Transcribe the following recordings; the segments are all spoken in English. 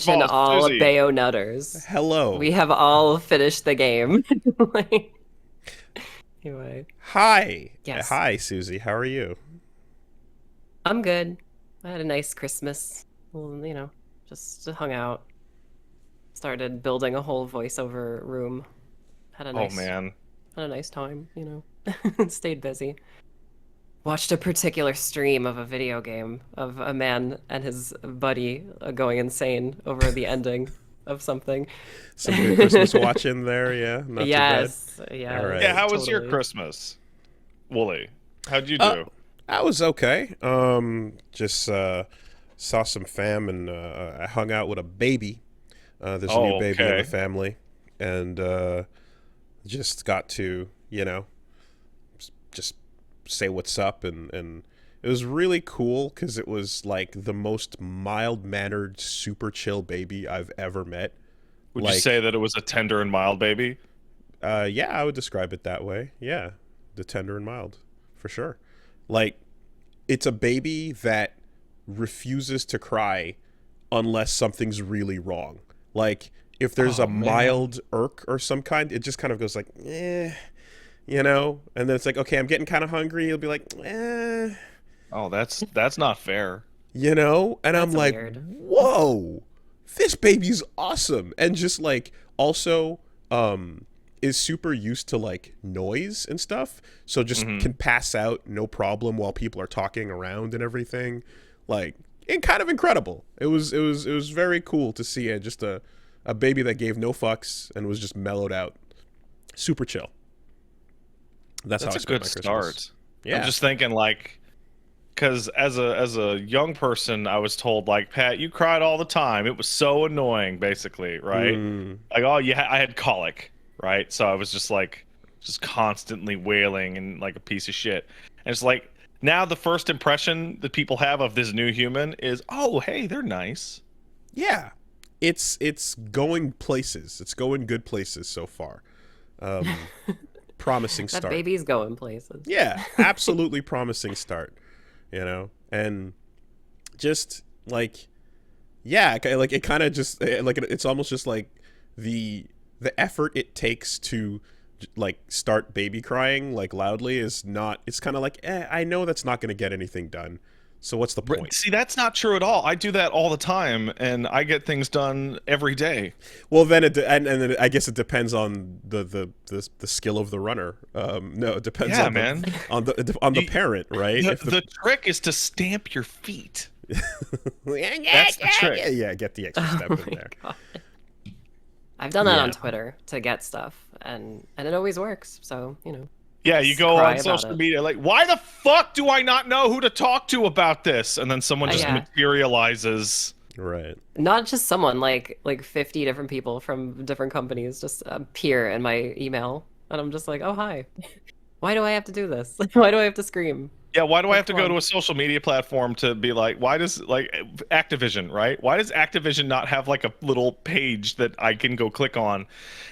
of Mention all, all Susie. Bayo nutters. Hello. We have all finished the game. Like, anyway, Hi. yes, Hi, Susie. How are you? I'm good. I had a nice Christmas. Well, just hung out. Started building a whole voiceover room. Had a Oh nice man. had a nice time. Stayed busy. Watched a particular stream of a video game of a man and his buddy going insane over the ending of something. Some good Christmas watching there, yeah? Not too bad. Yes, All Yeah, right. yes, how was your totally. Christmas, Wooly? How'd you Uh, do? I was okay. Just saw some fam and I hung out with a baby. There's a new Oh, baby in the okay. family, and just got to, just say what's up, and it was really cool because it was like the most mild-mannered, super chill baby I've ever met. Would you say Like, that it was a tender and mild baby? yeah, I would describe it that way. Yeah, the tender and mild, for sure. Like, it's a baby that refuses to cry unless something's really wrong. Like, if there's a Oh man. mild irk or some kind, it just kind of goes like, and then it's like, okay, I'm getting kind of hungry. It'll be like, Oh, that's not fair. and I'm That's like, weird. whoa, this baby's awesome. And just like, also, is super used to like noise and stuff. So just Hmm. can pass out no problem while people are talking around and everything. Like, and kind of incredible. It was very cool to see it. Just a baby that gave no fucks and was just mellowed out. Super chill. That's how That's I a spent good my Christmas. start. I'm Yeah. just thinking like, because as a young person, I was told like, Pat, you cried all the time. It was so annoying, basically, right? Mm, Like, oh, yeah, I had colic, right? So I was just like, just constantly wailing and like a piece of shit. And it's like now the first impression that people have of this new human is, oh, hey, they're nice. yeah. It's going places. It's going good places so far. Um, Promising That start. baby's going places. Yeah, absolutely promising start. And just like, yeah, like it kind of just like it's almost just like the the effort it takes to like start baby crying like loudly is not. It's kind of like, I know that's not going to get anything done. So what's the point? See, that's not true at all. I do that all the time, and I get things done every day. Well, then and then I guess it depends on the skill of the runner. No, it depends Yeah, on the man. on the You, parent, right? the If the trick is to stamp your feet. That's the trick. yeah, get the extra Oh step in my there. God. I've done that Yeah. on Twitter to get stuff, and it always works. So, Yeah, you just go cry on about social it. media like, why the fuck do I not know who to talk to about this? And then someone just Yeah. materializes. Right. Not just someone, like 50 different people from different companies just appear in my email, and I'm just like, oh hi. Why do I have to do this? Why do I have to scream? Yeah, why do I Like, have to come go to on. a social media platform to be like, why does like Activision, right? Why does Activision not have like a little page that I can go click on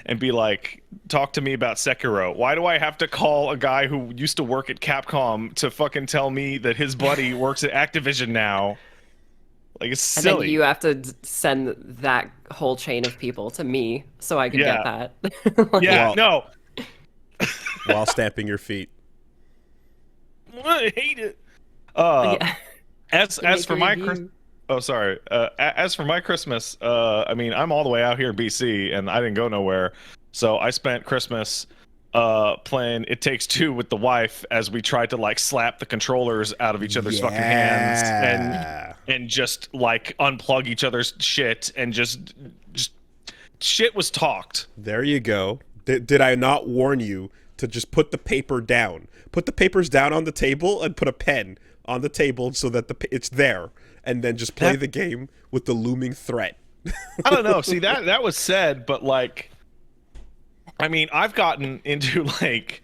and be like, talk to me about Sekiro? Why do I have to call a guy who used to work at Capcom to fucking tell me that his buddy works at Activision now? Like, it's And then silly. you have to send that whole chain of people to me so I can get Yeah. that. Yeah, Like, While no. while stamping your feet. I hate it. Uh, yeah. as To as make a for my Chris, review. oh sorry. As for my Christmas, I mean, I'm all the way out here in BC, and I didn't go nowhere, so I spent Christmas, playing It Takes Two with the wife as we tried to like slap the controllers out of each other's fucking hands Yeah. and just like unplug each other's shit and just shit was talked. There you go. Did I not warn you to just put the paper down? Put the papers down on the table and put a pen on the table so that it's there, and then just play That the game with the looming threat. I don't know. See, that was said, but like, I mean, I've gotten into like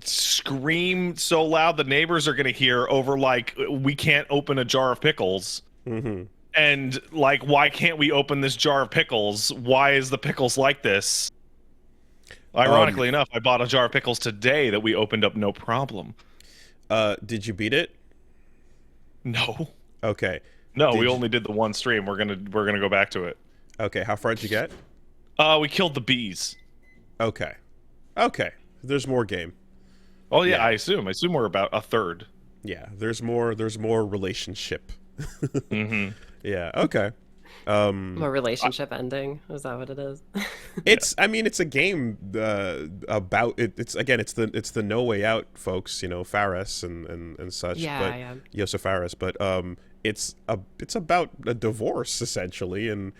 scream so loud the neighbors are gonna hear over like we can't open a jar of pickles. Hmm. And like, why can't we open this jar of pickles? Why is the pickles like this? Um, Ironically enough, I bought a jar of pickles today that we opened up no problem. did you beat it? No. Okay. No, we Did you- only did the one stream. We're gonna go back to it. Okay, how far did you get? We killed the bees. Okay. Okay. There's more game. Oh yeah, Yeah. I assume we're about a third. Yeah, there's more relationship. Mm-hmm. Yeah, okay. A relationship ending. Is that what it is? I mean, it's a game about it. It's again, it's the No Way Out folks, you know, Faris and such. Yeah, but yeah. Yosef Faris, but it's about a divorce essentially, and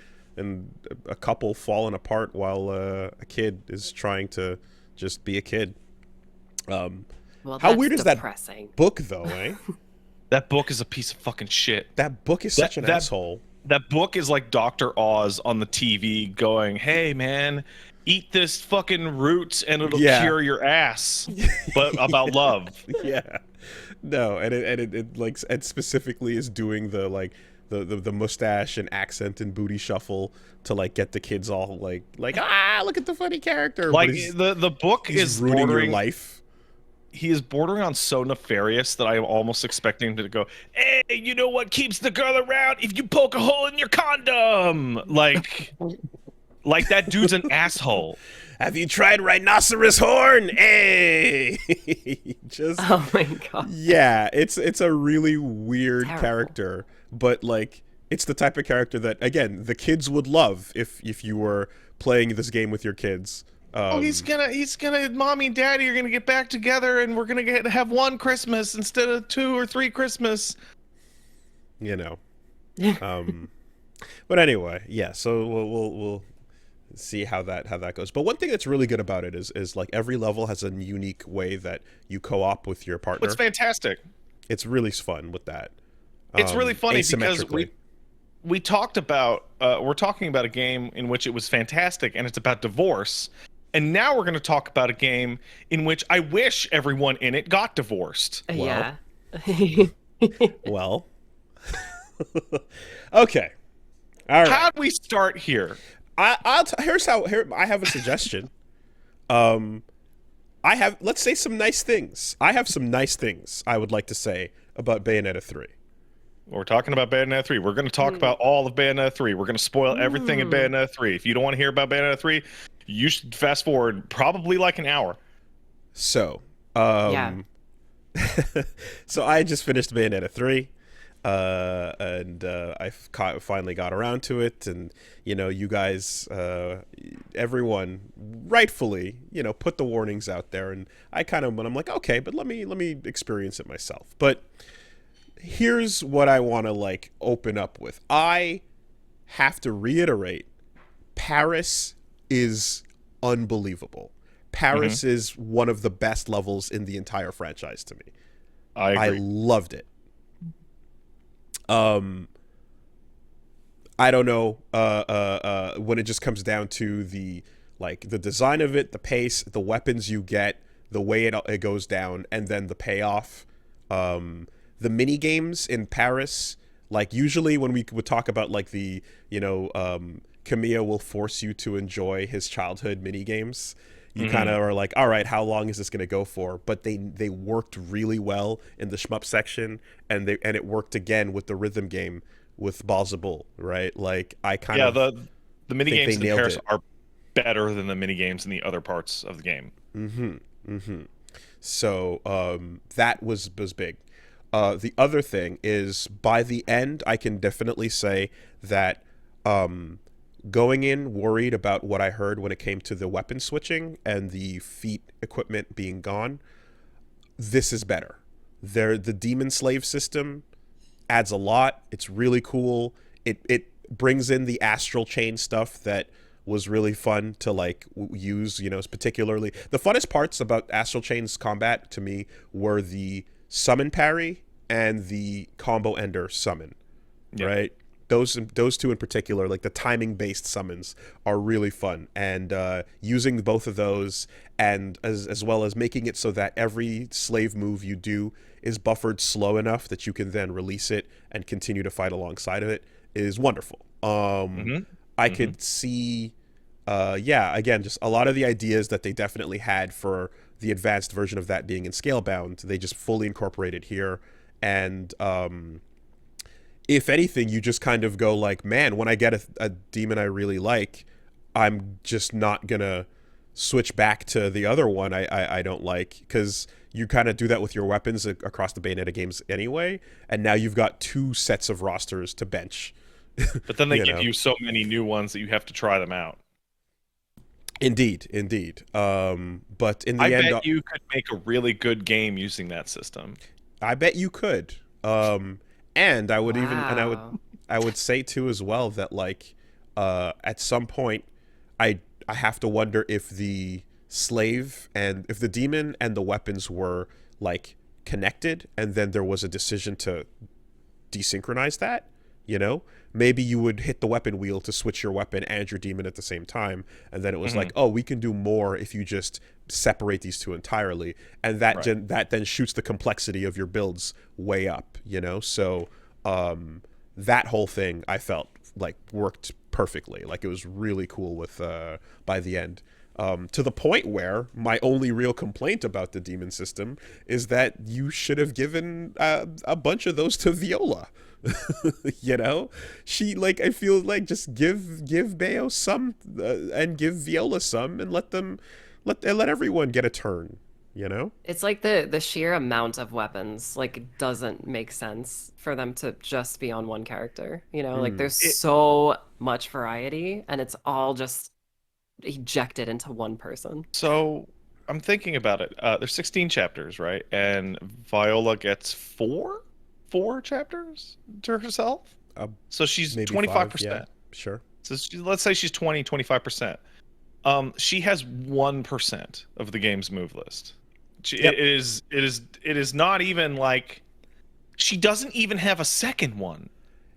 a couple falling apart while a kid is trying to just be a kid. Well, How that's weird is depressing. that book though, eh? That book is a piece of fucking shit. That book is such an asshole. That book is like Dr. Oz on the TV going, "Hey man, eat this fucking roots and it'll cure your ass." But about love. Yeah. No, and it like it specifically is doing the like the mustache and accent and booty shuffle to like get the kids all like look at the funny character. Like But the book he's is ruining bordering your life. He is bordering on so nefarious that I am almost expecting him to go, "Hey, you know what keeps the girl around? If you poke a hole in your condom." Like that dude's an asshole. Have you tried rhinoceros horn? Hey, just Oh my god. yeah, it's a really weird Terrible. character, but like it's the type of character that again the kids would love if you were playing this game with your kids. He's gonna, mommy and daddy are gonna get back together, and we're gonna have one Christmas instead of 2 or 3 Christmas. You know, but anyway, yeah. So we'll see how that goes. But one thing that's really good about it is like every level has a unique way that you co-op with your partner. It's fantastic. It's really fun with that. It's really funny because asymmetrically. we talked about we're talking about a game in which it was fantastic and it's about divorce. And now we're going to talk about a game in which I wish everyone in it got divorced. Yeah. Well, okay, all right. How'd we start here? Here's how. Here, I have a suggestion. I have. Let's say some nice things. I have some nice things I would like to say about Bayonetta 3. We're talking about Bayonetta 3. We're going to talk about all of Bayonetta 3. We're going to spoil everything in Bayonetta 3. If you don't want to hear about Bayonetta 3, you should fast forward probably like an hour. So, Yeah. so I just finished Bayonetta 3, and I finally got around to it, and you know, you guys, everyone, rightfully, you know, put the warnings out there, and I kind of, when I'm like, okay, but let me experience it myself. But here's what I want to like open up with. I have to reiterate, Paris is unbelievable. Paris is one of the best levels in the entire franchise to me. I agree. I loved it. I don't know when it just comes down to the design of it, the pace, the weapons you get, the way it goes down, and then the payoff. The mini games in Paris, like usually when we would talk about like the, you know, Kamiya will force you to enjoy his childhood mini games. You kind of are like, all right, how long is this going to go for? But they worked really well in the shmup section, and it worked again with the rhythm game with Balls of Bull, right? Like I kind of the mini think games they in nailed Paris it. are better than the mini games in the other parts of the game. So that was big. The other thing is, by the end, I can definitely say that going in worried about what I heard when it came to the weapon switching and the feat equipment being gone, this is better. The Demon Slave system adds a lot. It's really cool. It brings in the astral chain stuff that was really fun to like use, you know, particularly the funnest parts about astral chain's combat to me were the summon parry and the combo ender summon. Right? Those two in particular, like the timing based summons, are really fun, and using both of those, and as well as making it so that every slave move you do is buffered slow enough that you can then release it and continue to fight alongside of it, is wonderful. I could see again, just a lot of the ideas that they definitely had for the advanced version of that being in Scalebound, they just fully incorporated here. And if anything, you just kind of go like, man, when I get a demon I really like, I'm just not gonna switch back to the other one I don't like, because you kind of do that with your weapons across the Bayonetta games anyway, and now you've got 2 sets of rosters to bench. But then they You give know? you so many new ones that you have to try them out. Indeed. But in the I end, bet you could make a really good game using that system. I bet you could. And I would even, and Wow. I would say too as well that like, at some point, I have to wonder if the slave and if the demon and the weapons were like connected, and then there was a decision to desynchronize that. You know, maybe you would hit the weapon wheel to switch your weapon and your demon at the same time, and then it was like, oh, we can do more if you just separate these two entirely, and that Right. that then shoots the complexity of your builds way up. You know, so that whole thing I felt like worked perfectly. Like it was really cool with by the end. To the point where my only real complaint about the demon system is that you should have given a bunch of those to Viola. You know, she like, I feel like just give Bayo some and give Viola some, and let everyone get a turn. You know. It's like the sheer amount of weapons like doesn't make sense for them to just be on one character. You know, like there's It, so much variety and it's all just ejected into one person. so I'm thinking about it. There's 16 chapters, right? And Viola gets four chapters to herself. Uh, So she's Maybe 5. Yeah, 25%. sure. So let's say she's 25%. She has 1% of the game's move list. Yep. It is not even like she doesn't even have a second one.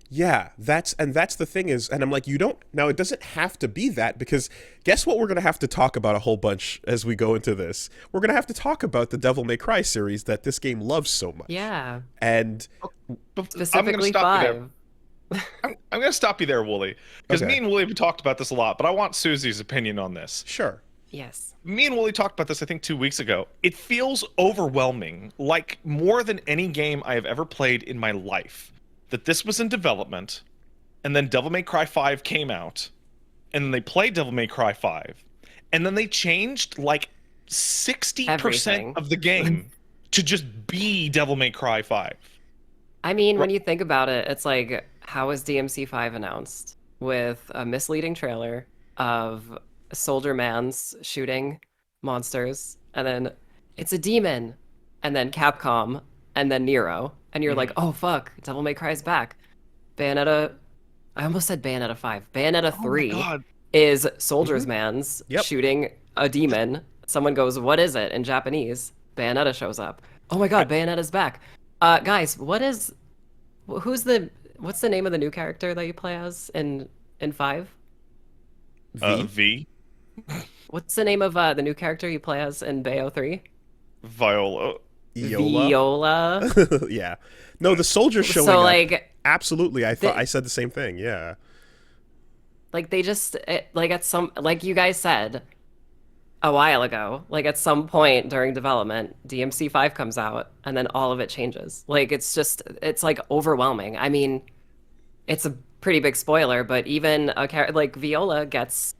Yeah, that's the thing is, and I'm like, you don't, now it doesn't have to be that, because guess what we're going to have to talk about a whole bunch as we go into this. We're going to have to talk about the Devil May Cry series that this game loves so much. Yeah, And But specifically I'm gonna stop you there. 5. I'm going to stop you there, Wooly, because Okay. me and Wooly have talked about this a lot. But I want Susie's opinion on this. sure. Yes. Me and Wooly talked about this, I think, 2 weeks ago. It feels overwhelming, like more than any game I have ever played in my life, that this was in development, and then Devil May Cry 5 came out, and then they played Devil May Cry 5, and then they changed like 60% Everything. of the game to just be Devil May Cry 5. I mean, when you think about it, it's like, how was DMC5 announced? With a misleading trailer of Soldier Man's shooting monsters, and then it's a demon, and then Capcom, and then Nero. And you're like, oh fuck, Devil May Cry's back. Bayonetta, I almost said Bayonetta 5. Bayonetta Oh my 3 god. is Soldier's Man's Yep. shooting a demon. Someone goes, what is it? In Japanese. Bayonetta shows up. Oh my god, Bayonetta's back. Guys, what's the name of the new character that you play as in 5? V. What's the name of the new character you play as in Bayo 3? Viola. Eola. Viola. Yeah. No, the soldier showing So up. like Absolutely. I said the same thing. Yeah. they just like at some, like you guys said a while ago, like at some point during development, DMC5 comes out and then all of it changes. Like it's like overwhelming. I mean, it's a pretty big spoiler, but even a character like Viola gets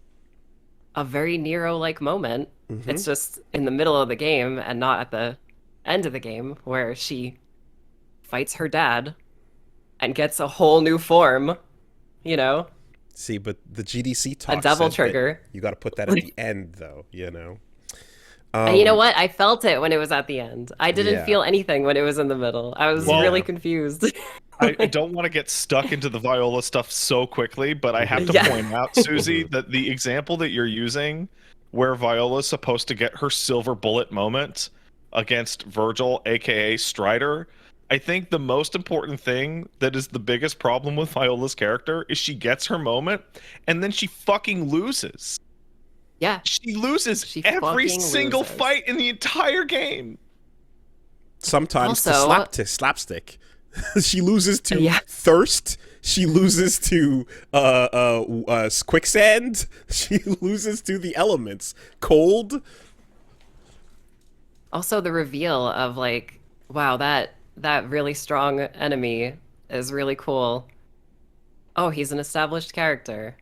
a very Nero-like moment. It's just in the middle of the game and not at the end of the game, where she fights her dad and gets a whole new form, you know? See, but the GDC talk devil said that trigger. you got to put that at the end, though. You know. And you know what? I felt it when it was at the end. I didn't Yeah. feel anything when it was in the middle. I was Well- really confused. I don't want to get stuck into the Viola stuff so quickly, but I have to Yeah. point out, Susie, that the example that you're using, where Viola's supposed to get her silver bullet moment against Virgil, aka Strider, I think the most important thing that is the biggest problem with Viola's character is she gets her moment and then she fucking loses. Yeah. She loses She every fucking single loses. fight in the entire game. Sometimes Also- to slapstick. She loses to Yeah. thirst. She loses to quicksand. She loses to the elements. Cold. Also, the reveal of like, wow, that really strong enemy is really cool. Oh, he's an established character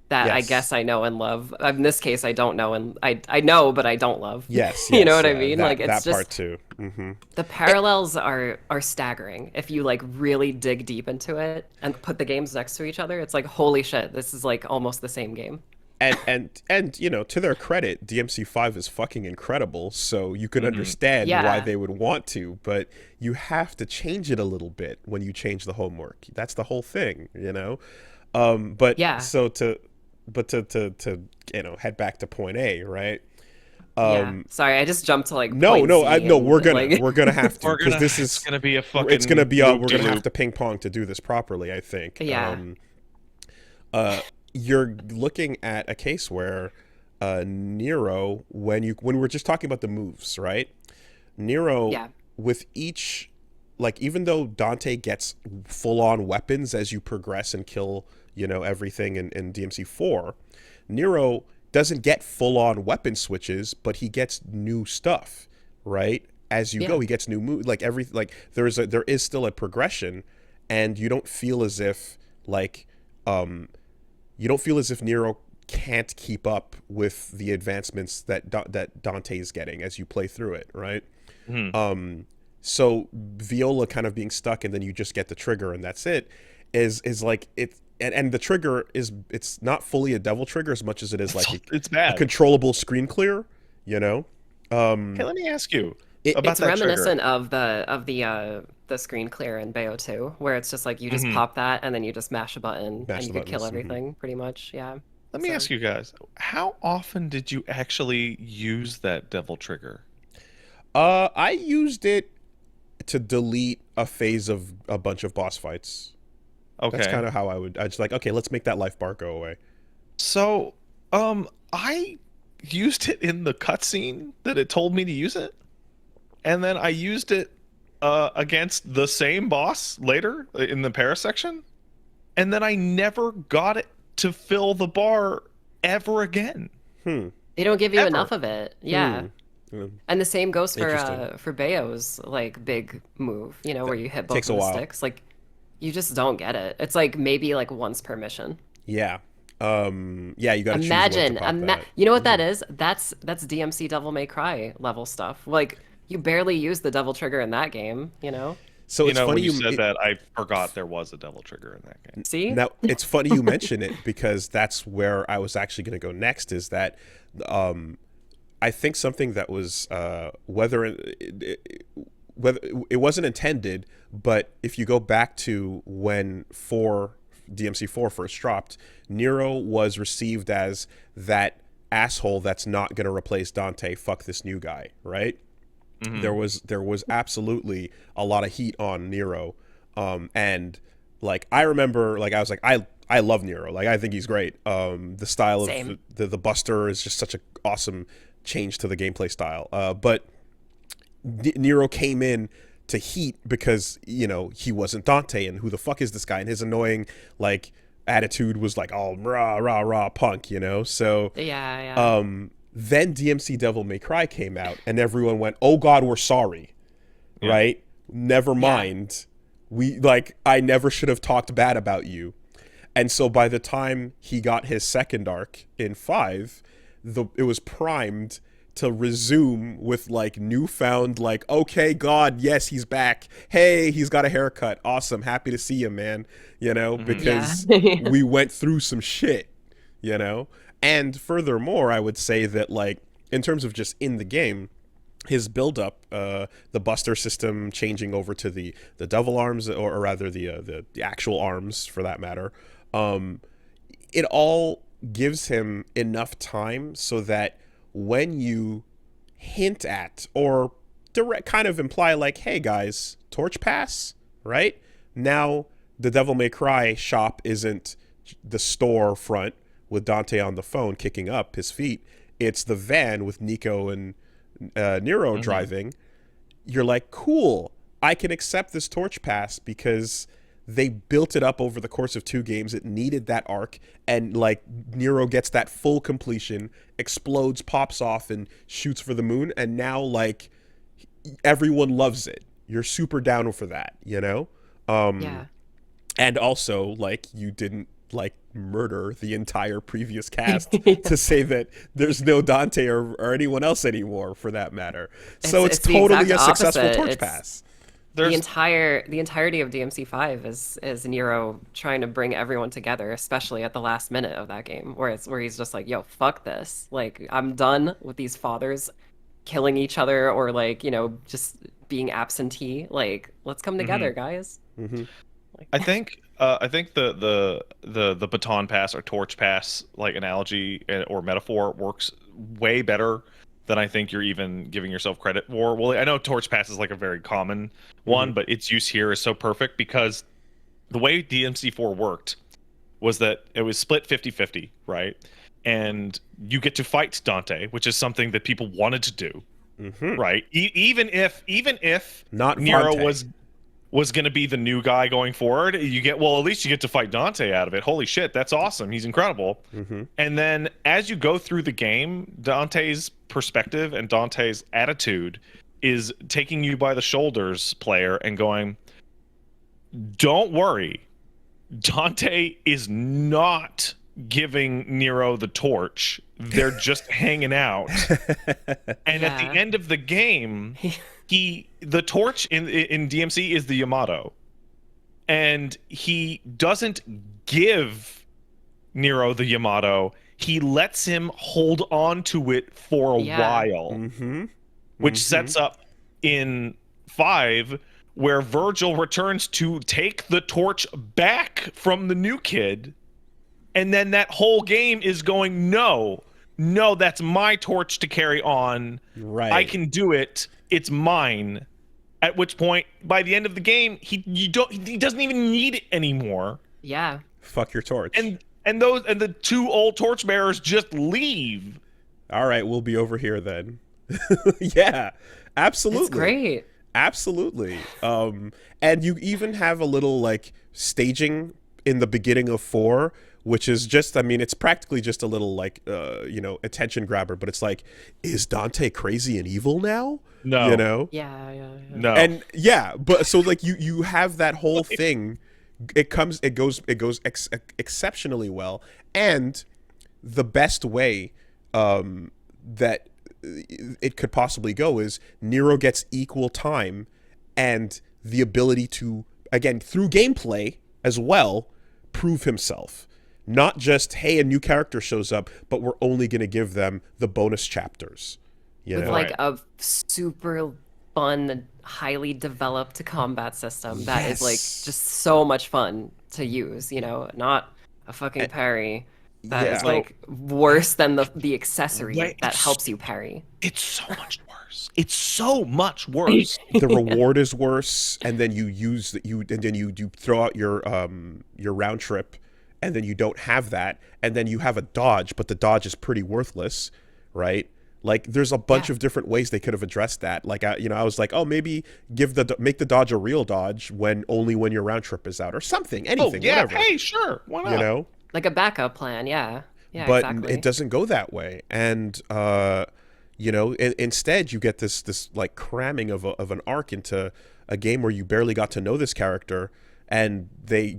that I Yes. guess I know and love. In this case, I don't know, and I know, but I don't love. Yes, You know yes, what I yeah. mean? Like, That it's part just too. Hmm. the parallels are staggering. If you like really dig deep into it and put the games next to each other, it's like, holy shit, this is like almost the same game. And you know, to their credit, DMC5 is fucking incredible, so you can understand why Yeah. they would want to, but you have to change it a little bit when you change the homework. That's the whole thing, you know. But Yeah. so to but to you know, head back to point A, right? Yeah. Sorry, I just jumped to like No, point no, Z no. and We're like gonna have to, We're because gonna. this It's is gonna be a it's gonna fucking be loop we're de gonna have loop. to ping pong to do this properly, I think. yeah. Uh, you're looking at a case where Nero, when we're just talking about the moves, right? Nero, Yeah. with each, like, even though Dante gets full on weapons as you progress and kill, you know, everything in DMC4, Nero doesn't get full on weapon switches, but he gets new stuff, right? As you Yeah. go, he gets new moves. There is still a progression, and you don't feel as if like um you don't feel as if Nero can't keep up with the advancements that Dante is getting as you play through it, right? Mhm. So Viola kind of being stuck, and then you just get the trigger, and that's it. Is like it, and the trigger it's not fully a devil trigger as much as it is like It's a bad. controllable screen clear, you know. Hey, let me ask you It, about It's that trigger. reminiscent of the screen clear in Bayo 2, where it's just like you just pop that and then you just mash a button Mash and the you could kill buttons, everything pretty much. Yeah. Let me So ask you guys, how often did you actually use that devil trigger? I used it to delete a phase of a bunch of boss fights. That's Okay. kind of how I just like, okay, let's make that life bar go away. So, I used it in the cutscene that it told me to use it, and then I used it against the same boss later in the Paris section, and then I never got it to fill the bar ever again. Hmm. they don't give you Ever. enough of it. Yeah. Hmm. Hmm. And the same goes Interesting. For Bayo's like big move, you know, where you hit both Takes a of the while. sticks. Like you just don't get it. It's like maybe like once per mission. Yeah. Yeah, you got to choose when to pop that. You know what that is? That's DMC Devil May Cry level stuff. Like you barely use the devil trigger in that game, you know? So You it's know, funny when you said that, I forgot there was a devil trigger in that game. See? now it's funny you mention it, because that's where I was actually going to go next, is that I think something that was whether it wasn't intended, but if you go back to when DMC4 first dropped, Nero was received as that asshole that's not going to replace Dante, fuck this new guy, right? There was absolutely a lot of heat on Nero, and like I remember, like I was like I love Nero, like I think he's great. The style Same. of the Buster is just such an awesome change to the gameplay style. But Nero came in to heat because, you know, he wasn't Dante, and who the fuck is this guy? And his annoying like attitude was like all rah rah rah punk, you know. So Yeah, yeah. then DMC Devil May Cry came out, and everyone went, "Oh God, we're sorry." Yeah. Right? Never mind. We like I never should have talked bad about you. And so by the time he got his second arc in 5, it was primed to resume with like newfound like, okay, God, yes, he's back. Hey, he's got a haircut. Awesome. Happy to see you, man. You know, because Yeah. we went through some shit, you know? And furthermore, I would say that like in terms of just in the game, his build up, the Buster system changing over to the devil arms, or rather the actual arms for that matter, it all gives him enough time so that when you hint at or direct kind of imply like, hey guys, torch pass, right? Now the Devil May Cry shop isn't the store front with Dante on the phone kicking up his feet. It's the van with Nico and Nero driving. You're like, cool, I can accept this torch pass because they built it up over the course of 2 games. It needed that arc, and like Nero gets that full completion, explodes, pops off, and shoots for the moon, and now like everyone loves it. You're super down for that, you know? Yeah. And also, like, you didn't like murder the entire previous cast Yeah. to say that there's no Dante or anyone else anymore, for that matter. So it's It's the totally exact a successful opposite. torch It's pass. the There's entirety of DMC5 is Nero trying to bring everyone together, especially at the last minute of that game, where he's just like, "Yo, fuck this! Like, I'm done with these fathers killing each other or like, just being absentee. Like, let's come Mhm. together, guys." Hmm. Like, I think the baton pass or torch pass like analogy or metaphor works way better than I think you're even giving yourself credit for. Well, I know torch pass is like a very common Hmm. one, but its use here is so perfect because the way DMC4 worked was that it was split 50-50, right? And you get to fight Dante, which is something that people wanted to do, Hmm. right? Even if Not Nero Vante. was going to be the new guy going forward, you get well, at least you get to fight Dante out of it. Holy shit, that's awesome. He's incredible. Hmm. And then as you go through the game, Dante's perspective and Dante's attitude is taking you by the shoulders, player, and going, "Don't worry. Dante is not giving Nero the torch. They're just hanging out." And at the yeah. end of the game, the torch in DMC is the Yamato, and he doesn't give Nero the Yamato. He lets him hold on to it for a Yeah. while, Hmm. which Hmm. sets up in 5 where Virgil returns to take the torch back from the new kid, and then that whole game is going, no, that's my torch to carry on. I Right. can do it. It's mine. At which point, by the end of the game, he doesn't even need it anymore. Yeah. Fuck your torch. And the two old torchbearers just leave. All right, we'll be over here then. Yeah, It's absolutely. great. Absolutely. And you even have a little like staging in the beginning of 4, which is just, I mean, it's practically just a little like, attention grabber, but it's like, is Dante crazy and evil now? You No, know? Yeah, yeah, yeah. no. And yeah, but so like you have that whole thing. It goes exceptionally well, and the best way that it could possibly go is Nero gets equal time and the ability to, again, through gameplay as well, prove himself. Not just, hey, a new character shows up, but we're only going to give them the bonus chapters. You With know? like Right. a super fun, highly developed combat system that is like Yes. just so much fun to use, not a fucking parry that is Yeah. like worse than the accessory Wait, that helps you parry. it's so much worse. It's so much worse. The reward is worse, and then you use that you and then you throw out your round trip, and then you don't have that, and then you have a dodge, but the dodge is pretty worthless, right? Like there's a bunch Yeah. of different ways they could have addressed that. Like I was like, oh, maybe make the dodge a real dodge only when your round trip is out, or something, Oh anything, yeah, whatever, hey, sure, why not? you know. Like a backup plan, yeah. Yeah, But exactly. it doesn't go that way, and instead you get this like cramming of an arc into a game where you barely got to know this character, and they,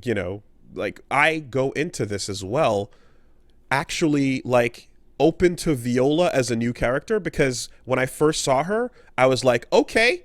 like, I go into this as well actually like open to Viola as a new character, because when I first saw her I was like, okay,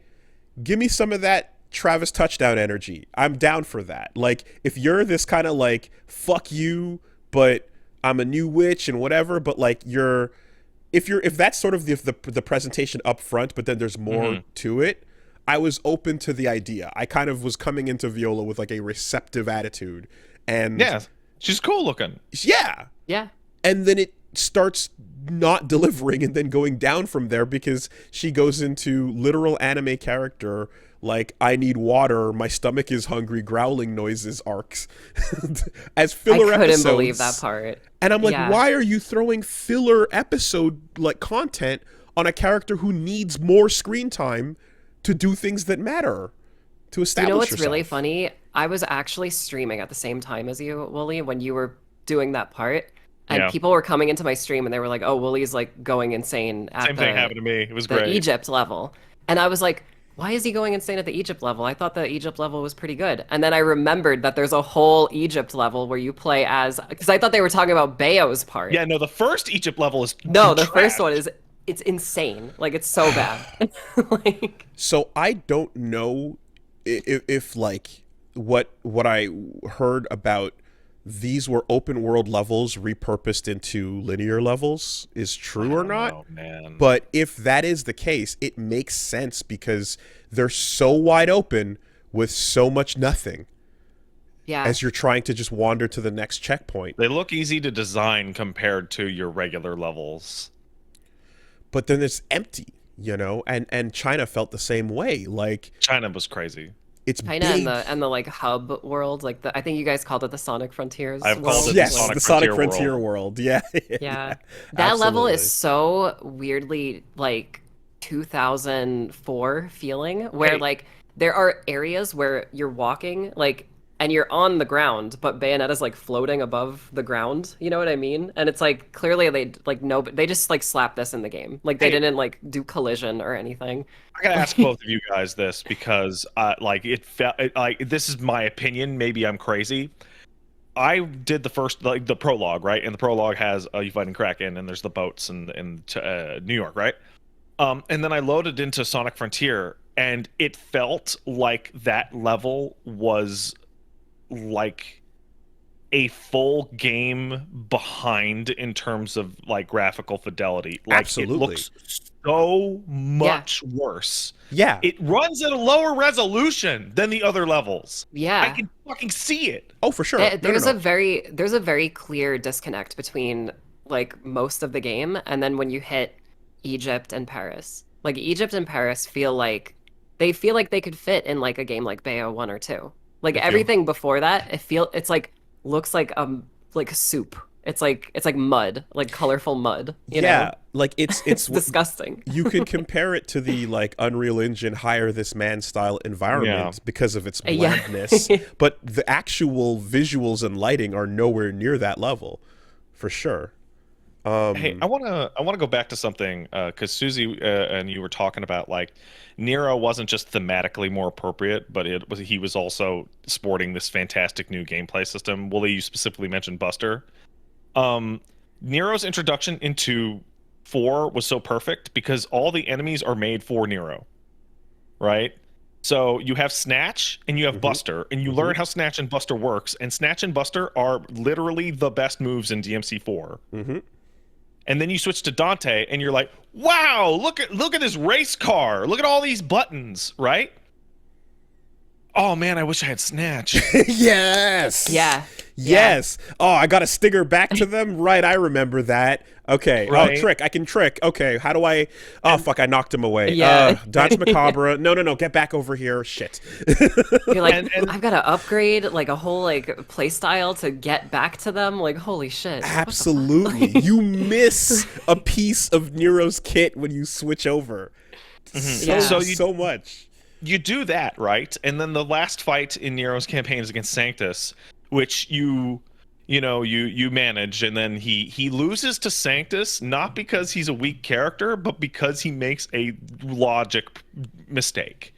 give me some of that Travis touchdown energy. I'm down for that. Like, if you're this kind of like, fuck you, but I'm a new witch and whatever, but like if that's sort of the presentation up front, but then there's more to it, I was open to the idea. I kind of was coming into Viola with like a receptive attitude. And Yeah, she's cool looking. yeah. Yeah. And then it starts not delivering and then going down from there, because she goes into literal anime character, like, I need water, my stomach is hungry, growling noises arcs as I filler couldn't episodes. believe that part. And I'm like, Yeah. why are you throwing filler episode like content on a character who needs more screen time to do things that matter, to establish You know what's yourself? really funny? I was actually streaming at the same time as you, Wooly, when you were doing that part. And Yeah. people were coming into my stream and they were like, "Oh, Wooly's like going insane at Same thing happened to me. It was the great. Egypt level." And I was like, why is he going insane at the Egypt level? I thought the Egypt level was pretty good. And then I remembered that there's a whole Egypt level where you play as, because I thought they were talking about Bayo's part. Yeah, no, the first Egypt level is No, the trash. first one is, it's insane. Like, it's so bad. Like, So I don't know if like what I heard about these were open world levels repurposed into linear levels is true or not. Oh man. But if that is the case, it makes sense because they're so wide open with so much nothing yeah. as you're trying to just wander to the next checkpoint. They look easy to design compared to your regular levels. But then it's empty, you know, and China felt the same way. Like China was crazy. it's China big. and the like hub world, like I think you guys called it the Sonic Frontiers I've world. called it Yes, Sonic the Sonic Frontier Frontier world. Yeah. Yeah. That level absolutely. is so weirdly like 2004 feeling where Hey. like there are areas where you're walking like and you're on the ground, but Bayonetta's like floating above the ground. You know what I mean? And it's like clearly they like no, they just like slapped this in the game. Like they Hey. didn't like do collision or anything. I gotta ask both of you guys this because, like, it felt like this is my opinion. Maybe I'm crazy. I did the first, like, the prologue, right? And the prologue has you fighting Kraken, and there's the boats in New York, right? And then I loaded into Sonic Frontier, and it felt like that level was like a full game behind in terms of like graphical fidelity. Like Absolutely. it looks so much worse. Yeah. It runs at a lower resolution than the other levels. Yeah. I can fucking see it. Oh, for sure. There's No. a very clear disconnect between like most of the game and then when you hit Egypt and Paris. Like Egypt and Paris feel like they could fit in like a game like Bayo 1 or 2. Like They do. everything before that, it's like looks like soup. It's like mud, like colorful mud, you Yeah, know? like it's It's disgusting. you could compare it to the like Unreal Engine Hire This Man style environment because of its Yeah. blandness, but the actual visuals and lighting are nowhere near that level, for sure. Hey, I wanna go back to something because Susie and you were talking about like Nero wasn't just thematically more appropriate, but he was also sporting this fantastic new gameplay system. Woolie, you specifically mentioned Buster. Nero's introduction into 4 was so perfect because all the enemies are made for Nero, right? So you have Snatch and you have Buster, and you learn how Snatch and Buster works, and Snatch and Buster are literally the best moves in DMC4. And then you switch to Dante, and you're like, "Wow, look at this race car! Look at all these buttons!" Right? Oh man, I wish I had Snatch. Yes. Yeah. Yes. Oh, I got to stinger back to them. Right, I remember that. Okay. Right. Oh, trick. I can trick. Okay. How do I? Oh, fuck! I knocked him away. Yeah. Dodge Macabre. No. Get back over here. Shit. You're like, And- I've got to upgrade like a whole like play style to get back to them. Like, holy shit. Absolutely. You miss a piece of Nero's kit when you switch over. Yeah. So much. You do that, right? And then the last fight in Nero's campaign is against Sanctus, which you manage, and then he loses to Sanctus not because he's a weak character, but because he makes a logic mistake.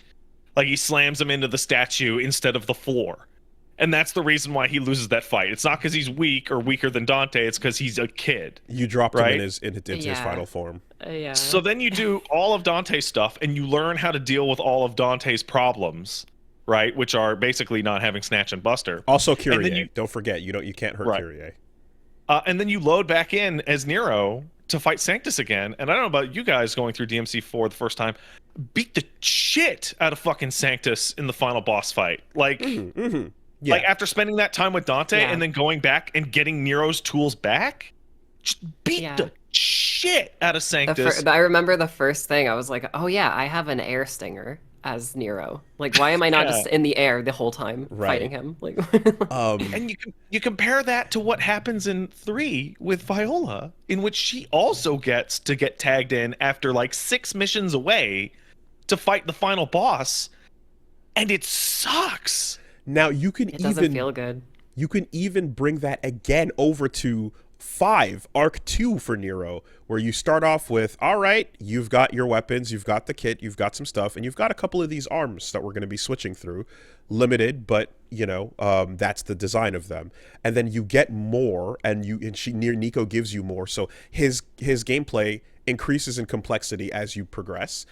Like he slams him into the statue instead of the floor. And that's the reason why he loses that fight. It's not because he's weak or weaker than Dante, it's because he's a kid. You dropped him Right? in his Yeah. final form. Yeah. So then you do all of Dante's stuff and you learn how to deal with all of Dante's problems, right? Which are basically not having Snatch and Buster. Also, then Kyrie. you- Don't forget, you can't hurt Right. Kyrie. And then you load back in as Nero to fight Sanctus again. And I don't know about you guys going through DMC4 the first time, beat the shit out of fucking Sanctus in the final boss fight. Like, Yeah. like after spending that time with Dante Yeah. and then going back and getting Nero's tools back, just beat Yeah. the shit out of Sanctus. I remember the first thing I was like, oh yeah, I have an air stinger as Nero. Like, why am I not Yeah. just in the air the whole time Right. fighting him? Like, And you compare that to what happens in 3 with Viola, in which she also gets to get tagged in after like 6 missions away to fight the final boss, and it sucks. Now you can it doesn't even feel good. you can even bring that again over to 5, Arc 2 for Nero, where you start off with, all right, you've got your weapons, you've got the kit, you've got some stuff, and you've got a couple of these arms that we're going to be switching through. Limited, but, that's the design of them. And then you get more, and Nico gives you more, so his gameplay increases in complexity as you progress.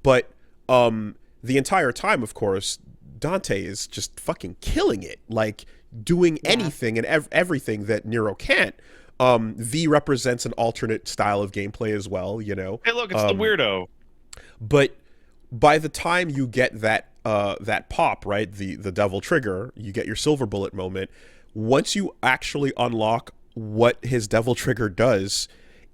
But the entire time, of course, Dante is just fucking killing it, like doing anything and everything that Nero can't. V represents an alternate style of gameplay as well, Hey, look, it's the weirdo. But by the time you get that pop, right, the devil trigger, you get your silver bullet moment. Once you actually unlock what his devil trigger does,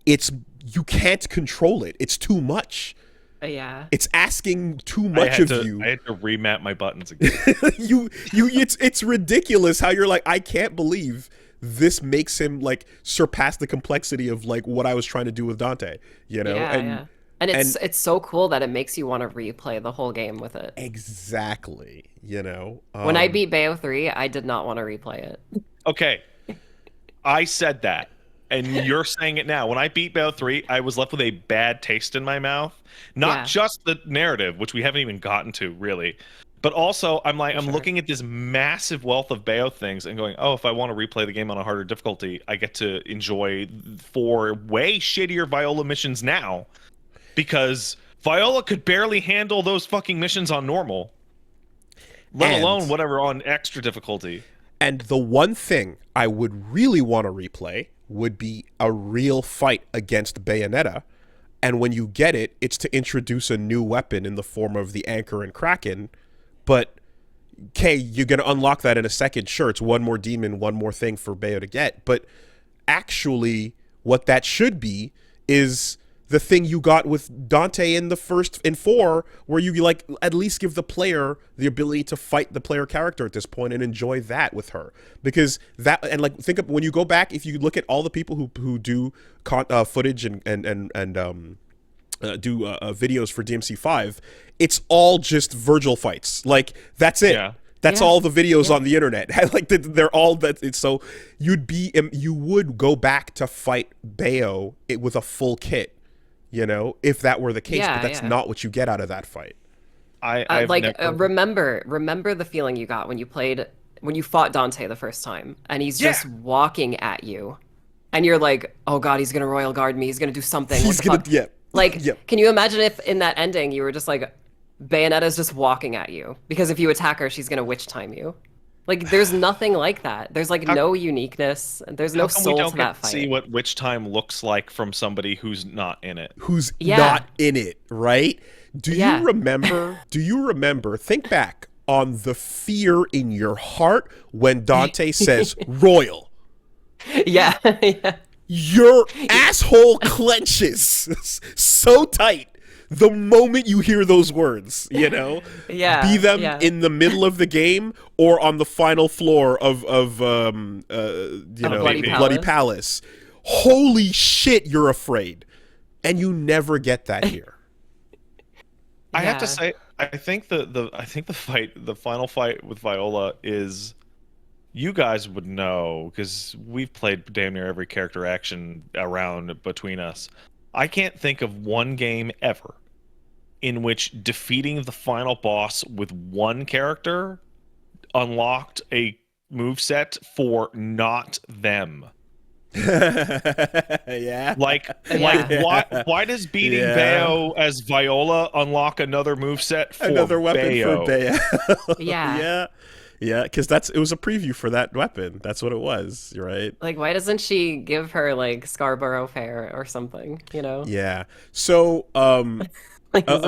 you can't control it. It's too much. Yeah. It's asking too much of you. I had to remap my buttons again. It's ridiculous how you're like, I can't believe this makes him like surpass the complexity of like what I was trying to do with Dante, And it's so cool that it makes you want to replay the whole game with it. Exactly. When I beat Bayo 3, I did not want to replay it. Okay. I said that. And you're saying it now. When I beat Bayo 3, I was left with a bad taste in my mouth. Not just the narrative, which we haven't even gotten to, really. But also, I'm looking at this massive wealth of Bayo things and going, oh, if I want to replay the game on a harder difficulty, I get to enjoy 4 way shittier Viola missions now. Because Viola could barely handle those fucking missions on normal. Let alone whatever on extra difficulty. And the one thing I would really want to replay would be a real fight against Bayonetta. And when you get it, it's to introduce a new weapon in the form of the Anchor and Kraken. But, okay, you're going to unlock that in a second. Sure, it's one more demon, one more thing for Bayo to get. But actually, what that should be is the thing you got with Dante in 4, where you like at least give the player the ability to fight the player character at this point and enjoy that with her. Because that, and like think of when you go back, if you look at all the people who do footage and do videos for DMC5, it's all just Virgil fights. Like that's it. Yeah. That's all the videos on the internet. Like they're all that. It's so you would go back to fight Bayo with a full kit. If that were the case, but that's not what you get out of that fight. Remember the feeling you got when you fought Dante the first time, and he's just walking at you, and you're like, oh god, he's gonna royal guard me, he's gonna do something. Can you imagine if in that ending you were just like, Bayonetta's just walking at you, because if you attack her, she's gonna witch time you. Like, there's nothing like that. There's no uniqueness. There's no soul to that fight. See what witch time looks like from somebody who's not in it. Who's not in it, right? Do you remember? Think back on the fear in your heart when Dante says "royal." Yeah. Your asshole clenches so tight the moment you hear those words, be them in the middle of the game or on the final floor of Bloody Palace. Holy shit, you're afraid, and you never get that here. I have to say, I think the final fight with Viola is, you guys would know because we've played damn near every character action around between us. I can't think of one game ever in which defeating the final boss with one character unlocked a moveset for not them. Why does beating Bayo as Viola unlock another moveset for another weapon Bayo? For Bayo? Yeah, because it was a preview for that weapon. That's what it was, right? Like, why doesn't she give her like Scarborough Fair or something? Yeah. So, doesn't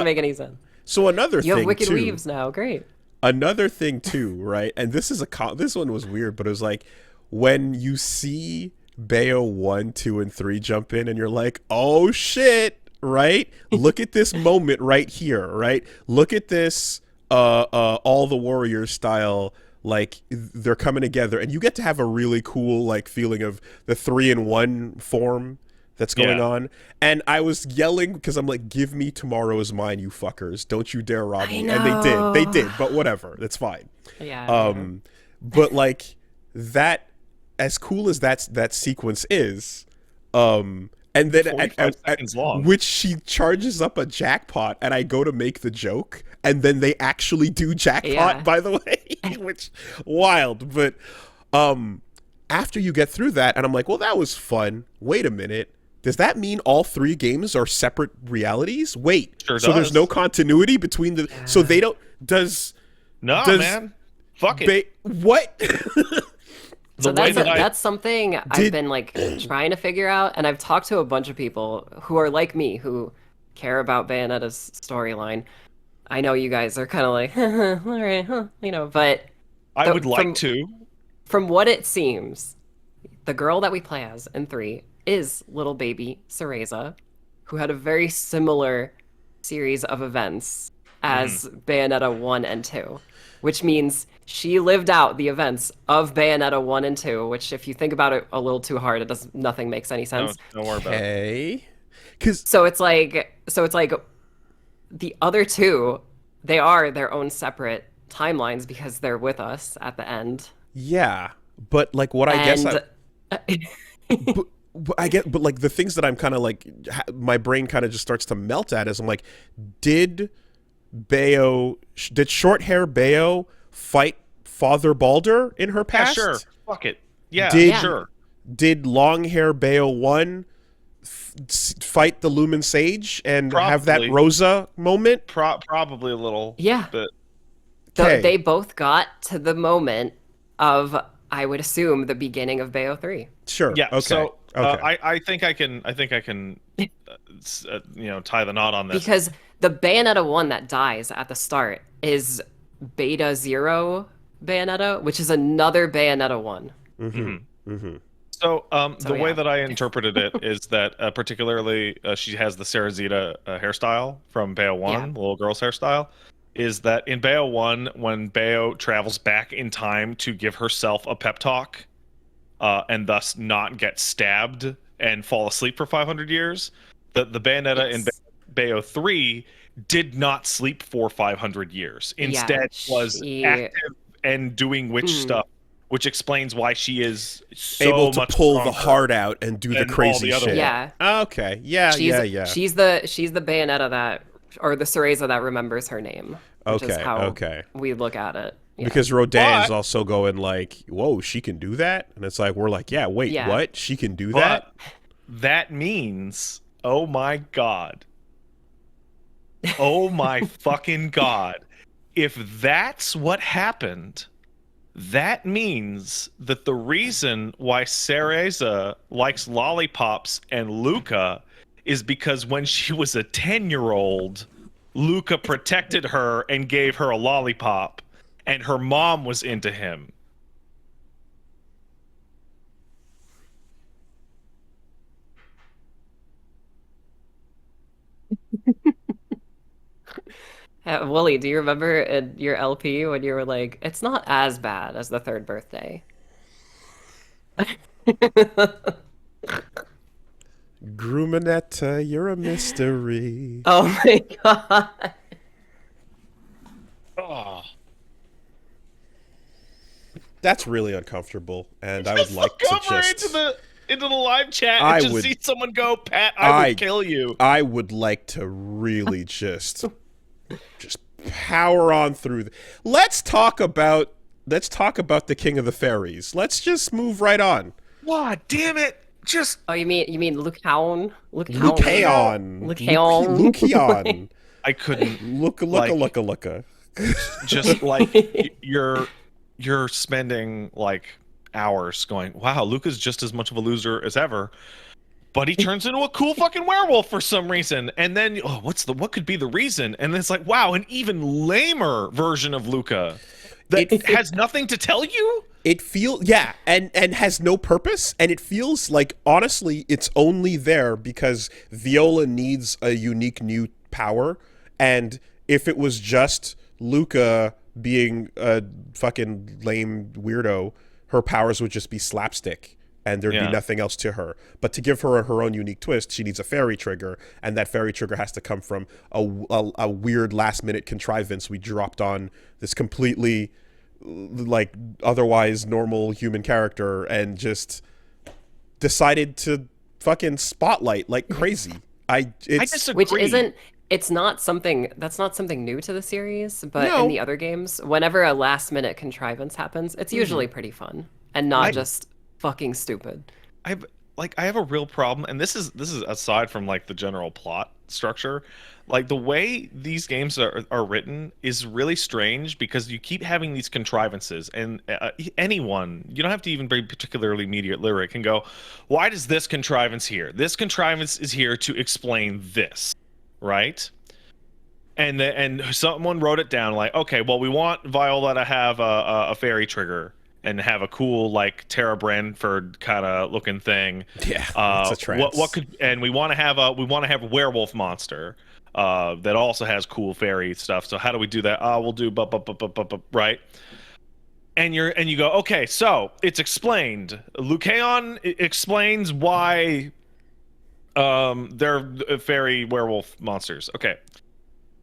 make any sense. So another thing, you have Wicked too, Weaves now. Great. Another thing too, right? And this one was weird, but it was like when you see Bayo 1, 2, and 3 jump in, and you're like, oh shit, right? Look at this moment right here, right? Look at this. All the Warriors style, like they're coming together, and you get to have a really cool like feeling of the 3-in-1 form that's going on. And I was yelling because I'm like, give me Tomorrow Is Mine, you fuckers, don't you dare rob me. And they did, but whatever, that's fine. But like that as cool as that sequence is, and then 45 seconds long. which she charges up a jackpot, and I go to make the joke, and then they actually do jackpot. Yeah. By the way, which wild, but after you get through that, and I'm like, well, that was fun. Wait a minute. Does that mean all 3 games are separate realities? Wait, Sure so there's does. no continuity between the. So they don't. No, Does man. Fuck it. What? So way that I- that's something I've been like trying to figure out, and I've talked to a bunch of people who are like me, who care about Bayonetta's storyline. I know you guys are kind of like, all right, but I would like from- to. from what it seems, the girl that we play as in 3 is little baby Cereza, who had a very similar series of events as Bayonetta 1 and 2, which means she lived out the events of Bayonetta 1 and 2, which if you think about it a little too hard, nothing makes any No, sense. don't worry about it. Hey, because So it's like the other 2, they are their own separate timelines because they're with us at the end. yeah, but like what I guess. But like the things that I'm kind of like, my brain kind of just starts to melt at is I'm like, did short hair Bayo fight Father Balder in her Yeah, past? sure. Fuck it. Yeah, Did- sure. Did long hair Bayo 1 fight the Lumen Sage and have that Probably. Rosa moment? Probably a little. Yeah. But Okay. They both got to the moment of, I would assume, the beginning of Bayo 3. Sure. yeah. Okay. So okay. I think I can tie the knot on this. Because the Bayonetta 1 that dies at the start is Beta 0 Bayonetta, which is another Bayonetta 1. So So, the way yeah. that I interpreted it is that particularly she has the Cerazita hairstyle from Bayo 1, Yeah. the little girl's hairstyle, is that in Bayo 1, when Bayo travels back in time to give herself a pep talk and thus not get stabbed and fall asleep for 500 years, the Bayonetta in Yes. Bayo 3 did not sleep for 500 years. Instead, was she- active and doing witch stuff, which explains why she is so Able to much pull the stronger heart out and do the than all crazy the other shit. ones. Yeah. Okay. Yeah. She's she's the Bayonetta that, or the Cereza that remembers her name. Which is Okay, how okay. we look at it. Yeah. Because Rodin is But- also going like, "Whoa, she can do that," and it's like we're like, "Yeah, wait, Yeah. what? She can do But that?" that means, oh my god. Oh my fucking god. If that's what happened, that means that the reason why Cereza likes lollipops and Luca is because when she was a 10-year-old, Luca protected her and gave her a lollipop, and her mom was into him. Wooly, do you remember in your LP when you were like, it's not as bad as the third birthday? Grumanetta, you're a mystery. Oh my god. Oh. That's really uncomfortable, and I would like to Look over just. into the live chat I and just would- see someone go, Pat, I would kill you. I would like to really just power on through. Let's talk about the King of the Fairies. Let's just move right on. God damn it. Just Oh, you mean Lucaon? Lucaon. Lucaon. Lucaon. I couldn't Looka. just like you're spending like hours going, wow, Luca's just as much of a loser as ever, but he turns into a cool fucking werewolf for some reason. And then what could be the reason? And it's like, wow, an even lamer version of Luca that has nothing to tell you. It feels and has no purpose, and it feels like honestly it's only there because Viola needs a unique new power, and if it was just Luca being a fucking lame weirdo, her powers would just be slapstick and there'd be nothing else to her. But to give her her own unique twist, she needs a fairy trigger, and that fairy trigger has to come from a weird last minute contrivance we dropped on this completely like otherwise normal human character and just decided to fucking spotlight like crazy. I It's disagree. Which isn't, it's not something, that's not something new to the series, but No. in the other games, whenever a last minute contrivance happens, it's usually pretty fun and not just fucking stupid. I have a real problem, and this is aside from like the general plot structure. Like the way these games are written is really strange because you keep having these contrivances, and anyone, you don't have to even be particularly media literate, can go, why does this contrivance here? This contrivance is here to explain this, right? And someone wrote it down like, okay, well, we want Viola to have a fairy trigger and have a cool like Tara Branford kind of looking thing. Yeah, it's a trance. What could, and we want to have a werewolf monster that also has cool fairy stuff. So how do we do that? We'll do right. And you go, okay, so it's explained. Lucaon explains why they're fairy werewolf monsters. Okay.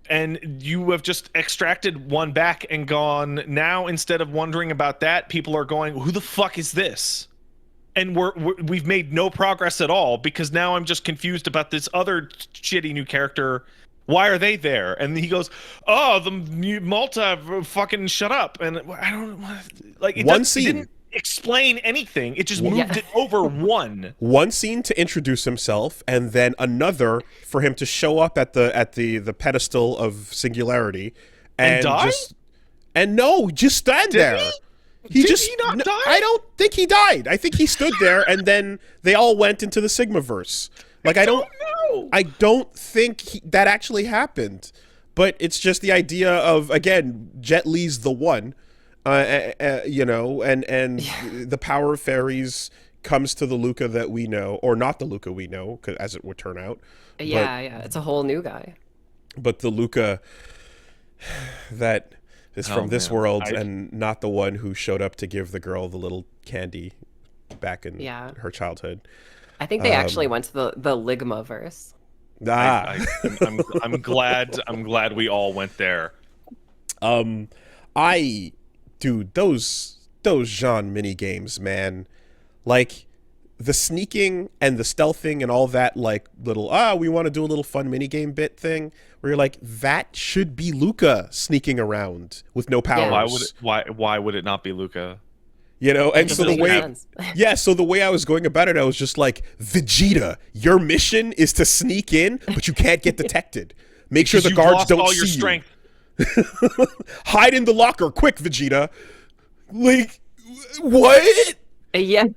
And you have just extracted one back and gone, now instead of wondering about that, people are going, who the fuck is this? And we've made no progress at all because now I'm just confused about this other shitty new character. Why are they there? And he goes, oh, the Malta, fucking shut up. And I don't like it. One scene. It didn't explain anything. It just moved it over one. One scene to introduce himself, and then another for him to show up at the pedestal of singularity and die? just stand there. Did he not die? I don't think he died. I think he stood there, and then they all went into the Sigmaverse. Like I don't know. I don't think that actually happened. But it's just the idea of, again, Jet Li's the one. You know, and the power of fairies comes to the Luca that we know, or not the Luca we know, as it would turn out. Yeah, it's a whole new guy. But the Luca that is from this world and not the one who showed up to give the girl the little candy back in her childhood. I think they actually went to the Ligma verse. I'm glad we all went there. Dude, those Jean mini games, man, like the sneaking and the stealthing and all that, like little we want to do a little fun mini game bit thing, where you're like, that should be Luca sneaking around with no powers. Why would it not be Luca? You know, and so the way, so the way I was going about it, I was just like, Vegeta, your mission is to sneak in, but you can't get detected. Make sure the guards don't see you. Hide in the locker, quick, Vegeta. Like, what? Yeah.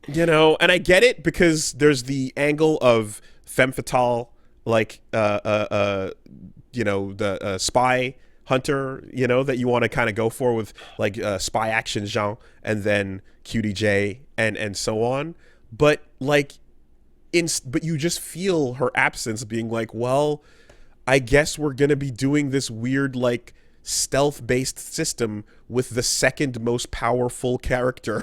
You know, and I get it because there's the angle of femme fatale, like, you know, the spy hunter, you know, that you want to kind of go for with like spy action Jean and then QDJ and so on. But like, but you just feel her absence being like, well, I guess we're going to be doing this weird, like, stealth-based system with the second most powerful character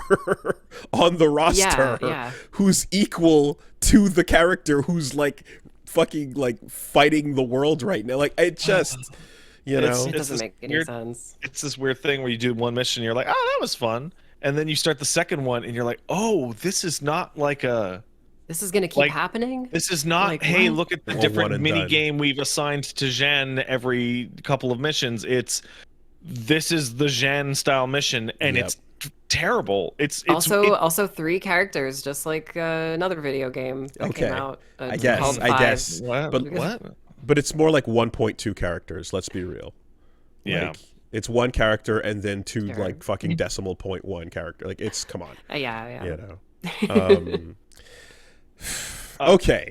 on the roster who's equal to the character who's, like, fucking, like, fighting the world right now. Like, it just, you know. It doesn't make any sense. It's this weird thing where you do one mission and you're like, oh, that was fun. And then you start the second one and you're like, oh, this is not like a... This is going to keep happening? This is not, like, hey, look at the different mini game we've assigned to Jeanne every couple of missions. This is the Jeanne style mission, and it's terrible. It's also 3 characters, just like another video game that came out. I guess. But it's more like 1.2 characters, let's be real. Yeah. Like, it's 1 character and then 2 like fucking decimal point 1 character. Like, it's, come on. Yeah. You know. Okay.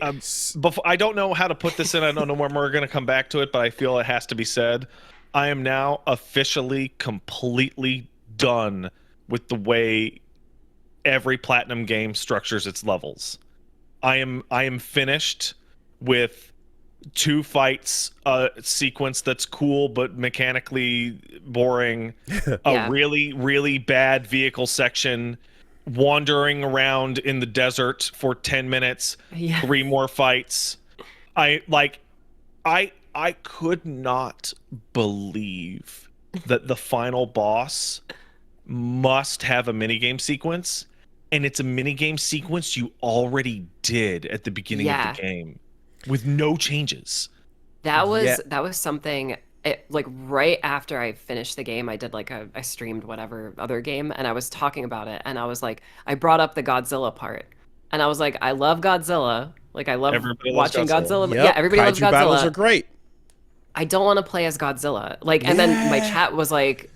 Before, I don't know how to put this in. I don't know when we're going to come back to it, but I feel it has to be said. I am now officially completely done with the way every Platinum game structures its levels. I am finished with 2 fights, a sequence that's cool but mechanically boring, a really, really bad vehicle section, wandering around in the desert for 10 minutes, 3 more fights. I could not believe that the final boss must have a minigame sequence, and it's a minigame sequence you already did at the beginning of the Yeah. game with no changes. Yeah. That was something like right after I finished the game, I did like I streamed whatever other game and I was talking about it and I was like I brought up the Godzilla part. And I was like, I love Godzilla. Like I love Everybody loves watching Godzilla. Godzilla. Yeah, Yep. everybody loves Kaiju battles are Godzilla. great. I don't want to play as Godzilla. Like, and then Yeah. my chat was like,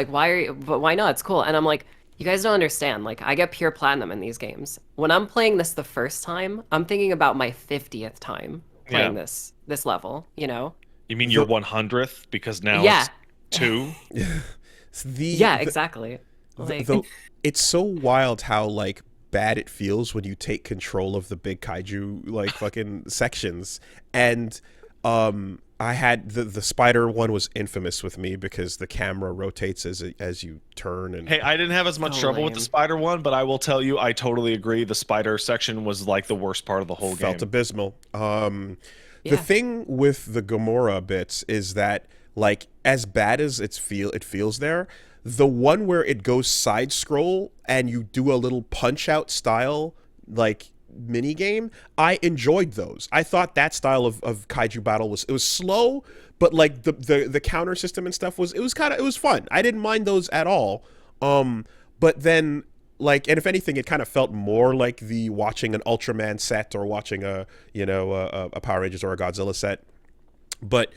why are you, but why not? It's cool. And I'm like, you guys don't understand. Like, I get pure platinum in these games. When I'm playing this the first time, I'm thinking about my 50th time Yeah. playing this level, you know? You mean your The 100th because now Yeah. it's 2? Yeah, exactly. Like, the it's so wild how like bad it feels when you take control of the big kaiju like fucking sections. And I had the spider one was infamous with me because the camera rotates as you turn. And Hey, I didn't have as much So trouble with the lame. spider one, but I will tell you, I totally agree. The spider section was like the worst part of the whole felt game. abysmal. The Yeah. thing with the Gamora bits is that like as bad as it feels there, the one where it goes side scroll and you do a little punch out style like mini game, I enjoyed those. I thought that style of kaiju battle was slow, but like the counter system and stuff was it was fun. I didn't mind those at all. But then like, and if anything, it kind of felt more like the watching an Ultraman set or watching a Power Rangers or a Godzilla set. But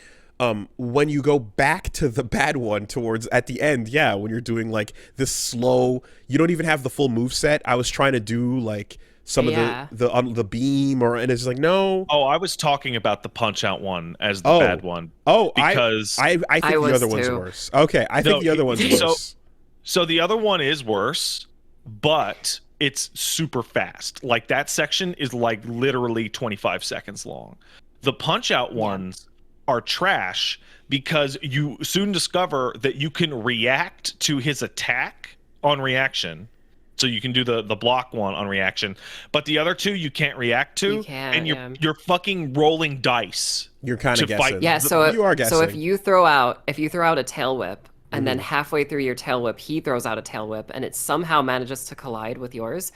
when you go back to the bad one towards at the end, yeah, when you're doing like this slow, you don't even have the full move set. I was trying to do like some Yeah. of the beam and it's like no. Oh, I was talking about the punch out one as the Oh. bad one Oh, because I think I the was other one's too. worse. Okay, I think No, the other one's so worse. so the other one is worse, but it's super fast. Like that section is like literally 25 seconds long. The punch out ones are trash because you soon discover that you can react to his attack on reaction. So you can do the block one on reaction, but the other two you can't react to, You can't, and yeah. you're fucking rolling dice. You're kind to of fight- guessing. Yeah, You are so if guessing. you throw out a tail whip and then halfway through your tail whip he throws out a tail whip and it somehow manages to collide with yours,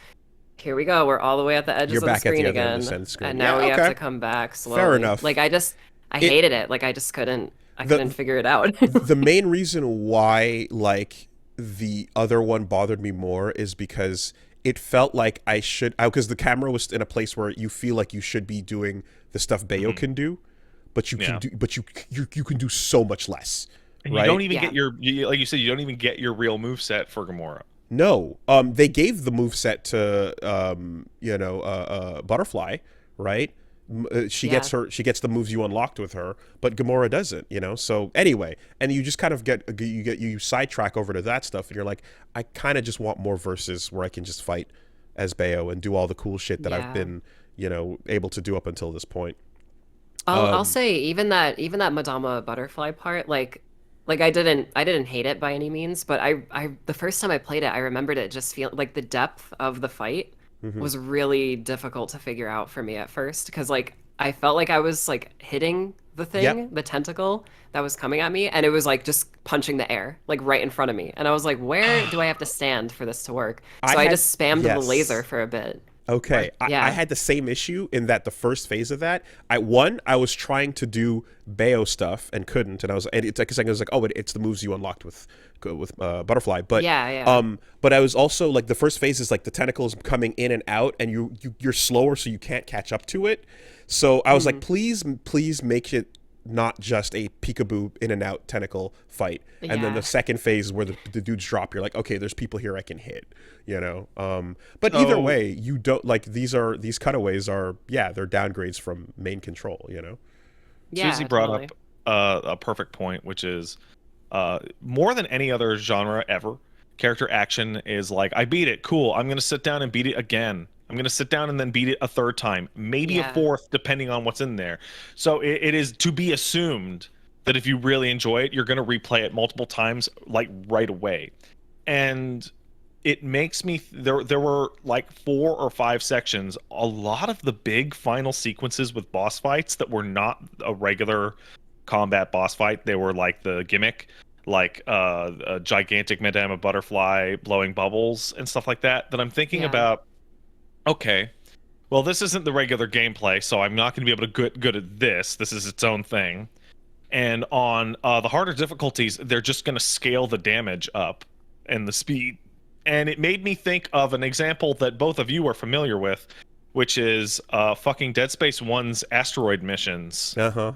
here we go. We're all the way at the edges You're of the back at the screen other end again. of the screen. And now Yeah, we have okay. to come back slowly. Fair enough. Like I It- hated it. Like I just couldn't figure it out. The main reason why like the other one bothered me more is because it felt like because the camera was in a place where you feel like you should be doing the stuff Bayo can do, but you can Yeah. do you can do so much less. And right? you don't even Yeah. get like you said, you don't even get your real move set for Gamora. No, they gave the move set to Butterfly, right? She gets the moves you unlocked with her, but Gamora doesn't, So anyway, and you just kind of you sidetrack over to that stuff, and you're like, I kind of just want more verses where I can just fight as Bayo and do all the cool shit that I've Yeah. been, able to do up until this point. I'll say even that Madama butterfly part, like I didn't hate it by any means, but I the first time I played it, I remembered it just feel like the depth of the fight was really difficult to figure out for me at first because like I felt like I was like hitting the thing, Yep. the tentacle that was coming at me, and it was like just punching the air like right in front of me, and I was like, where do I have to stand for this to work? So I just spammed the yes. laser for a bit. Okay, Yeah. I had the same issue in that the first phase of that, I was trying to do Bayo stuff and couldn't, and I was like, oh, it's the moves you unlocked with Butterfly, but Yeah. but I was also like the first phase is like the tentacles coming in and out, and you're slower, so you can't catch up to it. So I was like, please make it not just a peekaboo in and out tentacle fight. And then Yeah. the second phase where the dudes drop, you're like, okay, there's people here I can hit, but either way, you don't like these cutaways are they're downgrades from main control. Yeah, Susie brought totally. up a perfect point, which is more than any other genre ever, character action is like, I beat it, cool, I'm gonna sit down and beat it again. I'm gonna sit down and then beat it a third time, maybe a Yeah. fourth, depending on what's in there. So it is to be assumed that if you really enjoy it, you're gonna replay it multiple times, like right away. And it makes me there were like 4 or 5 sections, a lot of the big final sequences with boss fights that were not a regular combat boss fight, they were like the gimmick, like a gigantic Madame Butterfly blowing bubbles and stuff like that, then I'm thinking Yeah. about, okay, well, this isn't the regular gameplay, so I'm not going to be able to get good at this. This is its own thing. And on the harder difficulties, they're just going to scale the damage up and the speed. And it made me think of an example that both of you are familiar with, which is fucking Dead Space 1's asteroid missions. Uh-huh.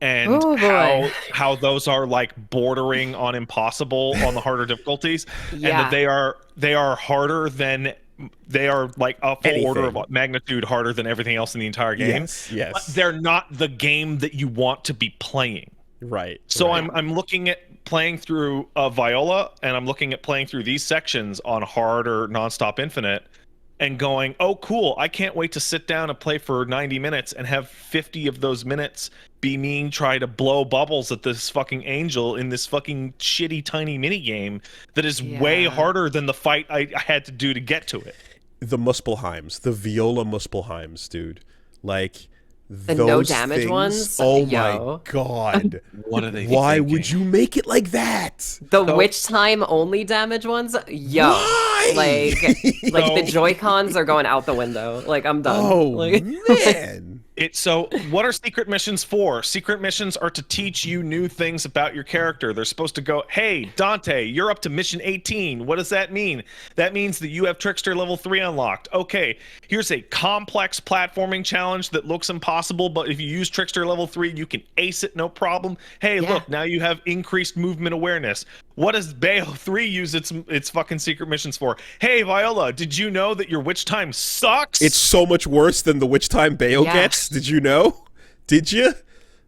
And Oh, boy. how those are like bordering on impossible on the harder difficulties, and that Yeah. they are harder than, they are like a full order Anything. of magnitude harder than everything else in the entire game. Yes, But yes. they're not the game that you want to be playing. Right. So right. I'm looking at playing through Viola, and I'm looking at playing through these sections on hard or nonstop infinite, and going, oh cool, I can't wait to sit down and play for 90 minutes and have 50 of those minutes be me try to blow bubbles at this fucking angel in this fucking shitty tiny mini game that is way Yeah. harder than the fight I had to do to get to it. The Muspelheims, the Viola Muspelheims, dude. Like The those no damage things, ones? Oh Yo. my god. What are they Why thinking? would you make it like that? The So- witch time only damage ones? Yo. Why? Like the So- Joy-Cons are going out the window. Like, I'm done. Oh Like, man. So what are secret missions for? Secret missions are to teach you new things about your character. They're supposed to go, hey, Dante, you're up to mission 18. What does that mean? That means that you have Trickster level 3 unlocked. Okay, here's a complex platforming challenge that looks impossible, but if you use Trickster level 3, you can ace it, no problem. Hey, Yeah. look, now you have increased movement awareness. What does Bayo 3 use its fucking secret missions for? Hey, Viola, did you know that your witch time sucks? It's so much worse than the witch time Bayo Yeah. gets. Did you know? Did you?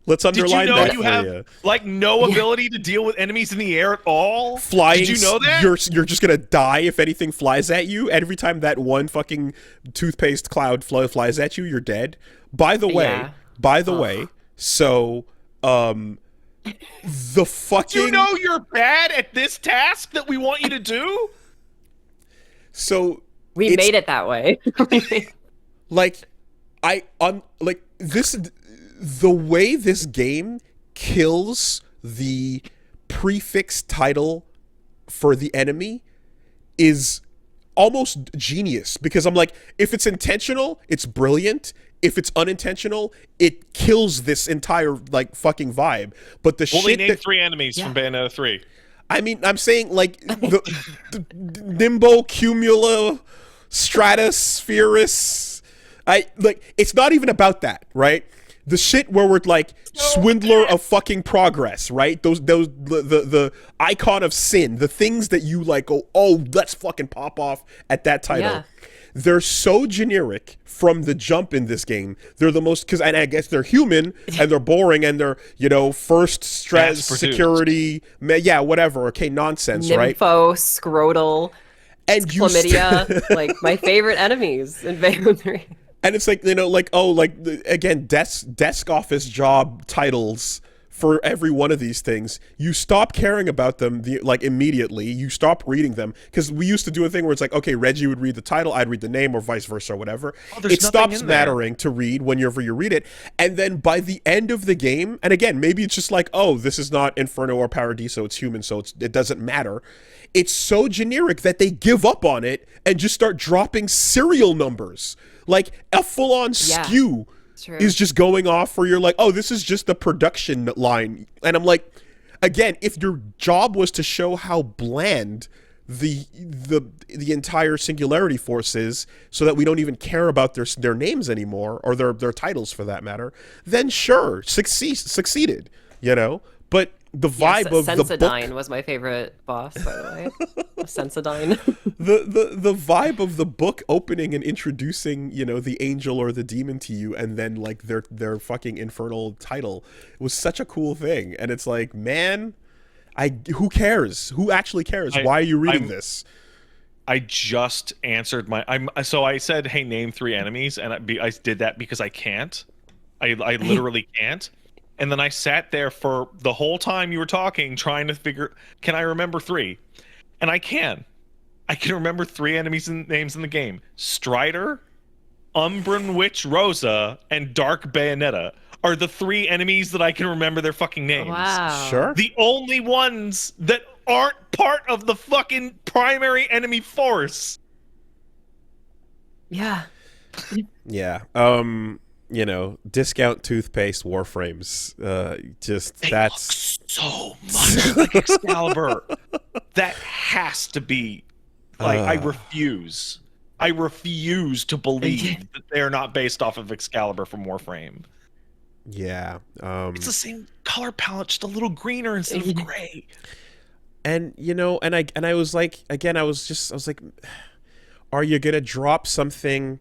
Let's Did you underline know that you for have you. like no ability to deal with enemies in the air at all? Flying, Did you know that? you're just gonna die if anything flies at you. Every time that one fucking toothpaste cloud flies at you, you're dead. By the way, Yeah. so the fucking Do you know you're bad at this task that we want you to do? so we it's- made it that way. like like this, the way this game kills the prefix title for the enemy is almost genius, because I'm like, if it's intentional, it's brilliant. If it's unintentional, it kills this entire like fucking vibe. But the Well, they shit named that 3 enemies from Bayonetta 3. I mean, I'm saying like the Nimbo, Cumula, Stratospherus. I like, it's not even about that, right? The shit where we're like swindler of fucking progress, right? The icon of sin, the things that you like go, oh, let's fucking pop off at that title. Yeah. They're so generic from the jump in this game. They're the most, because and I guess they're human and they're boring and they're, you know, first stress Mass-produced. security, yeah, whatever. Okay, nonsense, right? Nympho, Scrotal, And you Chlamydia, like my favorite enemies in Bayo 3. and it's like, you know, like, oh, like again, desk office job titles for every one of these things. You stop caring about them like immediately. You stop reading them, because we used to do a thing where it's like, okay, Reggie would read the title, I'd read the name, or vice versa, or whatever. there's It nothing stops in there. mattering to read whenever you read it. And then by the end of the game, and again, maybe it's just like, oh, this is not Inferno or Paradiso, it's human, so it doesn't matter. It's so generic that they give up on it and just start dropping serial numbers. Like a full-on Yeah. SKU True. is just going off where you're like, oh, this is just the production line. And I'm like, again, if your job was to show how bland the entire Singularity Force is, so that we don't even care about their names anymore, or their titles for that matter, then sure, succeeded, you know? But the vibe of the Sensodyne book, was my favorite boss, by the way. Sensodyne. the vibe of the book opening and introducing, you know, the angel or the demon to you, and then like their fucking infernal title was such a cool thing. And it's like, man, who cares? Who actually cares? Why are you reading this? I just answered so I said, hey, name 3 enemies, and I did that because I can't. I literally can't. And then I sat there for the whole time you were talking, trying to figure, can I remember 3? And I can. I can remember 3 enemies names in the game: Strider, Umbran Witch Rosa, and Dark Bayonetta. are the 3 enemies that I can remember their fucking names. Wow. Sure. The only ones that aren't part of the fucking primary enemy force. Yeah. Yeah. You know, discount toothpaste Warframes. They That's look so much like Excalibur. That has to be like I refuse. I refuse to believe that they're not based off of Excalibur from Warframe. yeah. It's the same color palette, just a little greener instead of gray. And you know, and I was like, again, I was like, are you gonna drop something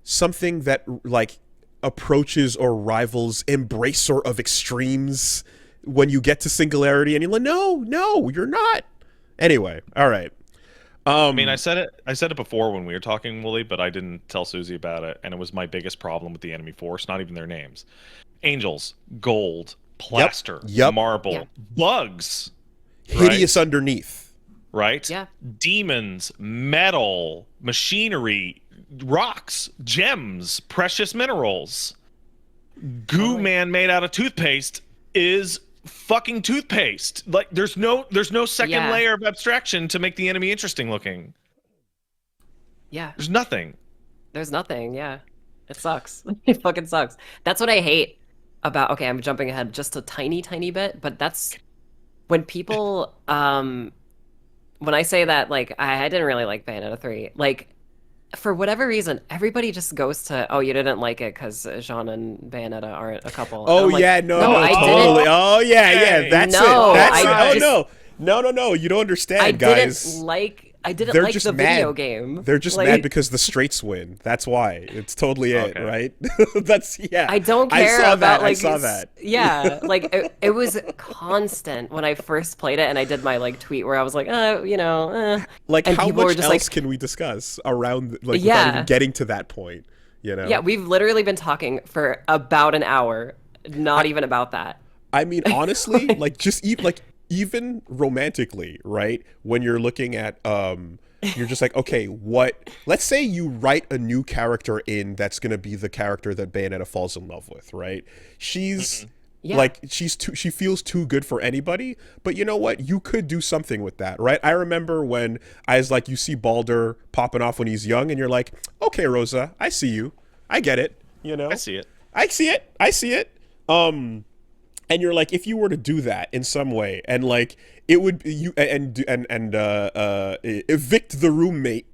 that like approaches or rivals Embracer of Extremes when you get to Singularity? And you're like, no, you're not. Anyway, all right. I mean, I said it before when we were talking, Wooly, but I didn't tell Susie about it, and it was my biggest problem with the enemy force, not even their names. Angels, gold, plaster, marble, bugs. Hideous underneath. Right? Yeah. Demons, metal, machinery, rocks, gems, precious minerals. Goo man made out of toothpaste is fucking toothpaste. Like there's no second layer of abstraction to make the enemy interesting looking. Yeah. There's nothing. There's nothing. Yeah. It sucks. It fucking sucks. That's what I hate about, okay, I'm jumping ahead just a tiny, tiny bit, but that's when people, when I say that, like, I didn't really like Bayonetta 3, like, for whatever reason, everybody just goes to, oh, you didn't like it because Jean and Bayonetta aren't a couple. Oh, like, yeah, no, I totally. didn't. Oh, yeah, that's No, it. That's I it. just- No, you don't understand, I guys. didn't They're like just the mad. video game. They're just Like, mad because the straights win. That's why. It's totally it, Okay. right? That's, yeah. I don't care about like I saw that. Yeah, like it was constant when I first played it, and I did my like tweet where I was like, Like, and how people were much just else like, can we discuss around, like, Yeah. without even getting to that point, you know? yeah, we've literally been talking for about an hour, not even about that. I mean, honestly, like, just even romantically, right? When you're looking at, you're just like, okay, let's say you write a new character in that's going to be the character that Bayonetta falls in love with, right? She's Yeah. like, she feels too good for anybody, but you know what? You could do something with that, right? I remember when I was like, you see Baldur popping off when he's young and you're like, okay, Rosa, I see you. I get it. You know, I see it. I see it. And you're like, if you were to do that in some way, and like it would evict the roommate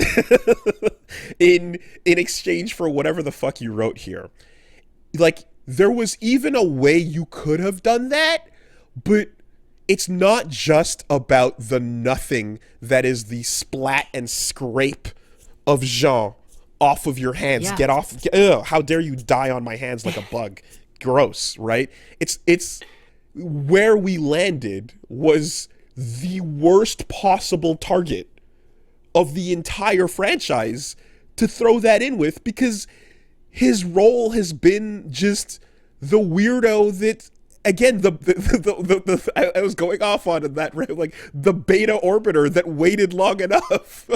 in exchange for whatever the fuck you wrote here, like there was even a way you could have done that, but it's not just about the nothing that is the splat and scrape of Jean off of your hands. Yeah. Get off! Ugh, how dare you die on my hands like a bug? Gross, right? It's where we landed was the worst possible target of the entire franchise to throw that in with, because his role has been just the weirdo that, again, I was going off on that, like the beta orbiter that waited long enough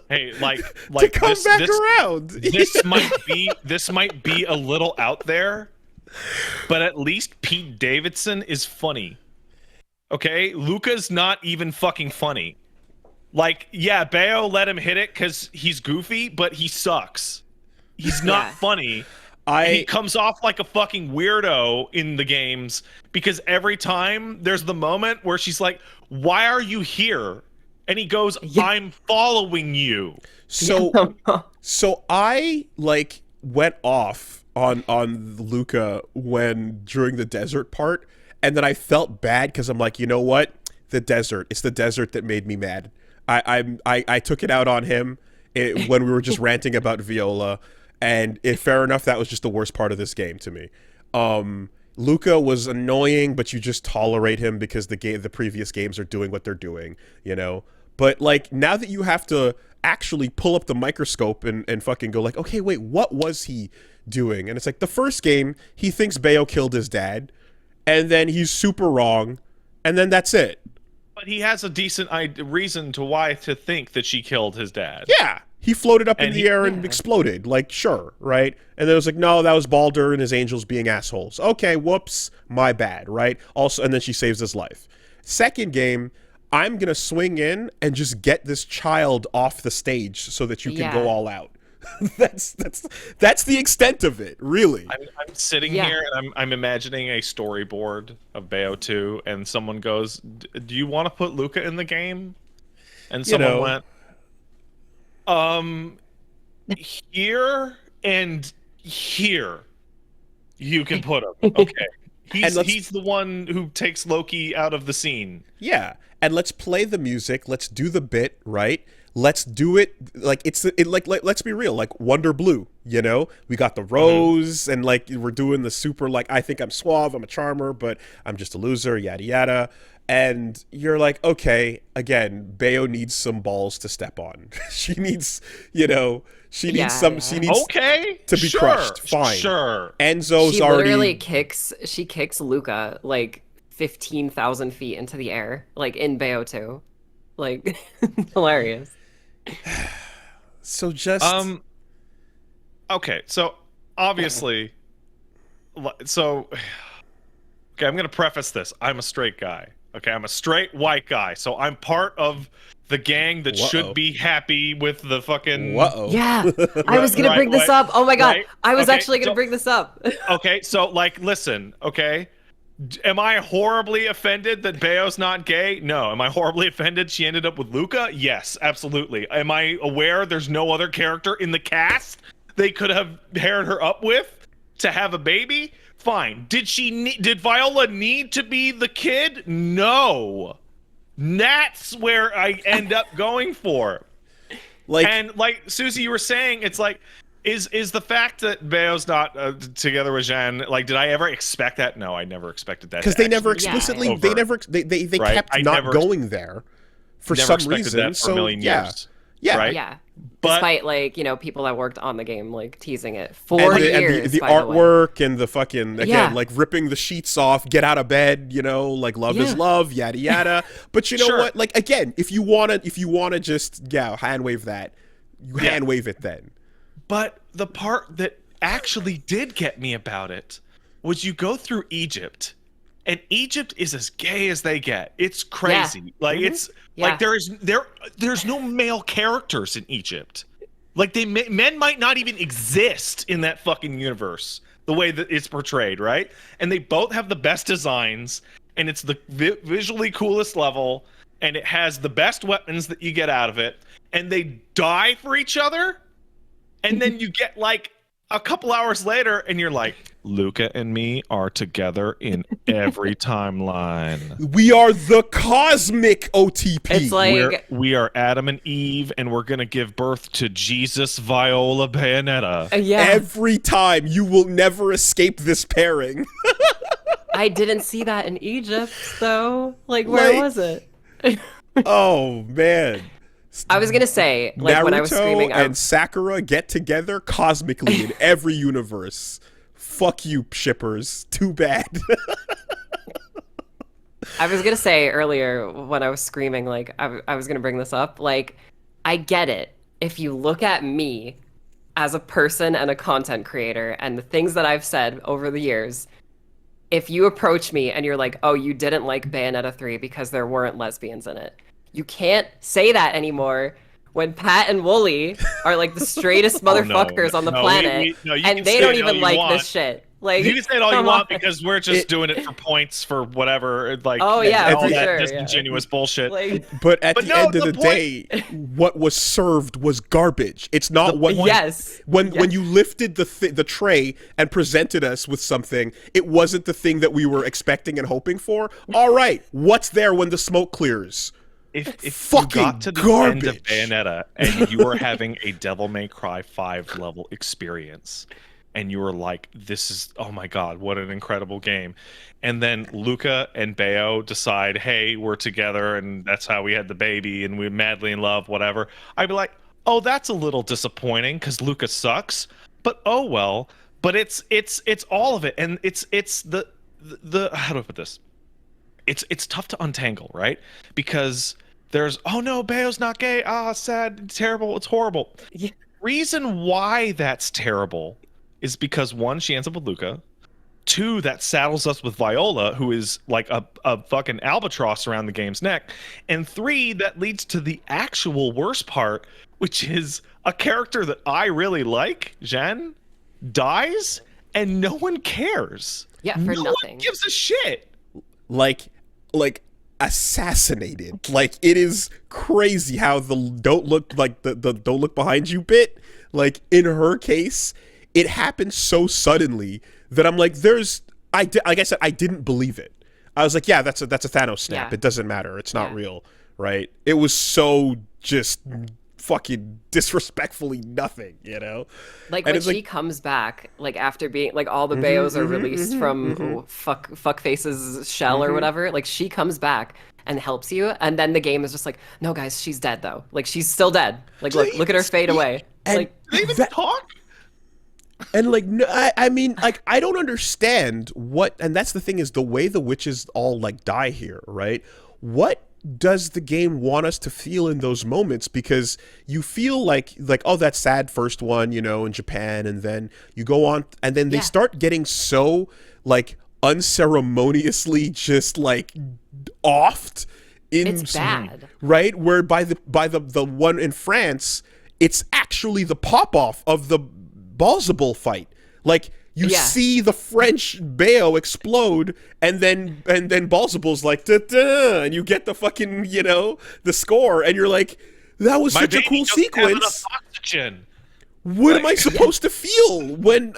Hey, like to come this, back this, around. this might be a little out there, but at least Pete Davidson is funny. Okay, Luca's not even fucking funny. Like, yeah, Bayo let him hit it because he's goofy, but he sucks. He's not Yeah. funny. He comes off like a fucking weirdo in the games because every time there's the moment where she's like, "Why are you here?" And he goes, "I'm following you." So I like went off on Luca during the desert part, and then I felt bad because I'm like, you know what? It's the desert that made me mad. I took it out on him when we were just ranting about Viola, and fair enough, that was just the worst part of this game to me. Luca was annoying, but you just tolerate him because the previous games are doing what they're doing, you know? But like, now that you have to actually pull up the microscope and fucking go like, okay, wait, what was he doing? And it's like, the first game, he thinks Bayo killed his dad, and then he's super wrong, and then that's it. But he has a decent reason to why to think that she killed his dad. Yeah, He floated up in And the air and yeah. exploded. Like, sure, right? And then it was like, no, that was Baldur and his angels being assholes. Okay, whoops, my bad, right? Also, and then she saves his life. Second game, I'm gonna swing in and just get this child off the stage so that you can go Yeah. all out. that's the extent of it, really. I'm sitting Yeah. here and I'm imagining a storyboard of Bayo 2, and someone goes, "Do you want to put Luca in the game?" And You someone know. went, here and here you can put him. Okay. He's the one who takes Loki out of the scene. Yeah, and let's play the music. Let's do the bit, right? Let's do it like let's be real, like Wonder Blue, you know? We got the rose and like we're doing the super like I think I'm suave, I'm a charmer, but I'm just a loser, yada yada. And you're like, okay, again, Bayo needs some balls to step on. She needs, she needs Yeah, some yeah. she needs Okay. to be sure, crushed. Fine. Sure. Enzo's She already literally kicks Luca like 15,000 feet into the air, like in Bayo 2. Like, hilarious. so just Okay, so obviously so okay, I'm going to preface this. I'm a straight guy. Okay, I'm a straight white guy. So I'm part of the gang that should be happy with the fucking Whoa. Yeah, I was gonna Right, bring this right, up. Oh my god, right. I was Okay, actually gonna so- bring this up. Okay, so like listen, okay? Am I horribly offended that Bayo's not gay? No. Am I horribly offended she ended up with Luca? Yes, absolutely. Am I aware there's no other character in the cast they could have paired her up with to have a baby? Fine. Did Viola need to be the kid? No. That's where I end up going for. Like And like Susie, you were saying, it's like, is the fact that Bayo's not together with Jeanne, like, did I ever expect that? No, I never expected that. because to they never actually be explicitly overt. they Right. kept I not never- going there for Never some expected reason. that for So a million yeah, years. yeah. Right? Yeah, But- despite like people that worked on the game like teasing it for And years. the by the way. artwork and the fucking again Yeah. like ripping the sheets off, get out of bed, like love is Yeah. love, yada yada. But you know Sure. what? Like again, if you wanna just hand wave that, you Yeah. hand wave it then. But the part that actually did get me about it was you go through Egypt, and Egypt is as gay as they get. It's crazy. Like it's Yeah. like there's no male characters in Egypt. Like men might not even exist in that fucking universe the way that it's portrayed, right? And they both have the best designs, and it's the visually coolest level, and it has the best weapons that you get out of it, and they die for each other. And then you get like a couple hours later and you're like, Luca and me are together in every timeline. We are the cosmic OTP. It's like We are Adam and Eve, and we're going to give birth to Jesus, Viola, Bayonetta. yeah, Every time you will never escape this pairing. I didn't see that in Egypt though. Like, where Like- was it? Oh man. I was gonna say, like, when I was Naruto screaming, and Sakura get together cosmically in every universe. Fuck you, shippers. Too bad. I was gonna say earlier when I was screaming, like, I was gonna bring this up. Like, I get it. If you look at me as a person and a content creator and the things that I've said over the years, if you approach me and you're like, oh, you didn't like Bayonetta 3 because there weren't lesbians in it, you can't say that anymore when Pat and Woolie are like the straightest Oh, no. motherfuckers on the No, planet, no, you and can they say don't it all even you like want. this shit. Like, You can say it all you come want on. because we're just doing it for points for whatever, like Oh, yeah, all for that sure, yeah. disingenuous bullshit. Like, But at But the no, end of the the point- day, what was served was garbage. It's not what yes. when you lifted the tray and presented us with something, it wasn't the thing that we were expecting and hoping for. All right, what's there when the smoke clears? If you Fucking got to the end of garbage. Bayonetta and you were having a Devil May Cry 5 level experience, and you were like, this is, oh my god, what an incredible game. And then Luca and Bayo decide, hey, we're together and that's how we had the baby and we're madly in love, whatever. I'd be like, oh, that's a little disappointing because Luca sucks, but oh well. But it's all of it, and it's the how do I put this? It's tough to untangle, right? Because There's, oh no, Bayo's not gay. Ah, sad, it's terrible, it's horrible. Yeah. Reason why that's terrible is because one, she ends up with Luca. Two, that saddles us with Viola, who is like a fucking albatross around the game's neck. And three, that leads to the actual worst part, which is a character that I really like, Jen, dies and no one cares. Yeah, for no nothing. one gives a shit. Like assassinated. Like, it is crazy how the don't look don't look behind you bit, like in her case, it happened so suddenly that I'm like, like I said, I didn't believe it. I was like, yeah, that's a Thanos snap. Yeah. It doesn't matter. It's not real, right? It was so just fucking disrespectfully nothing, you know? Like And when it's she comes back, like after being like all the Bayos are released from Fuckface's shell or whatever, like she comes back and helps you, and then the game is just like, no guys, she's dead though. Like she's still dead. Like look at her fade away. And Like Do they even talk? And like, no, I mean, like, I don't understand and that's the thing, is the way the witches all like die here, right? What does the game want us to feel in those moments? Because you feel like, oh, that sad first one, you know, in Japan, and then you go on, and then they start getting so like unceremoniously just like offed in, it's bad. right? Where by the one in France, it's actually the pop off of the Balsable fight. Like, you see the French Bayo explode, and then Balsable's like, da-da, and you get the fucking, you know, the score, and you're like, that was such a cool sequence. Oxygen. What am I supposed to feel when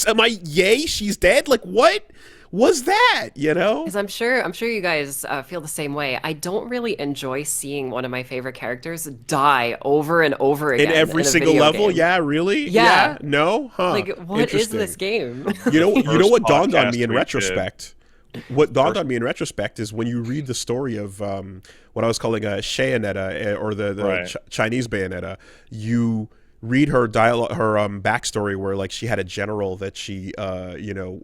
am I, yay, she's dead? Like, what was that, you know? Because I'm sure you guys feel the same way. I don't really enjoy seeing one of my favorite characters die over and over again In every in a single video level? game. Yeah, really? Yeah. No? Huh. Like, what is Interesting. this game? You know what dawned on podcast me in we retrospect? What dawned on me in retrospect is when you read the story of what I was calling a Bayonetta, or the Chinese Bayonetta, you read her dialogue, her backstory, where like she had a general that she you know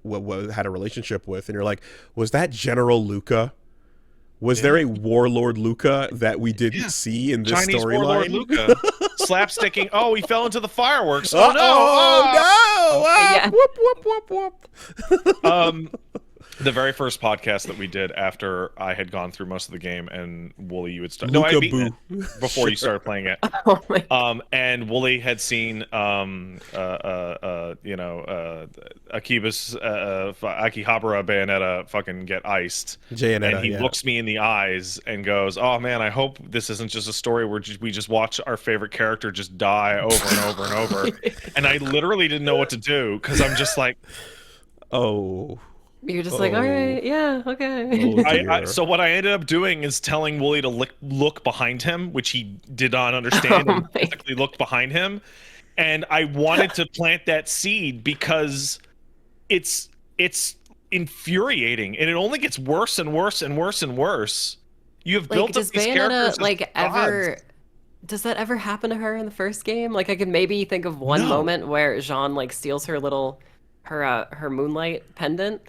had a relationship with, and you're like, was that General Luca? Was there a warlord Luca that we didn't see in this Chinese warlord storyline? Luca slapsticking. Oh, he fell into the fireworks. Oh no! Oh no! Whoop whoop whoop whoop. The very first podcast that we did after I had gone through most of the game, and Woolie, you would start. Luca No, I had beaten Boo. it before you started playing it. Oh my And Woolie had seen Akihabara Bayonetta fucking get iced. Bayonetta, and he looks me in the eyes and goes, "Oh man, I hope this isn't just a story where we just watch our favorite character just die over and over and over." And I literally didn't know what to do, because I'm just like, oh. You're just like, all right, yeah, okay. Oh, so what I ended up doing is telling Woolie to look behind him, which he did not understand, and physically looked behind him. And I wanted to plant that seed because it's infuriating, and it only gets worse and worse and worse and worse. You have built up Does these Bayonetta characters like as ever? gods. Does that ever happen to her in the first game? Like I could maybe think of one No. moment where Jean like steals her little her moonlight pendant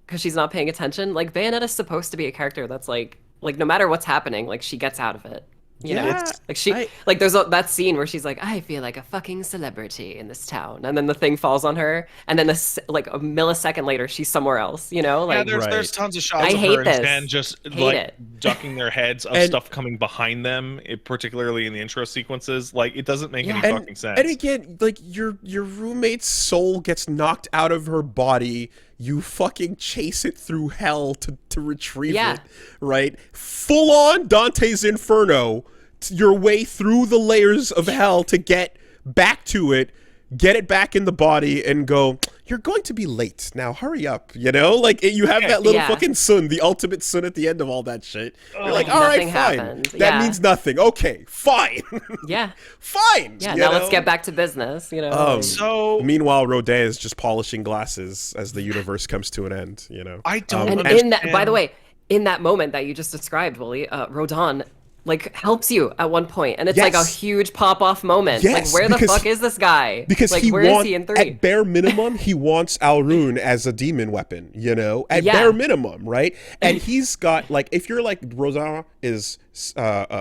because she's not paying attention. Like Bayonetta's supposed to be a character that's like no matter what's happening, like she gets out of it. You know? Like like there's that scene where she's like, I feel like a fucking celebrity in this town, and then the thing falls on her, and then like a millisecond later she's somewhere else. You know, like There's tons of shots I of hate her this. and Jen just Hate like it. ducking their heads of And- stuff coming behind them, particularly in the intro sequences. Like, it doesn't make any and, fucking sense. and again, like your roommate's soul gets knocked out of her body. You fucking chase it through hell to retrieve it, right? Full on Dante's Inferno, your way through the layers of hell to get back to it, get it back in the body, and go, you're going to be late. Now hurry up, you know? Like, you have that little fucking sun, the ultimate sun at the end of all that shit. You're like, all right, nothing fine. happened. That means nothing. Okay, fine. Yeah. Fine. Yeah. you Now know? let's get back to business. You know. So Meanwhile, Rodin is just polishing glasses as the universe comes to an end, you know? I don't And understand. in that, by the way, in that moment that you just described, Willie, Rodin like helps you at one point, and it's like a Yes. huge pop off moment. Like, Yes, where the because fuck is this guy? Because like, he where is wants, he in 3? at bare minimum, he wants Alrune as a demon weapon, you know? At Yeah. bare minimum, right? And he's got, like, if you're like, Rodan is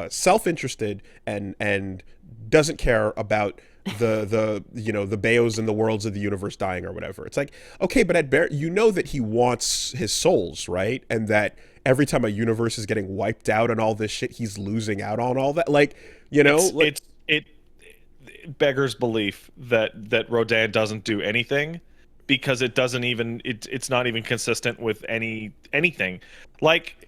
self-interested and doesn't care about the you know, the Bayos and the worlds of the universe dying or whatever. It's like, okay, but at bare, you know that he wants his souls, right? And that every time a universe is getting wiped out and all this shit, he's losing out on all that. Like, you know, it beggars belief that Rodan doesn't do anything, because it doesn't even it's not even consistent with anything. Like,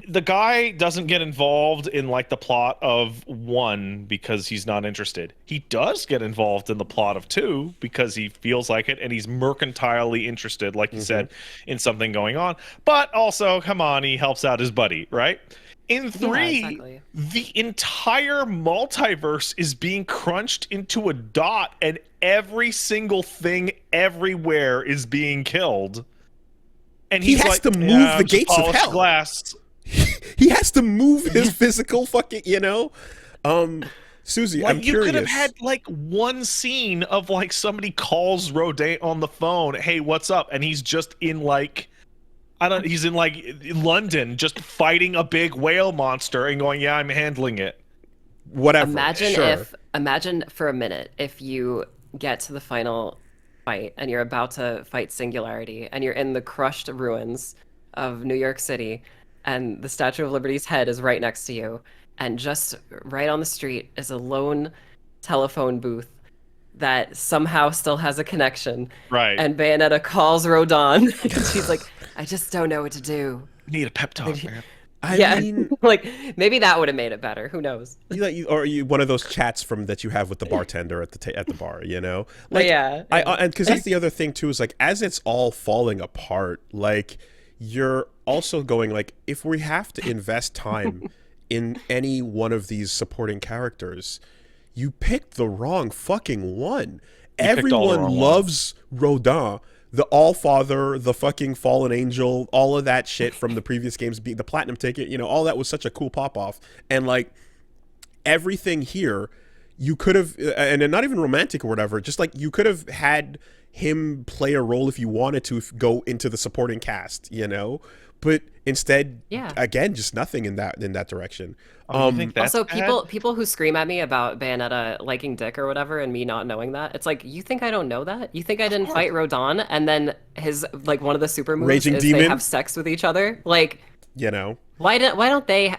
the guy doesn't get involved in like the plot of 1 because he's not interested. He does get involved in the plot of 2 because he feels like it, and he's mercantilely interested, like you said, in something going on. But also, come on, he helps out his buddy, right? In 3, exactly. the entire multiverse is being crunched into a dot, and every single thing everywhere is being killed. And He he's has like, to move "Yeah, the just gates of polish hell." glass. he has to move his physical fucking, you know? Susie, Like, I'm you curious. could have had like one scene of like somebody calls Rodan on the phone, "Hey, what's up?" And he's just in like, he's in like London, just fighting a big whale monster and going, "Yeah, I'm handling it." Whatever. Imagine sure. imagine for a minute if you get to the final fight and you're about to fight Singularity and you're in the crushed ruins of New York City, and the Statue of Liberty's head is right next to you, and just right on the street is a lone telephone booth that somehow still has a connection. Right. And Bayonetta calls Rodon, and she's like, "I just don't know what to do." Need a pep talk, man. I Yeah, mean, like maybe that would have made it better. Who knows? or you one of those chats from that you have with the bartender at the bar, you know? Like, yeah. and because that's the other thing too, is like, as it's all falling apart, like, you're also going like, if we have to invest time in any one of these supporting characters, you picked the wrong fucking one. picked all the Everyone wrong loves Rodin, the All-Father, the fucking Fallen Angel, all of that shit from the previous games, being the Platinum Ticket, you know, all that was such a cool pop-off. And like, everything here, you could have, and not even romantic or whatever, just like, you could have had him play a role if you wanted to go into the supporting cast, you know? But instead, Yeah. again, just nothing in that direction. Oh, you think that's Also, bad? people who scream at me about Bayonetta liking dick or whatever, and me not knowing that, it's like, you think I don't know that? You think I didn't fight Rodon, and then his like one of the super moves Raging is Demon? they have sex with each other? Like, You know? why don't they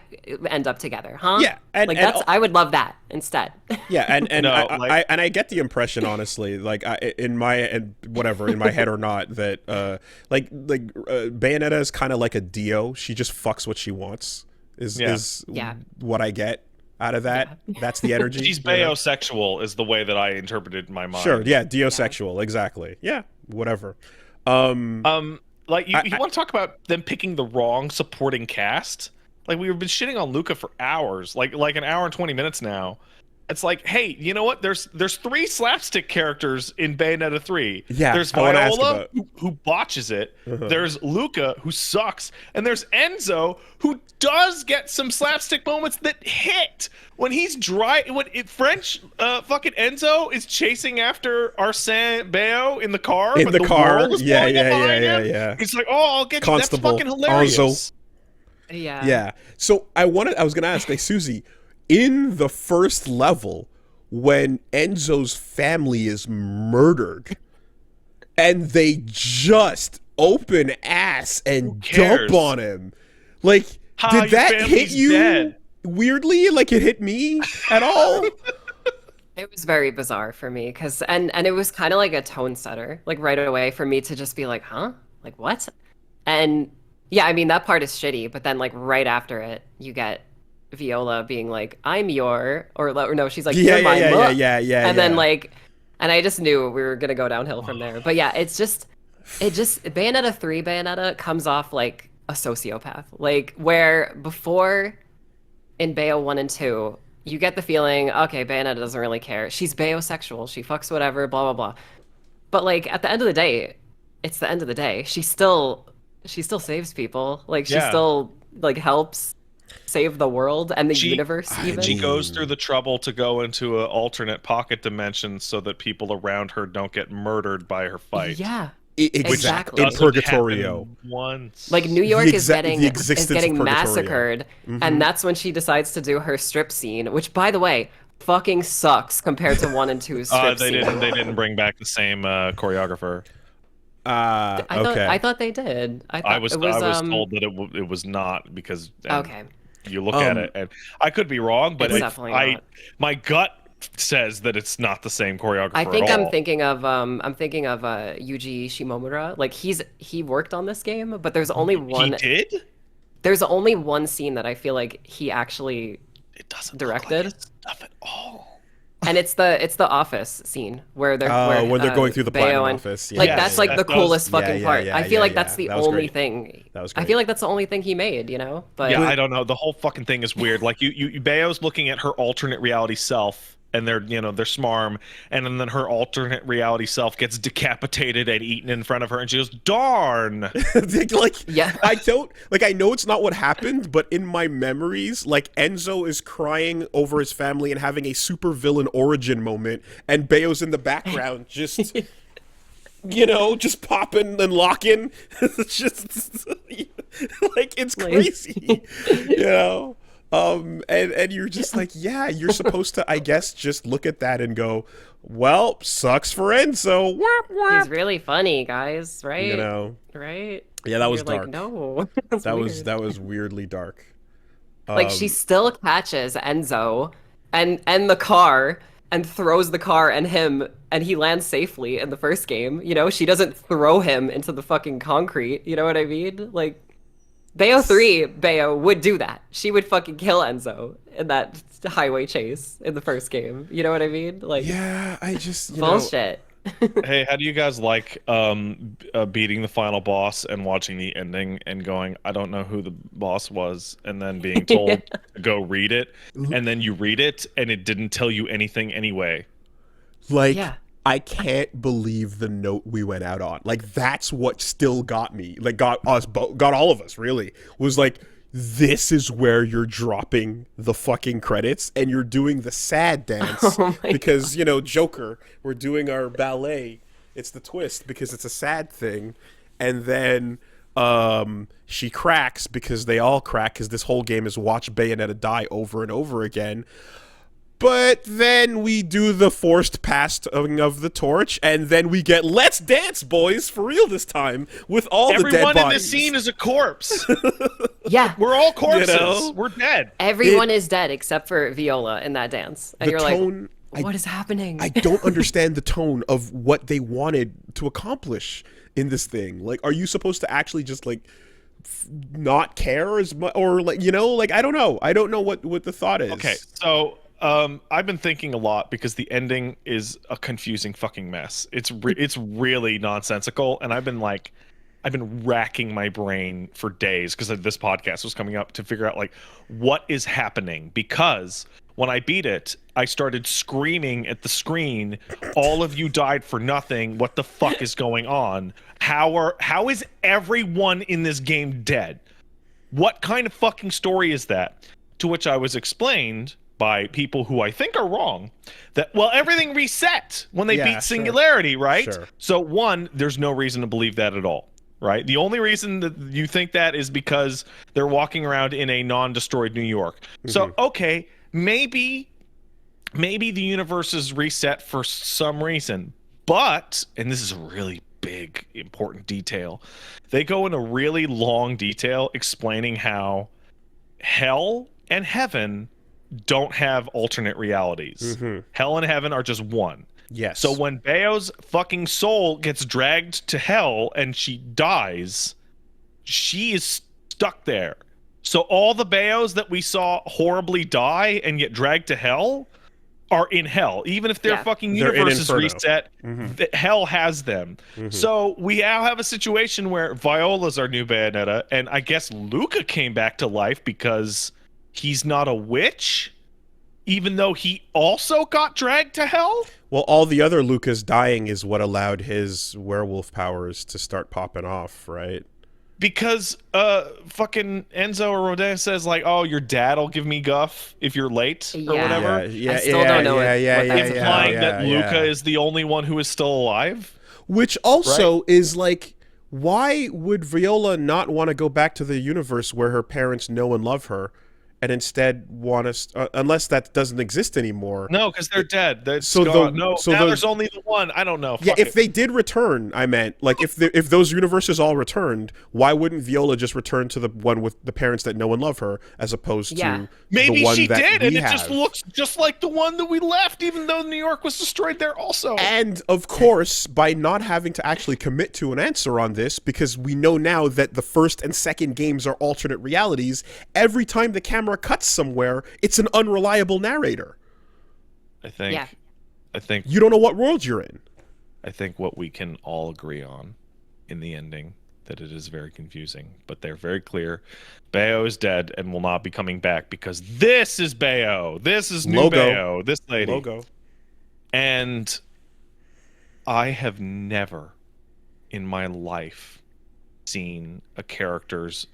end up together, huh? Yeah, and I would love that instead. yeah, and No, I get the impression, honestly, like, in my head or not, that Bayonetta is kind of like a Dio. She just fucks what she wants. Is Yeah. what I get out of that. That's the energy. She's you know? Bayosexual is the way that I interpreted in my mind. Sure, yeah, Diosexual, exactly. Yeah, whatever. Like, you want to talk about them picking the wrong supporting cast? Like, we've been shitting on Luca for hours, like an hour and 20 minutes now. It's like, hey, you know what? There's 3 slapstick characters in Bayonetta 3. Yeah, There's I wanna ask Viola, about- who botches it. There's Luca, who sucks. And there's Enzo, who does get some slapstick moments that hit. When he's French fucking Enzo is chasing after Arsène Bayo in the car. In but the car, world is yeah, blowing up yeah, behind yeah, him. yeah. He's like, oh, I'll get you. Constable, That's fucking hilarious. Enzo. Yeah. Yeah. So I was gonna ask, like, Susie, in the first level, when Enzo's family is murdered, and they just open ass and cares? dump on him, like, Ha, did your that hit family's you dead. weirdly? Like, it hit me at all? It was very bizarre for me because and it was kind of like a tone setter, like right away for me to just be like, huh? Like what? And yeah, I mean that part is shitty, but then like right after it, you get Viola being like, "I'm your," or no, she's like, Yeah, "You're my yeah, ma." yeah. And then like, and I just knew we were gonna go downhill from there. But yeah, it just Bayonetta comes off like a sociopath, like where before in Bayo 1 and 2, you get the feeling, okay, Bayonetta doesn't really care. She's Bayosexual. She fucks whatever, blah, blah, blah. But, like, at the end of the day, it's the end of the day. She still saves people. Like, she Yeah. still, like, helps. save the world and the She- universe even. She goes through the trouble to go into an alternate pocket dimension so that people around her don't get murdered by her fight. Yeah. Exactly. In Exactly. Purgatorio. Happen once. Like New York is getting the existence of Purgatorio. massacred, and that's when she decides to do her strip scene, which, by the way, fucking sucks compared to 1 and 2's strip they scene. didn't bring back the same choreographer. Okay. I thought they did. I was it was, told that it was not because okay. you look at it and I could be wrong, but It's definitely not. my gut says that it's not the same choreographer. I think at all. I'm thinking of Yuji Shimomura. Like he worked on this game, but there's only one. He did? There's only one scene that I feel like he actually It doesn't directed. look like his stuff at all. And it's the office scene where they're when they're going through the Bayo platinum and, office. like Yeah, that's yeah, like yeah. the coolest Yeah, fucking yeah, part. yeah, I feel yeah, like yeah. that's the That was only great. thing. That was I great. feel like that's the only thing he made, you know? But Yeah, I don't know. The whole fucking thing is weird. Like you Bayo's looking at her alternate reality self, and they're smarm, and then her alternate reality self gets decapitated and eaten in front of her, and she goes, "Darn!" Like, Yeah. I know it's not what happened, but in my memories, like Enzo is crying over his family and having a super villain origin moment, and Bayo's in the background just just popping and locking. It's just like it's crazy. And you're just like, yeah, you're supposed to, I guess, just look at that and go, well, sucks for Enzo. Wah, wah. he's really funny, guys, right? You know, Right? yeah, that was You're dark. like, no. That's that weird. was weirdly dark. Like she still catches Enzo and the car and throws the car and him, and he lands safely in the first game. You know, she doesn't throw him into the fucking concrete. You know what I mean? Like Bayo would do that. She would fucking kill Enzo in that highway chase in the first game. You know what I mean? Like Yeah, I just bullshit. Hey, how do you guys like beating the final boss and watching the ending and going, I don't know who the boss was, and then being told to go read it, and then you read it and it didn't tell you anything anyway. Like, Yeah. I can't believe the note we went out on. Like, that's what still got me. Like, got all of us, really. Was like, this is where you're dropping the fucking credits and you're doing the sad dance. Oh my because, Joker, we're doing our ballet. It's the twist because it's a sad thing. And then she cracks because they all crack because this whole game is watch Bayonetta die over and over again. But then we do the forced passing of the torch, and then we get "Let's dance, boys, for real this time" with all the dead Everyone in bodies. this scene is a corpse. Yeah. We're all corpses. know? We're dead. Everyone is dead except for Viola in that dance. And The you're tone, like, what is happening? I don't understand the tone of what they wanted to accomplish in this thing. Like, are you supposed to actually just like not care as much, or like I don't know. I don't know what the thought is. Okay, so I've been thinking a lot because the ending is a confusing fucking mess. It's really nonsensical, and I've been racking my brain for days because this podcast was coming up to figure out like what is happening. Because when I beat it, I started screaming at the screen, "All of you died for nothing. What the fuck is going on? How is everyone in this game dead? What kind of fucking story is that?" To which I was explained by people who I think are wrong that, well, everything reset when they Yeah, beat sure. Singularity, right? Sure. So one, there's no reason to believe that at all, right? The only reason that you think that is because they're walking around in a non-destroyed New York. So, okay, maybe the universe is reset for some reason, but, and this is a really big, important detail, they go in a really long detail explaining how hell and heaven don't have alternate realities. Hell and heaven are just one. Yes. So when Bayo's fucking soul gets dragged to hell and she dies, she is stuck there. So all the Bayos that we saw horribly die and get dragged to hell are in hell. Even if their Yeah. fucking They're in universe is Inferno. reset, hell has them. So we now have a situation where Viola's our new Bayonetta, and I guess Luca came back to life because he's not a witch, even though he also got dragged to hell? Well, all the other Lucas dying is what allowed his werewolf powers to start popping off, right? Because fucking Enzo or Rodea says like, "Oh, your dad'll give me guff if you're late or Yeah. whatever," I still don't know what that means. implying that Luca is the only one who is still alive. Which also is like, why would Viola not want to go back to the universe where her parents know and love her, and instead want us, unless that doesn't exist anymore? No, because they're dead. That's So gone. the- There's only the one. I don't know. Yeah, Fuck if it. they did return, I meant, like, if those universes all returned, why wouldn't Viola just return to the one with the parents that know and love her, as opposed to Maybe the one she that did, we and it have? just looks just like the one that we left, even though New York was destroyed there also. And, of course, by not having to actually commit to an answer on this, because we know now that the first and second games are alternate realities, every time the camera cuts somewhere, it's an unreliable narrator. I think. Yeah. I think You don't know what world you're in. I think what we can all agree on in the ending, that it is very confusing, but they're very clear. Bayo is dead and will not be coming back because this is Bayo. This is new Logo. Bayo. This lady. Logo. And I have never in my life seen a character's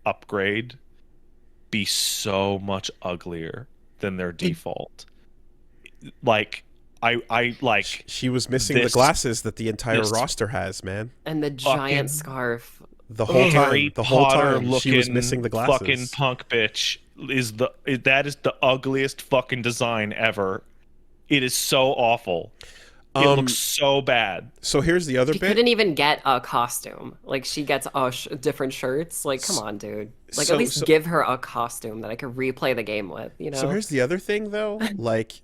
upgrade be so much uglier than their default. Like I like She was missing the this- glasses that the entire this- roster has, man. And the Fucking giant scarf. The whole Harry time, the whole Potter time, she was missing the glasses. fucking punk bitch is that is the ugliest fucking design ever. It is so awful. It looks so bad. So here's the other She bit. couldn't even get a costume. Like, she gets different shirts. Like, come on, dude. Like, So- at least so- give her a costume that I could replay the game with, you know? So here's the other thing, though. Like,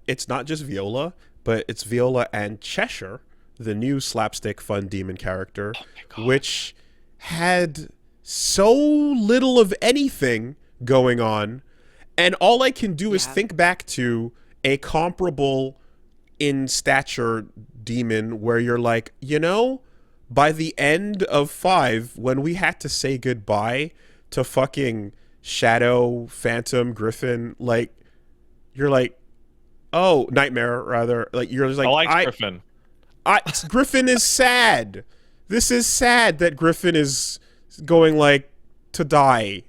it's not just Viola, but it's Viola and Cheshire, the new slapstick fun demon character, which had so little of anything going on. And all I can do is Yeah. think back to a comparable in stature demon where you're like, you know, by the end of 5, when we had to say goodbye to fucking Shadow, Phantom, Griffin, like, you're like, oh, Nightmare, rather. Like, you're just like, I like Griffin. Griffin is sad. This is sad that Griffin is going, like, to die.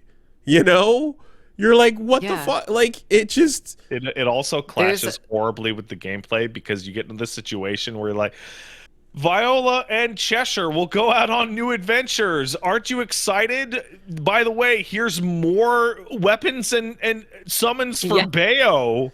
You know? You're like, what the Yeah. fuck? Like, it just... It also clashes horribly with the gameplay because you get into this situation where you're like, Viola and Cheshire will go out on new adventures. Aren't you excited? By the way, here's more weapons and summons for Yeah. Bayo.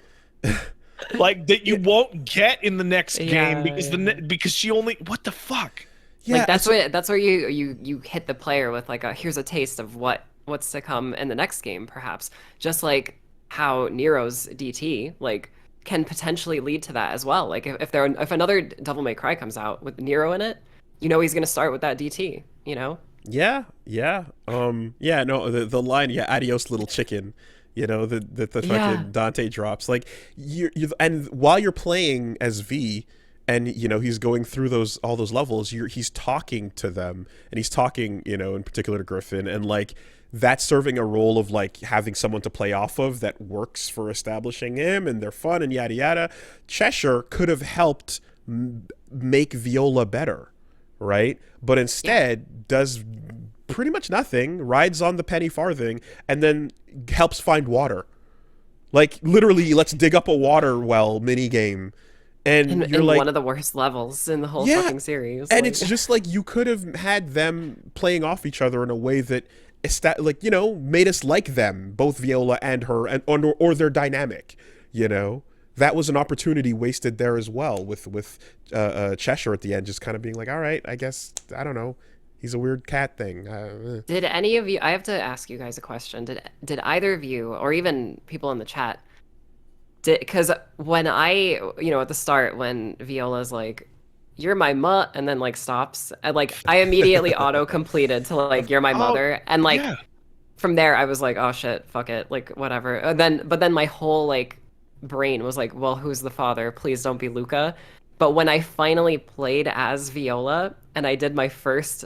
Like that you won't get in the next game because yeah. because she only what the fuck? Yeah, Like, that's where you hit the player with, like, here's a taste of what's to come in the next game, perhaps. Just like how Nero's DT, like, can potentially lead to that as well. Like, if another Devil May Cry comes out with Nero in it, you know he's gonna start with that DT, you know? Yeah. Yeah, no, the line, yeah, adios little chicken, you know, the fucking Yeah. Dante drops. Like, you and while you're playing as V, and, you know, he's going through all those levels, he's talking to them, and he's talking, you know, in particular to Griffin, and, like, that's serving a role of, like, having someone to play off of that works for establishing him, and they're fun, and yada yada. Cheshire could have helped make Viola better, right? But instead does pretty much nothing, rides on the penny farthing, and then helps find water. Like, literally, let's dig up a water well mini game. And you're in like, one of the worst levels in the whole Yeah, fucking series. and like- it's just like, you could have had them playing off each other in a way that like, you know, made us like them, both Viola and her, and or their dynamic, you know. That was an opportunity wasted there as well, with Cheshire at the end just kind of being like, all right, I guess, I don't know, he's a weird cat thing. Did any of you? I have to ask you guys a question. Did either of you, or even people in the chat, because when at the start when Viola's like, "You're my mutt," and then, like, stops, I immediately auto completed to, like, "You're my mother," and, like, yeah. from there I was like, "Oh shit, fuck it, like, whatever." But then my whole, like, brain was like, "Well, who's the father? Please don't be Luca." But when I finally played as Viola and I did my first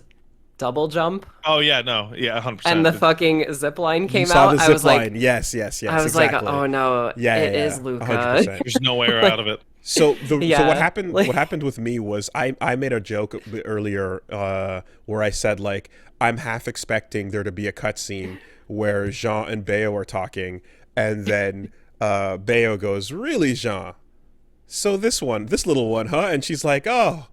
double jump Oh yeah, no, yeah, 100%. and the fucking zip line came you saw out, the I zip was like, line. Yes, I was exactly. like, "Oh no, Yeah, it yeah, is yeah, Luca." 100%. There's no way out of it. So what Yeah, happened? like What happened with me was I made a joke earlier where I said like I'm half expecting there to be a cutscene where Jean and Bayo are talking, and then Bayo goes, "Really, Jean? So this little one, huh?" And she's like, "Oh,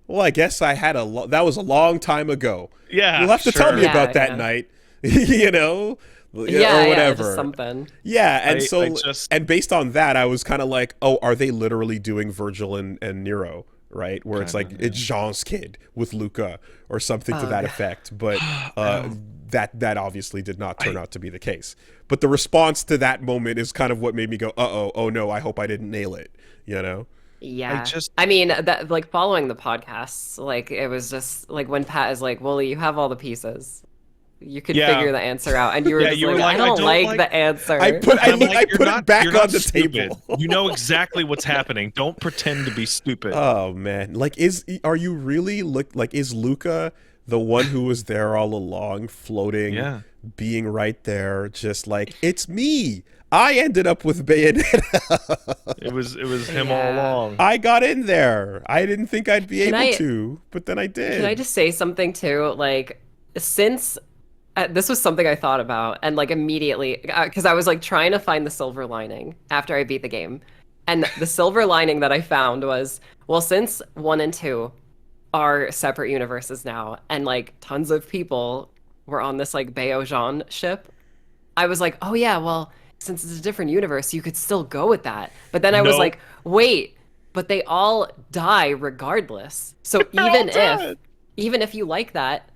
well, I guess I had that was a long time ago. You'll Yeah, have to tell me sure. about that yeah, night, you know, or yeah, just whatever." something. Yeah, and I so just and based on that, I was kind of like, "Oh, are they literally doing Virgil and Nero, right? Where it's kind like of, it's Jean's kid with Luca or something to Oh that god. effect." But Oh, that obviously did not turn I out to be the case. But the response to that moment is kind of what made me go, "Uh-oh, oh no, I hope I didn't nail it," you know? I Yeah. just I mean, that like following the podcasts, like it was just like when Pat is like, "Woolie, you have all the pieces. You could yeah. figure the answer out." And you were Yeah, just you were like, "I like, I don't don't like like the I answer." put and I'm like, I put it you're back on not the stupid. table. You know exactly what's happening. Don't pretend to be stupid. Oh man, like are you really like is Luca the one who was there all along, floating, Yeah. being right there, just like it's me. I ended up with Bayonetta. It was him all Yeah. along. I got in there. I didn't think I'd be Can able I to, but then I can I did. just say something too? Like since this was something I thought about and like immediately because I was like trying to find the silver lining after I beat the game. And the silver lining that I found was, well, since 1 and 2 are separate universes now, and like tons of people were on this like Bayo Jean ship, I was like, oh yeah, well, since it's a different universe, you could still go with that. But then I was Nope. like, wait, but they all die regardless. So They're all dead. even if you like that,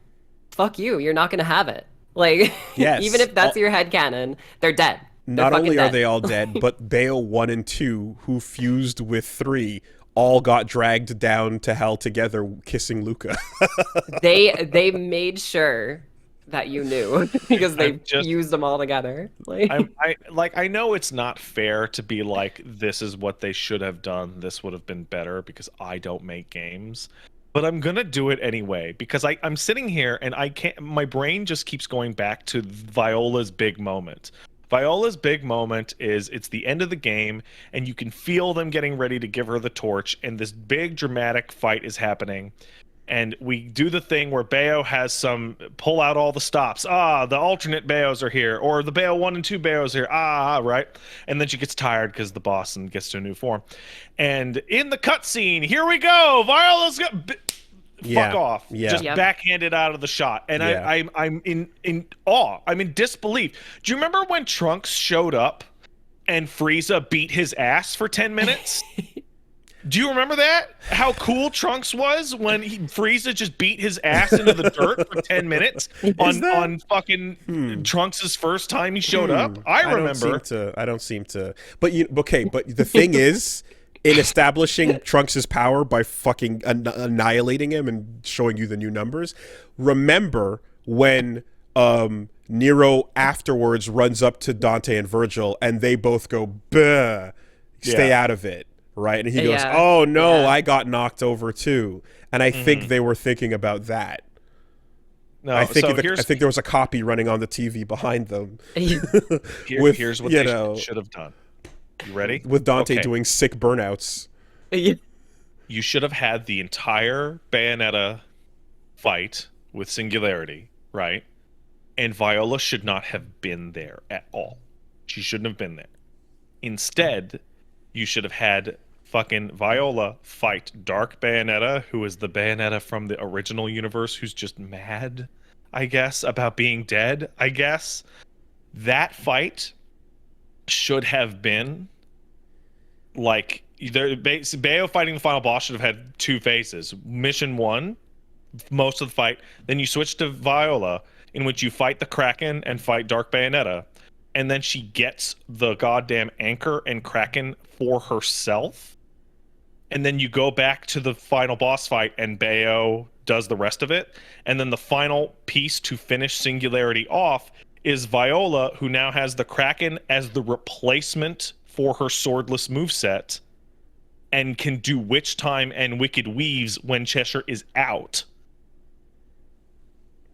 fuck you, you're not gonna have it. Like even Yes. if that's your headcanon, they're dead. They're Not fucking only are dead. they all dead, but Bayo 1 and 2, who fused with 3, all got dragged down to hell together, kissing Luca. They made sure that you knew because I'm they just fused them all together. Like I know it's not fair to be like this is what they should have done. This would have been better because I don't make games. But I'm gonna do it anyway because I'm sitting here and I can't. My brain just keeps going back to Viola's big moment. Viola's big moment is it's the end of the game and you can feel them getting ready to give her the torch and this big dramatic fight is happening. And we do the thing where Bayo has some pull out all the stops. Ah, the alternate Bayos are here, or the Bayo 1 and 2 Bayos are here. Right. And then she gets tired because the boss and gets to a new form. And in the cutscene, here we go. Viola's got fuck Yeah. off. Yeah. Just Yep. backhanded out of the shot. And Yeah. I'm in awe. I'm in disbelief. Do you remember when Trunks showed up and Frieza beat his ass for 10 minutes? Do you remember that? How cool Trunks was when Frieza just beat his ass into the dirt for 10 minutes on fucking Trunks' first time he showed up? I remember. I don't seem to. But okay. But the thing is, in establishing Trunks' power by fucking annihilating him and showing you the new numbers, remember when Nero afterwards runs up to Dante and Virgil and they both go, "Buh, stay Yeah. out of it." Right? And he goes, Yeah. "Oh no, Yeah. I got knocked over too." And I think they were thinking about that. No, I think so I think there was a copy running on the TV behind them. with, here's what you they know, should have done. You ready? with Dante Okay. doing sick burnouts. You should have had the entire Bayonetta fight with Singularity, right? And Viola should not have been there at all. She shouldn't have been there. Instead, you should have had fucking Viola fight Dark Bayonetta, who is the Bayonetta from the original universe who's just mad, I guess, about being dead, I guess. That fight should have been like Bayo fighting the final boss should have had two phases. Mission 1, most of the fight, then you switch to Viola, in which you fight the Kraken and fight Dark Bayonetta, and then she gets the goddamn anchor and Kraken for herself, and then you go back to the final boss fight and Bayo does the rest of it, and then the final piece to finish Singularity off is Viola, who now has the Kraken as the replacement for her swordless moveset and can do Witch Time and Wicked Weaves when Cheshire is out.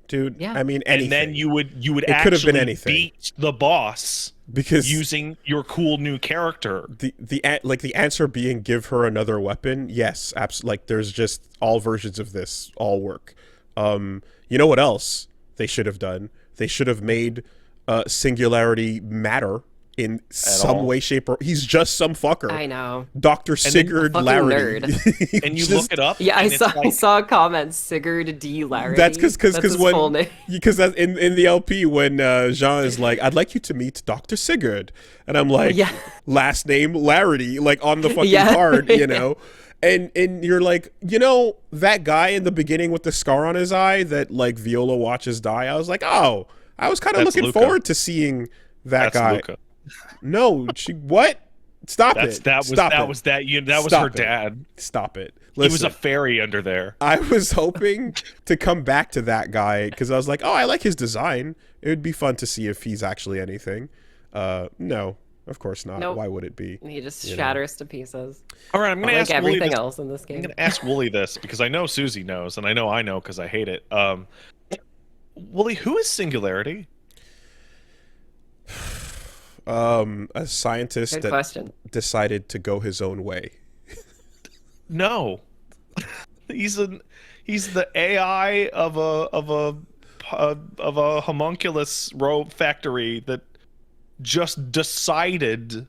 Dude, Yeah. I mean, anything. And then you would It could have been actually anything. beat the boss because using your cool new character. the answer being give her another weapon. Yes, absolutely. Like there's just all versions of this all work. You know what else they should have done? They should have made Singularity matter in some all. way, shape, or he's just some fucker. I know. Dr. Sigurd fucking Larry. nerd. And you look it up. Yeah, I and it's saw I like, saw a comment, Sigurd D. Larry. That's because his when full name. because that in the LP when Jean is like, I'd like you to meet Dr. Sigurd, and I'm like, Yeah. last name Larry, like on the fucking Yeah. card, you know. And you're like, you know, that guy in the beginning with the scar on his eye that like Viola watches die. I was like, oh, I was kind of That's looking Luca. forward to seeing that that's guy. Luca. No, what? Stop That's it. that was Stop that it. was that you that was Stop her it. dad. Stop it. He was a Listen, fairy under there. I was hoping to come back to that guy because I was like, oh, I like his design. It would be fun to see if he's actually anything. No, of course not. Nope. Why would it be? He just You know. shatters to pieces. All right, I'm gonna Like ask Woolie everything this. else in this I'm game. gonna ask Woolie this because I know Susie knows, and I know because I hate it. Woolie, who is Singularity? A scientist Good that question. decided to go his own way. No, he's the AI of a homunculus factory that just decided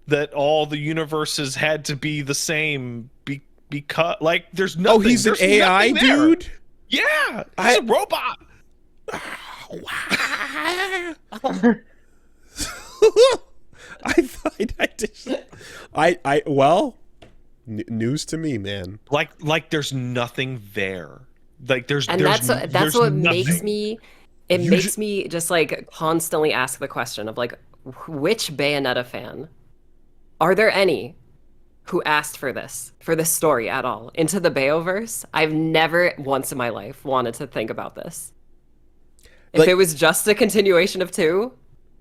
that all the universes had to be the same because like there's nothing. Oh, he's an there's AI nothing there. dude. Yeah, he's a robot. I thought I just well, news to me, man. Like there's nothing there. Like there's And there's, that's there's what nothing. makes me me just like constantly ask the question of like, which Bayonetta fan are there any who asked for this story at all into the Bayoverse? I've never once in my life wanted to think about this. If Like- it was just a continuation of 2,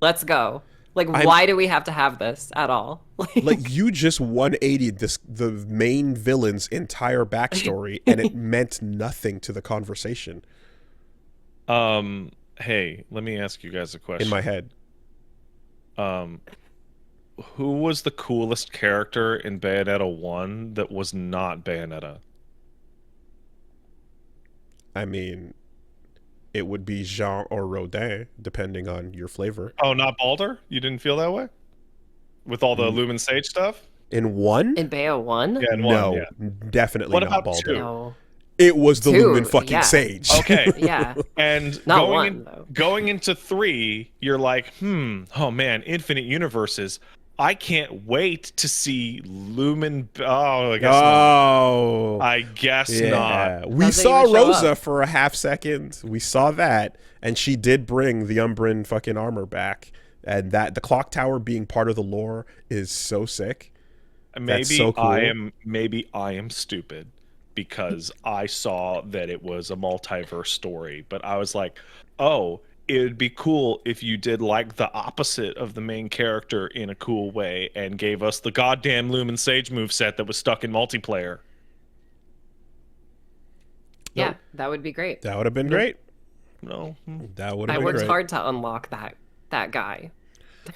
let's go. Like, why do we have to have this at all? Like you just 180'd the main villain's entire backstory, and it meant nothing to the conversation. Hey, let me ask you guys a question. In my head, Who was the coolest character in Bayonetta 1 that was not Bayonetta? I mean, it would be Jean or Rodin, depending on your flavor. Oh, not Baldur? You didn't feel that way? With all the Lumen Sage stuff? In one, In Bayo 1? Yeah, in no, one, yeah. definitely What not about Baldur. two? No. It was the 2, Lumen fucking yeah. Sage. Okay. Yeah. And Not one, though. going into 3, you're like, oh man, infinite universes. I can't wait to see Lumen. Oh, I guess not. Oh, I guess yeah. not. We How'd they saw even show Rosa up? for a half second. We saw that, and she did bring the Umbran fucking armor back. And that the clock tower being part of the lore is so sick. Maybe so cool. maybe I am stupid because I saw that it was a multiverse story, but I was like, oh, it would be cool if you did like the opposite of the main character in a cool way and gave us the goddamn Lumen Sage moveset that was stuck in multiplayer. Yeah, Nope. that would be great. That would have been great. No. That would I have been worked great. hard to unlock that guy.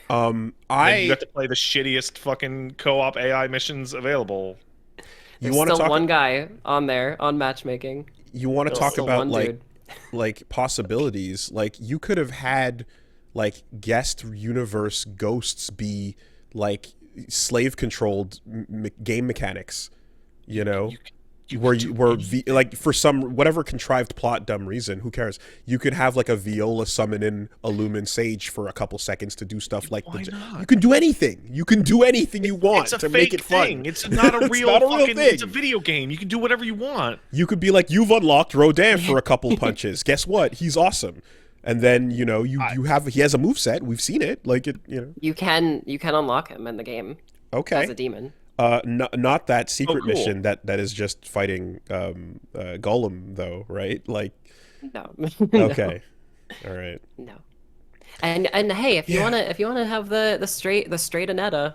Then you I have to play the shittiest fucking co-op AI missions available. you There's want to still talk one guy on there on matchmaking. you want to There's talk still about one like dude. like possibilities. Like you could have had like guest universe ghosts be like slave controlled game mechanics, you know, like for some whatever contrived plot dumb reason, who cares, you could have like a Viola summon in a Lumen Sage for a couple seconds to do stuff like Why not? you can do anything you want It's a to fake make it fun. thing. It's not a It's real not a real fucking. thing. It's a video game. You can do whatever you want. You could be like, you've unlocked Rodin for a couple punches. Guess what? He's awesome. And then, you know, he has a moveset. We've seen it. Like it, you know. You can unlock him in the game Okay. as a demon. Not that secret cool. mission that is just fighting Golem though, right? Like No. okay. All right. No. And hey, if you Yeah. wanna have the straight Anetta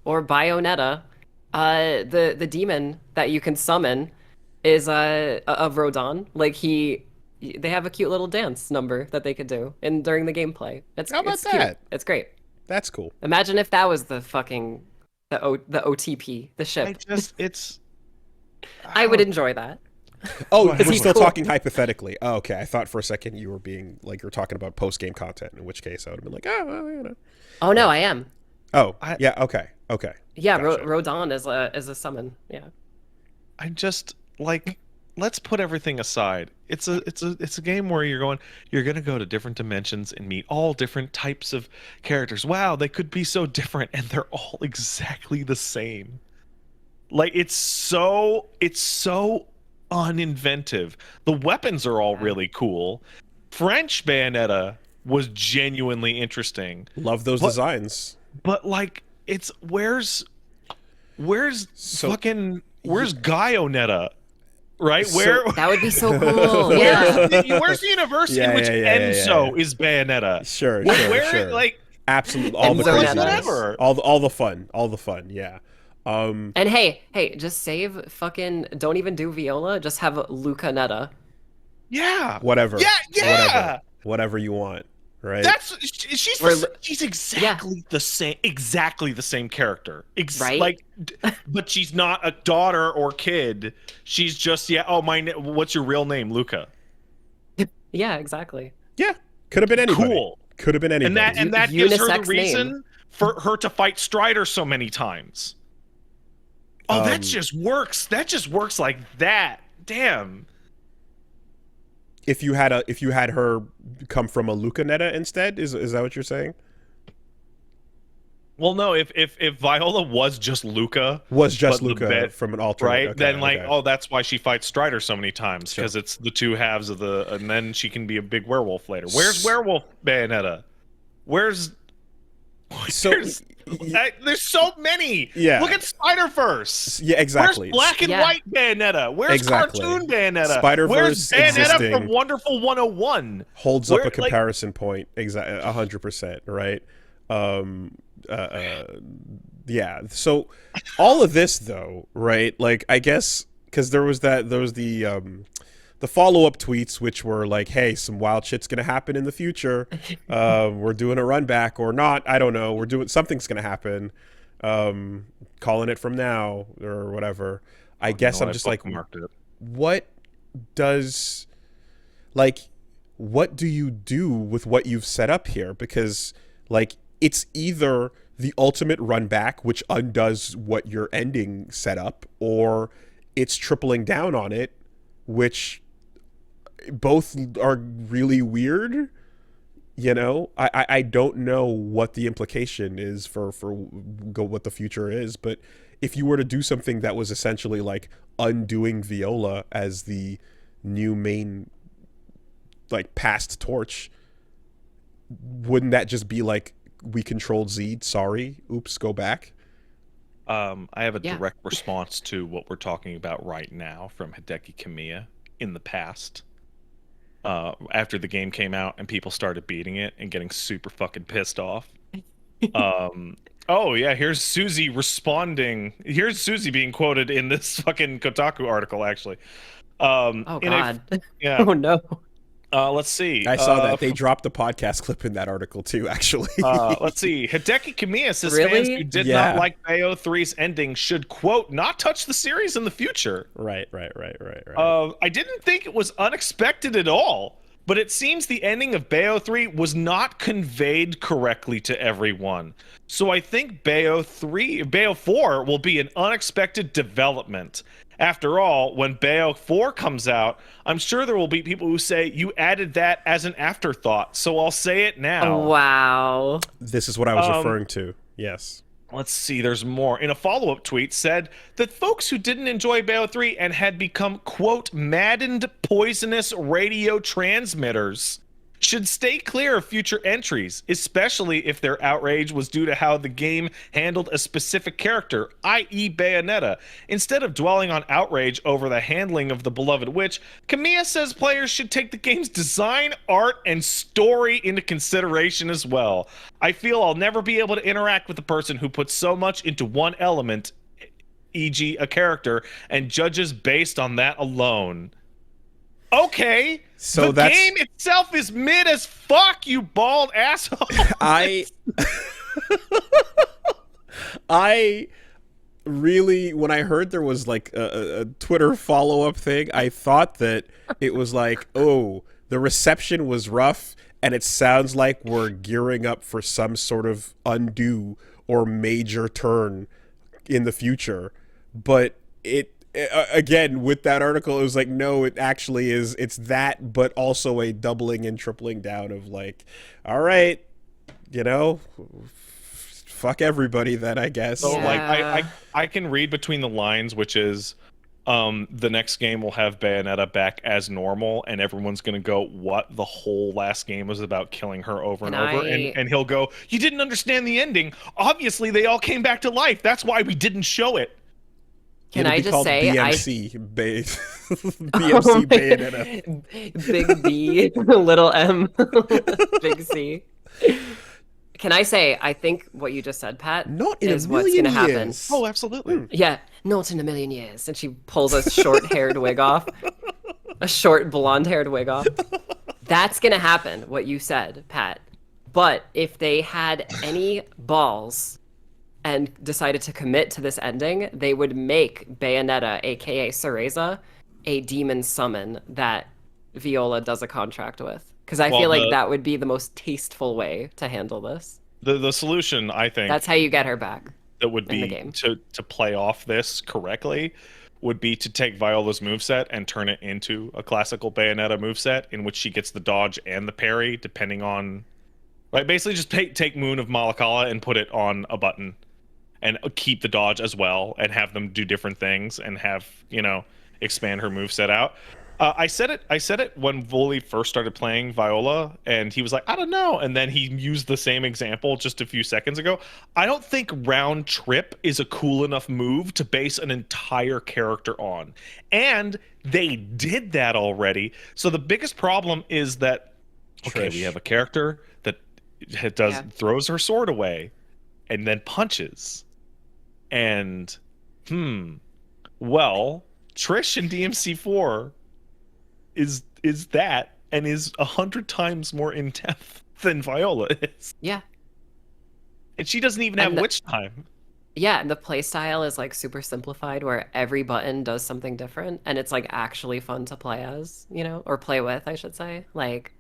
or Bayonetta, the demon that you can summon is of Rodon. Like they have a cute little dance number that they could do during the gameplay. How about it's cute. that? It's great. That's cool. Imagine if that was the fucking the OTP, the ship. I would enjoy that. Oh, ahead. we're still Cool. talking hypothetically. Oh, okay, I thought for a second you were being like you're talking about post game content. In which case, I would have been like, oh, well, you know. Oh no, I am. Oh, yeah. Okay. Yeah, Gotcha. Rodon is a summon. Yeah. I just like, let's put everything aside. It's a game where you're gonna go to different dimensions and meet all different types of characters. Wow, they could be so different, and they're all exactly the same. Like it's so uninventive. The weapons are all really cool. French Bayonetta was genuinely interesting, Love those designs. but like it's where's So- where's Guyonetta? Right? So- Where That would be so cool. Yeah. where's the university Yeah, in which yeah, yeah, yeah, Enzo yeah. is Bayonetta? Sure, Where like absolutely all the Enzo craziness. Netta. Whatever. all the fun. Yeah. And hey, just save fucking. Don't even do Viola. Just have Luca Netta. yeah. Whatever. Yeah. Whatever you want. Right. She's exactly the same character. Right? Like, but she's not a daughter or kid. She's just what's your real name, Luca? Yeah, exactly. Yeah. Could have been anybody. Cool. Could have been anybody. And that gives her the Unisex name. reason for her to fight Strider so many times. Oh, that just works. That just works like that. Damn. if you had her come from a Luca Netta instead, is that what you're saying? Well, no. If Viola was just Luca, Was just but the Luca bit- from an alternate, right? okay, Then okay. oh, that's why she fights Strider so many times, Sure. because it's the two halves of and then she can be a big werewolf later. Where's Werewolf Bayonetta? Where's So there's so many. Yeah. Look at Spider-Verse. yeah, exactly. Where's Black and Yeah. White Bayonetta? Where's Exactly. Cartoon Bayonetta? Spider-Verse Where's Bayonetta existing from Wonderful 101? Holds up Where- a like- comparison point, exactly 100%, right? Yeah. So all of this though, right? Like I guess because there was the follow-up tweets which were like, hey, some wild shit's gonna happen in the future. We're doing a run back or not, I don't know, something's gonna happen. Calling it from now or whatever. I guess I'm just like, bookmarked it. what do you do with what you've set up here? Because like it's either the ultimate run back, which undoes what your ending set up, or it's tripling down on it, which both are really weird. You know, I don't know what the implication is for what the future is, but if you were to do something that was essentially like undoing Viola as the new main like passed torch, wouldn't that just be like, we controlled Z, sorry, oops, go back? I have a Yeah. direct response to what we're talking about right now from Hideki Kamiya in the past. After the game came out and people started beating it and getting super fucking pissed off. Oh yeah, here's Susie responding. Here's Susie being quoted in this fucking Kotaku article, actually. Oh God. Yeah. Oh no. Let's see. I saw that they dropped the podcast clip in that article too, actually. Let's see. Hideki Kamiya says Really? fans who did Yeah. not like Bayo 3's ending should, quote, not touch the series in the future. Right. I didn't think it was unexpected at all, but it seems the ending of Bayo 3 was not conveyed correctly to everyone. So I think Bayo 4 will be an unexpected development. After all, when Bayo 4 comes out, I'm sure there will be people who say you added that as an afterthought. So I'll say it now. Wow. This is what I was referring to. Yes. Let's see, there's more. In a follow-up tweet said that folks who didn't enjoy Bayo 3 and had become, quote, maddened poisonous radio transmitters should stay clear of future entries, especially if their outrage was due to how the game handled a specific character, i.e. Bayonetta. Instead of dwelling on outrage over the handling of the beloved witch, Kamiya says players should take the game's design, art, and story into consideration as well. I feel I'll never be able to interact with a person who puts so much into one element, e.g. a character, and judges based on that alone. Okay, So the game itself is mid as fuck, you bald asshole. I I really, when I heard there was like a Twitter follow-up thing, I thought that it was like, oh, the reception was rough and it sounds like we're gearing up for some sort of undo or major turn in the future. But it again, with that article, it was like, no, it actually is, it's that, but also a doubling and tripling down of like, all right, you know, fuck everybody then, I guess. So like Yeah. I can read between the lines, which is the next game will have Bayonetta back as normal, and everyone's gonna go, "What? The whole last game was about killing her over Can and over," I and he'll go, "You didn't understand the ending. Obviously, they all came back to life. That's why we didn't show it." can It'll I be just called say BMC, Oh BMC my- Bayonetta. Big B, little M, big C. Can I say, I think what you just said, Pat, Not in is a what's million gonna happen. years. Oh, absolutely. Yeah, not in a million years. And she pulls a short-haired wig off, a short blonde-haired wig off. That's gonna happen, what you said, Pat. But if they had any balls and decided to commit to this ending, they would make Bayonetta, aka Cereza, a demon summon that Viola does a contract with. Because I Well, feel like that would be the most tasteful way to handle this. the solution, I think, That's how you get her back that would in the be game. to play off this correctly would be to take Viola's moveset and turn it into a classical Bayonetta moveset in which she gets the dodge and the parry depending on, right, basically just take Moon of Malakala and put it on a button and keep the dodge as well and have them do different things and have, you know, expand her moveset out. I said it when Woolie first started playing Viola, and he was like, I don't know. And then he used the same example just a few seconds ago. I don't think round trip is a cool enough move to base an entire character on. And they did that already. So the biggest problem is that, okay, Trish. we have a character that throws her sword away and then punches. And, well, Trish in DMC4 is that and is 100 times more in depth than Viola is, Yeah. and she doesn't even have witch time. Yeah, and the play style is like super simplified where every button does something different and it's like actually fun to play as, you know, or play with, I should say. Like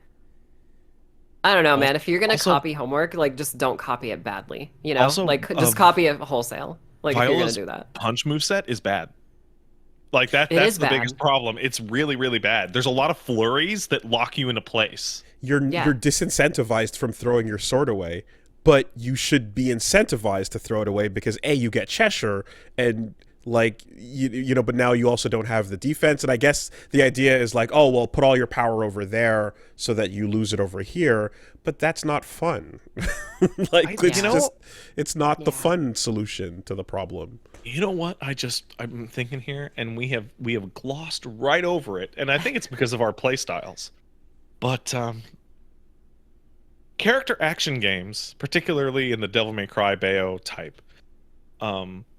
I don't know, man, if you're gonna Also- copy homework, like just don't copy it badly, you know? Also, Like just copy it wholesale. Like if you're Viola's gonna do that. punch moveset is bad. Like It that's is the bad. biggest problem. It's really, really bad. There's a lot of flurries that lock you into place. You're disincentivized from throwing your sword away, but you should be incentivized to throw it away because A, you get Cheshire, and like you know, but now you also don't have the defense. And I guess the idea is like, oh well, put all your power over there so that you lose it over here. But that's not fun. Like it's you know- just it's not the fun solution to the problem. You know what? I'm thinking here, and we have glossed right over it, and I think it's because of our play styles. But character action games, particularly in the Devil May Cry Bayo type,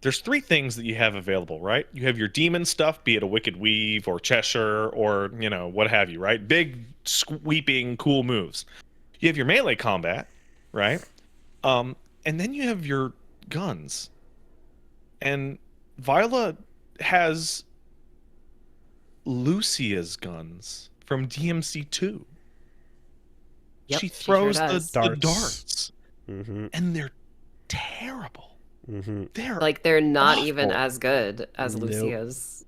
there's three things that you have available, right? You have your demon stuff, be it a Wicked Weave or Cheshire or, you know, what have you, right? Big, sweeping, cool moves. You have your melee combat, right? And then you have your guns. And Viola has Lucia's guns from DMC2. Yep, She she sure throws does. the Darts. darts, Mm-hmm. and they're terrible. Mm-hmm. They're Like they're not even awful. as good as Nope. Lucia's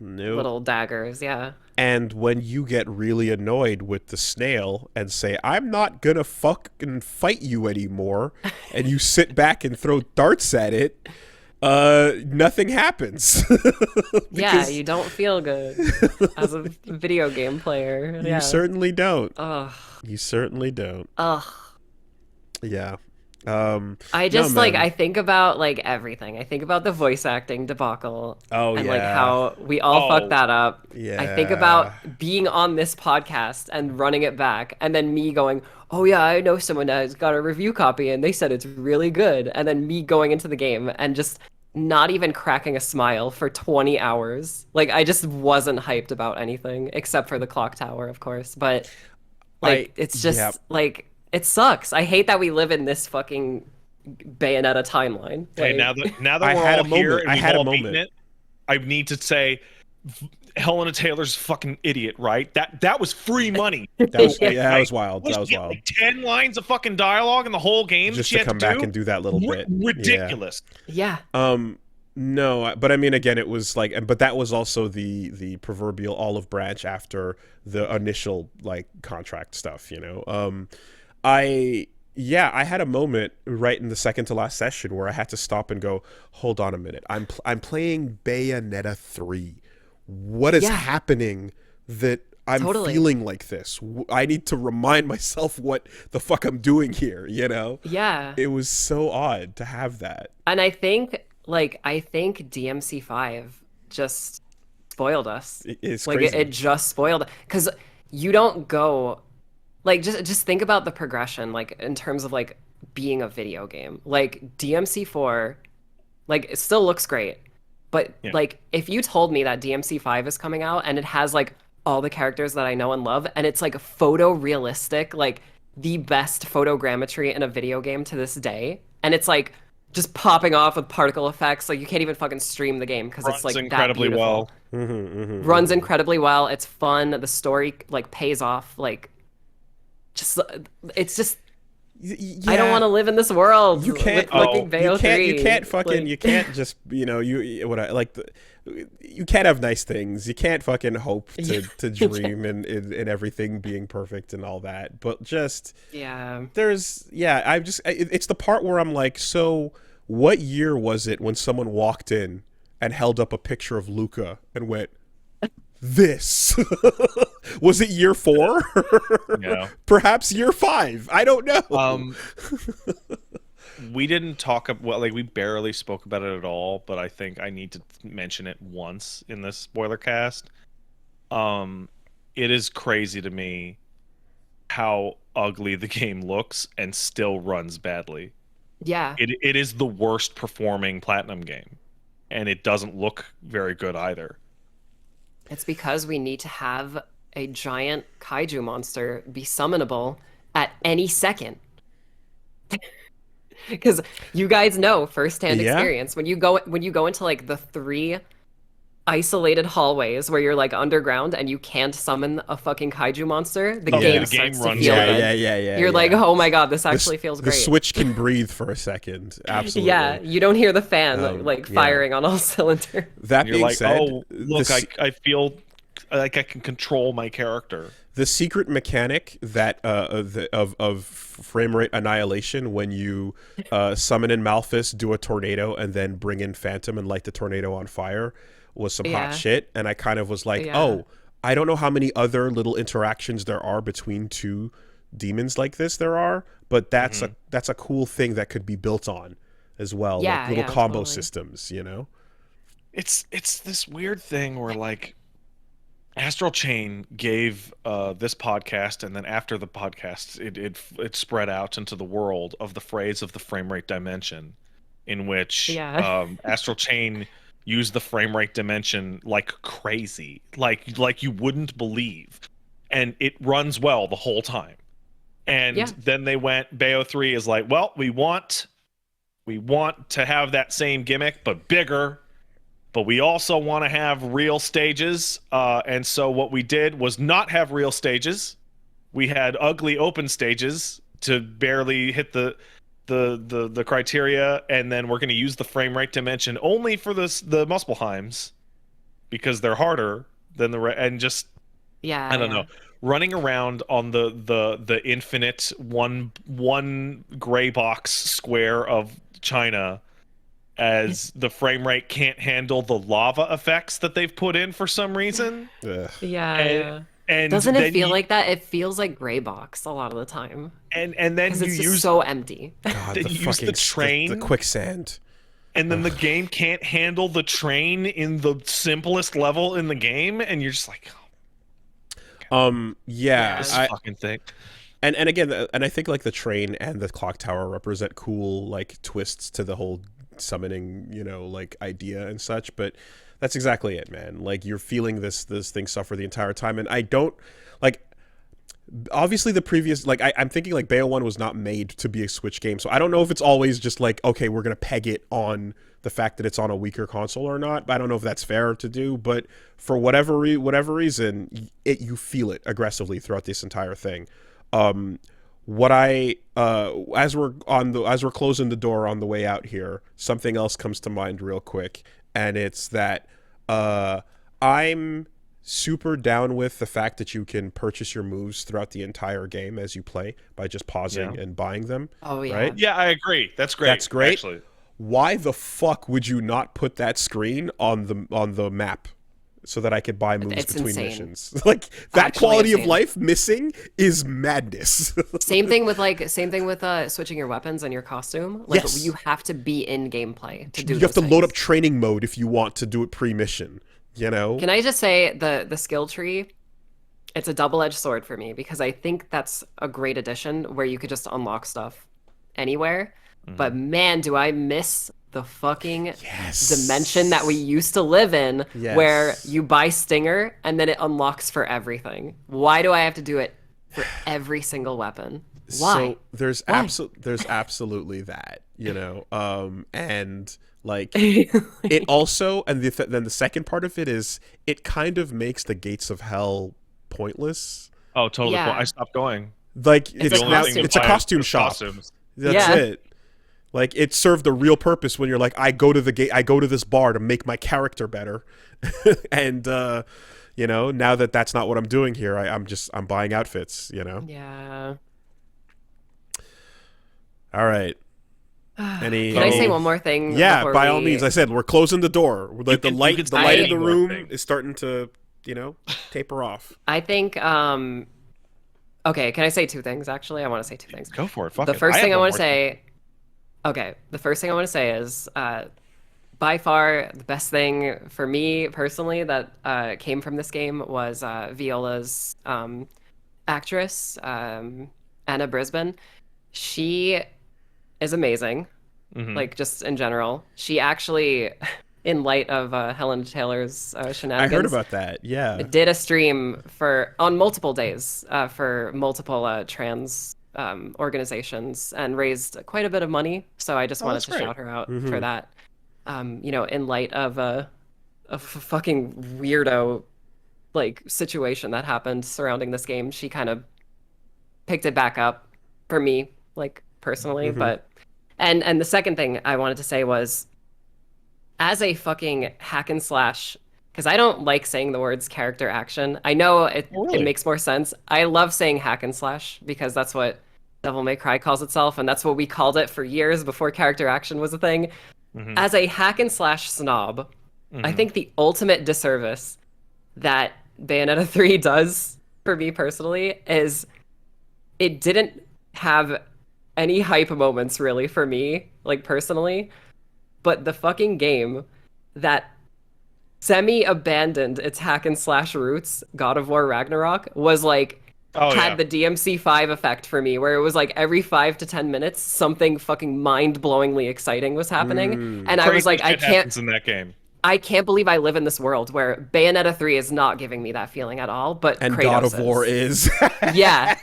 Nope. little daggers, yeah. And when you get really annoyed with the snail and say, I'm not gonna fucking fight you anymore, and you sit back and throw darts at it, nothing happens. Yeah, Because you don't feel good as a video game player. you Yeah. certainly don't. Ugh. You certainly don't. Ugh. Yeah. I just no, like man. I think about like everything. I think about the voice acting debacle Oh, and yeah. like how we all Oh, fucked that up. I think about Yeah. being on this podcast and running it back and then me going, "Oh yeah, I know someone that's got a review copy and they said it's really good." And then me going into the game and just not even cracking a smile for 20 hours. Like I just wasn't hyped about anything except for the clock tower, of course. But like it's just yeah. like it sucks. I hate that we live in this fucking Bayonetta timeline. Hey, Like, now that I we're had all a here moment. and I we've had a all beaten moment. it, I need to say Helena Taylor's a fucking idiot, right? That was free money. That was Yeah. that was wild. Was That was she get wild. like 10 lines of fucking dialogue in the whole game that Just she to had to come back do? and do that little bit. Yeah. Ridiculous. yeah. No, but I mean, again, it was like, but that was also the proverbial olive branch after the initial like contract stuff, you know. I yeah, I had a moment right in the second to last session where I had to stop and go, hold on a minute, I'm playing Bayonetta 3. What is Yeah. happening that I'm Totally. feeling like this? I need to remind myself what the fuck I'm doing here, you know? Yeah. It was so odd to have that. And I think DMC5 just spoiled us. It's Like crazy. it just spoiled because you don't go like just think about the progression like in terms of like being a video game. Like DMC4 like it still looks great. But Yeah. like if you told me that DMC5 is coming out and it has like all the characters that I know and love and it's like photorealistic, like the best photogrammetry in a video game to this day, and it's like just popping off with particle effects, like you can't even fucking stream the game because it's Runs like that incredibly beautiful. well. Runs incredibly well. It's fun. The story like pays off. Like just it's just I don't want to live in this world You can't. with fucking Bayo 3. You can't fucking. Like, You can't just. You know. You can't have nice things. You can't fucking hope to dream and everything being perfect and all that. But just yeah. It's the part where I'm like, so what year was it when someone walked in and held up a picture of Luca and went, this? Was it year 4? Yeah. Perhaps year 5. I don't know. We didn't talk about, well, like we barely spoke about it at all, but I think I need to mention it once in this spoiler cast. It is crazy to me how ugly the game looks and still runs badly. Yeah. It is the worst performing Platinum game, and it doesn't look very good either. It's because we need to have a giant kaiju monster be summonable at any second. Because you guys know firsthand Yeah. experience when you go into like the 3 isolated hallways where you're like underground and you can't summon a fucking kaiju monster, the Oh, game the game starts to runs feel bad. good. Yeah. You're like, oh my god, this The actually feels the great. Switch can breathe for a second. Absolutely. Yeah, you don't hear the fan like yeah. firing on all cylinders. That And you're being like, said, oh, look, I feel like I can control my character. the secret mechanic that of frame rate annihilation when you summon in Malphus, do a tornado, and then bring in Phantom and light the tornado on fire was some Yeah. hot shit. And I kind of was like, Yeah. oh, I don't know how many other little interactions there are between two demons like this there are, but that's a cool thing that could be built on as well. Yeah, like little yeah, combo totally. systems, you know? It's this weird thing where like Astral Chain gave this podcast, and then after the podcast, it spread out into the world of the phrase of the frame rate dimension, in which Yeah. Astral Chain used the frame rate dimension like crazy, like you wouldn't believe, and it runs well the whole time. And Yeah. then they went, Bayo 3 is like, well, we want to have that same gimmick but bigger. But we also want to have real stages, and so what we did was not have real stages. We had ugly open stages to barely hit the criteria, and then we're going to use the frame rate dimension only for the Muspelheims because they're harder than and just Yeah. I don't yeah. know, running around on the infinite one gray box square of China. As the frame rate can't handle the lava effects that they've put in for some reason. Ugh. Yeah, And- yeah. And Doesn't it then feel like that? It feels like gray box a lot of the time. and then Because you it's just use so empty. God, Then the you use fucking the train. the quicksand. and then the game can't handle the train in the simplest level in the game, and you're just like, Yeah, this I, fucking thing. and again, and I think like the train and the clock tower represent cool like twists to the whole summoning, you know, like idea and such. But that's exactly it, man. Like you're feeling this thing suffer the entire time, and I don't like obviously the previous, like I'm thinking like Bayo 1 was not made to be a Switch game, so I don't know if it's always just like, okay, we're gonna peg it on the fact that it's on a weaker console or not. I don't know if that's fair to do, but for whatever reason, you feel it aggressively throughout this entire thing. What I as we're closing the door on the way out here, something else comes to mind real quick, and it's that I'm super down with the fact that you can purchase your moves throughout the entire game as you play by just pausing and buying them. Oh yeah. Right? Yeah, I agree. That's great. That's great. Actually. Why the fuck would you not put that screen on the map so that I could buy moves It's between insane. missions? Like that Actually quality of insane. life missing is madness. Same thing with switching your weapons and your costume. Like Yes. you have to be in gameplay to do You have to those load up things. training mode if you want to do it pre-mission, you know? Can I just say the skill tree, it's a double-edged sword for me because I think that's a great addition where you could just unlock stuff anywhere. But man, do I miss the fucking Yes. dimension that we used to live in Yes. where you buy Stinger and then it unlocks for everything. Why do I have to do it for every single weapon? Why? So there's Why? there's absolutely that, you know, and like it also, and then the second part of it is it kind of makes the gates of hell pointless. Oh, totally. Yeah. I stopped going. Like It's it's a now costume it's a shop. costume It's shop. costumes. That's Yeah. it. Like it served a real purpose when you're like, I go to the gate, I go to this bar to make my character better, and you know, now that that's not what I'm doing here, I'm buying outfits, you know. Yeah. All right. Any? Can I say one more thing? Yeah, before by all we- means. I said we're closing the door. Like You the can light say in any the more room thing. is starting to, you know, taper off. I think okay, can I say two things actually? I want to say two things. Go for it. Fuck The it. first have thing I one want to more say, okay, the first thing I want to say is by far the best thing for me personally that came from this game was Viola's actress, Anna Brisbane. She is amazing, Mhm. like just in general. She actually, in light of Helen Taylor's I shenanigans, heard about that. Yeah. did a stream on multiple days for multiple trans organizations and raised quite a bit of money. So I just wanted that's to great. shout her out Mhm. for that. You know, in light of a fucking weirdo like situation that happened surrounding this game, she kind of picked it back up for me, like personally. But and the second thing I wanted to say was, as a fucking hack and slash, because I don't like saying the words character action. I know it really? makes more sense. I love saying hack and slash because that's what Devil May Cry calls itself, and that's what we called it for years before character action was a thing. As a hack and slash snob, I think the ultimate disservice that Bayonetta 3 does for me personally is it didn't have any hype moments really for me, like personally, but the fucking game that semi-abandoned its hack and slash roots, God of War Ragnarok, was like Oh, had yeah. the DMC5 effect for me, where it was like every 5 to 10 minutes something fucking mind-blowingly exciting was happening, and I was Crazy like, shit happens in that game. I can't believe I live in this world where Bayonetta 3 is not giving me that feeling at all, but And Kratos God of War is. Yeah.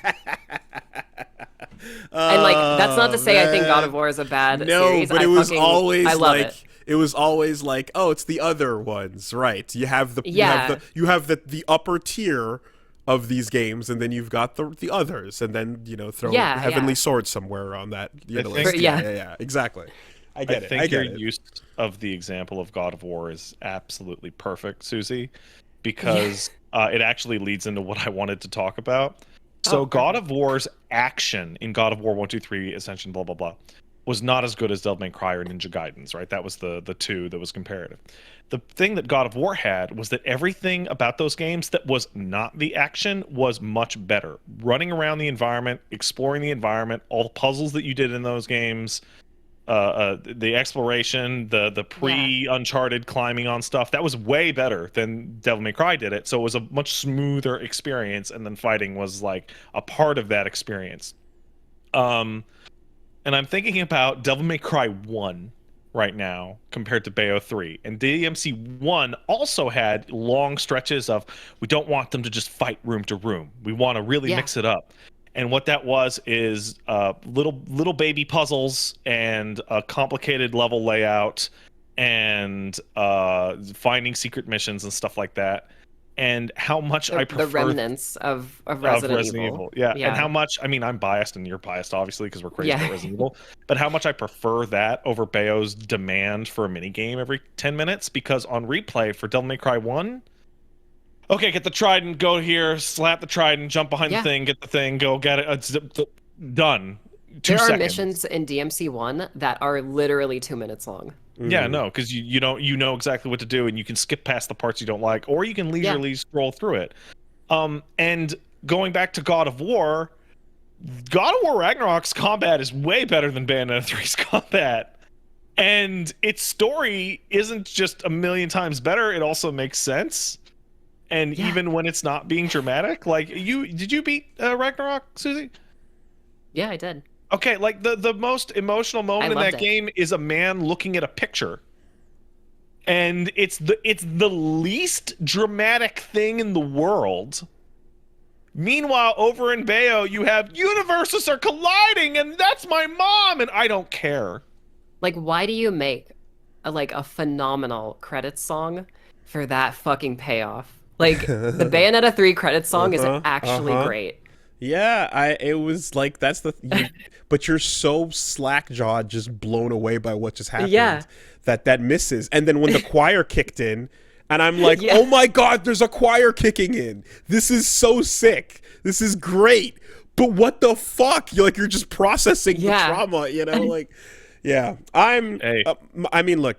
And like that's not to say I think God of man. War is a bad No, series. but I it was fucking- always I love like it. it was always like, oh, it's the other ones, right? You have the Yeah. you have the upper tier of these games, and then you've got the others, and then you know throw Yeah, Heavenly yeah. Sword somewhere on that I list. think- Yeah, exactly. I get it. think I get your it. use of the example of God of War is absolutely perfect, Susie, because it actually leads into what I wanted to talk about. So Oh, God of War's action in God of War 1, 2, 3, Ascension, blah, blah, blah, was not as good as Devil May Cry or Ninja Gaiden's, right? That was the two that was comparative. The thing that God of War had was that everything about those games that was not the action was much better. Running around the environment, exploring the environment, all the puzzles that you did in those games, the exploration, the pre-Uncharted climbing on stuff, that was way better than Devil May Cry did it. So it was a much smoother experience, and then fighting was like a part of that experience. And I'm thinking about Devil May Cry 1, right now compared to Bayo 3. And DMC 1 also had long stretches of we don't want them to just fight room to room. We want to really mix it up. And what that was is little baby puzzles and a complicated level layout and finding secret missions and stuff like that. And how much I prefer the remnants of Resident Evil. Yeah. And how much, I mean, I'm biased and you're biased, obviously, because we're crazy about Resident Evil. But how much I prefer that over Bayo's demand for a minigame every 10 minutes. Because on replay for Devil May Cry 1, okay, get the trident, go here, slap the trident, jump behind the thing, get the thing, go get it. It's done. 2 seconds. There are missions in DMC 1 that are literally 2 minutes long. Yeah, no, because you know exactly what to do, and you can skip past the parts you don't like, or you can leisurely scroll through it. And going back to God of War Ragnarok's combat is way better than Bayonetta 3's combat, and its story isn't just a million times better; it also makes sense. And even when it's not being dramatic, like did you beat Ragnarok, Susie? Yeah, I did. Okay, like the most emotional moment in that game is a man looking at a picture. And it's the least dramatic thing in the world. Meanwhile, over in Bayo, you have UniVersus are colliding and that's my mom and I don't care. Like, why do you make a phenomenal credits song for that fucking payoff? Like, the Bayonetta 3 credits song is actually great. Yeah, it was like that's but you're so slack-jawed, just blown away by what just happened that misses. And then when the choir kicked in, and I'm like, oh my god, there's a choir kicking in. This is so sick. This is great. But what the fuck? You're just processing the trauma, you know? Like, yeah. I mean, look,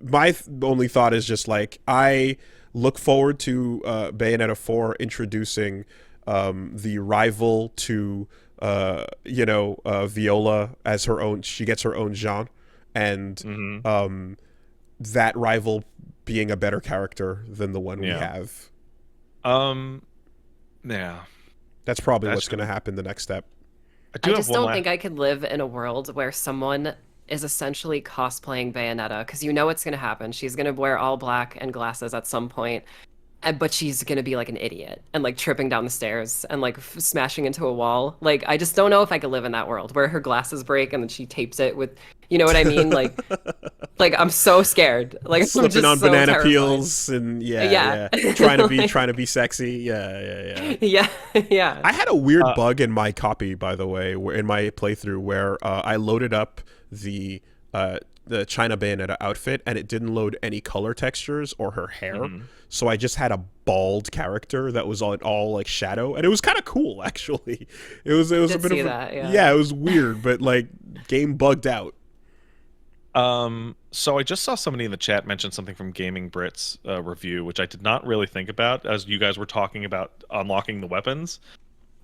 my only thought is just like I look forward to Bayonetta 4 introducing the rival to Viola as her own. She gets her own genre, and that rival being a better character than the one we have. That's probably what's going to happen the next step. I just don't think I could live in a world where someone is essentially cosplaying Bayonetta, because you know what's going to happen. She's going to wear all black and glasses at some point. But she's gonna be like an idiot and like tripping down the stairs and like smashing into a wall. Like, I just don't know if I could live in that world where her glasses break and then she tapes it with, you know what I mean? Like I'm so scared. Like, slipping on so banana terrified. peels and trying to be sexy. Yeah. I had a weird bug in my copy, by the way, in my playthrough where I loaded up the China Bayonetta outfit and it didn't load any color textures or her hair. So I just had a bald character that was all like shadow, and it was kind of cool actually. It was a bit of it was weird, but like game bugged out. So I just saw somebody in the chat mention something from Gaming Brits review, which I did not really think about as you guys were talking about unlocking the weapons.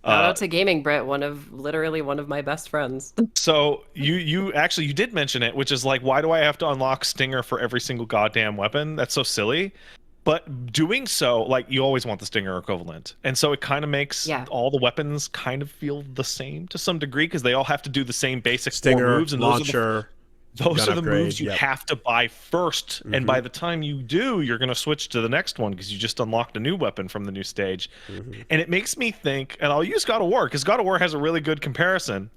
Shout out to Gaming Brit, literally one of my best friends. So you did mention it, which is like, why do I have to unlock Stinger for every single goddamn weapon? That's so silly. But doing so, like, you always want the Stinger equivalent. And so it kind of makes all the weapons kind of feel the same to some degree, because they all have to do the same basic Stinger moves. And launcher. Those are the moves you have to buy first. And by the time you do, you're going to switch to the next one because you just unlocked a new weapon from the new stage. And it makes me think, and I'll use God of War because God of War has a really good comparison.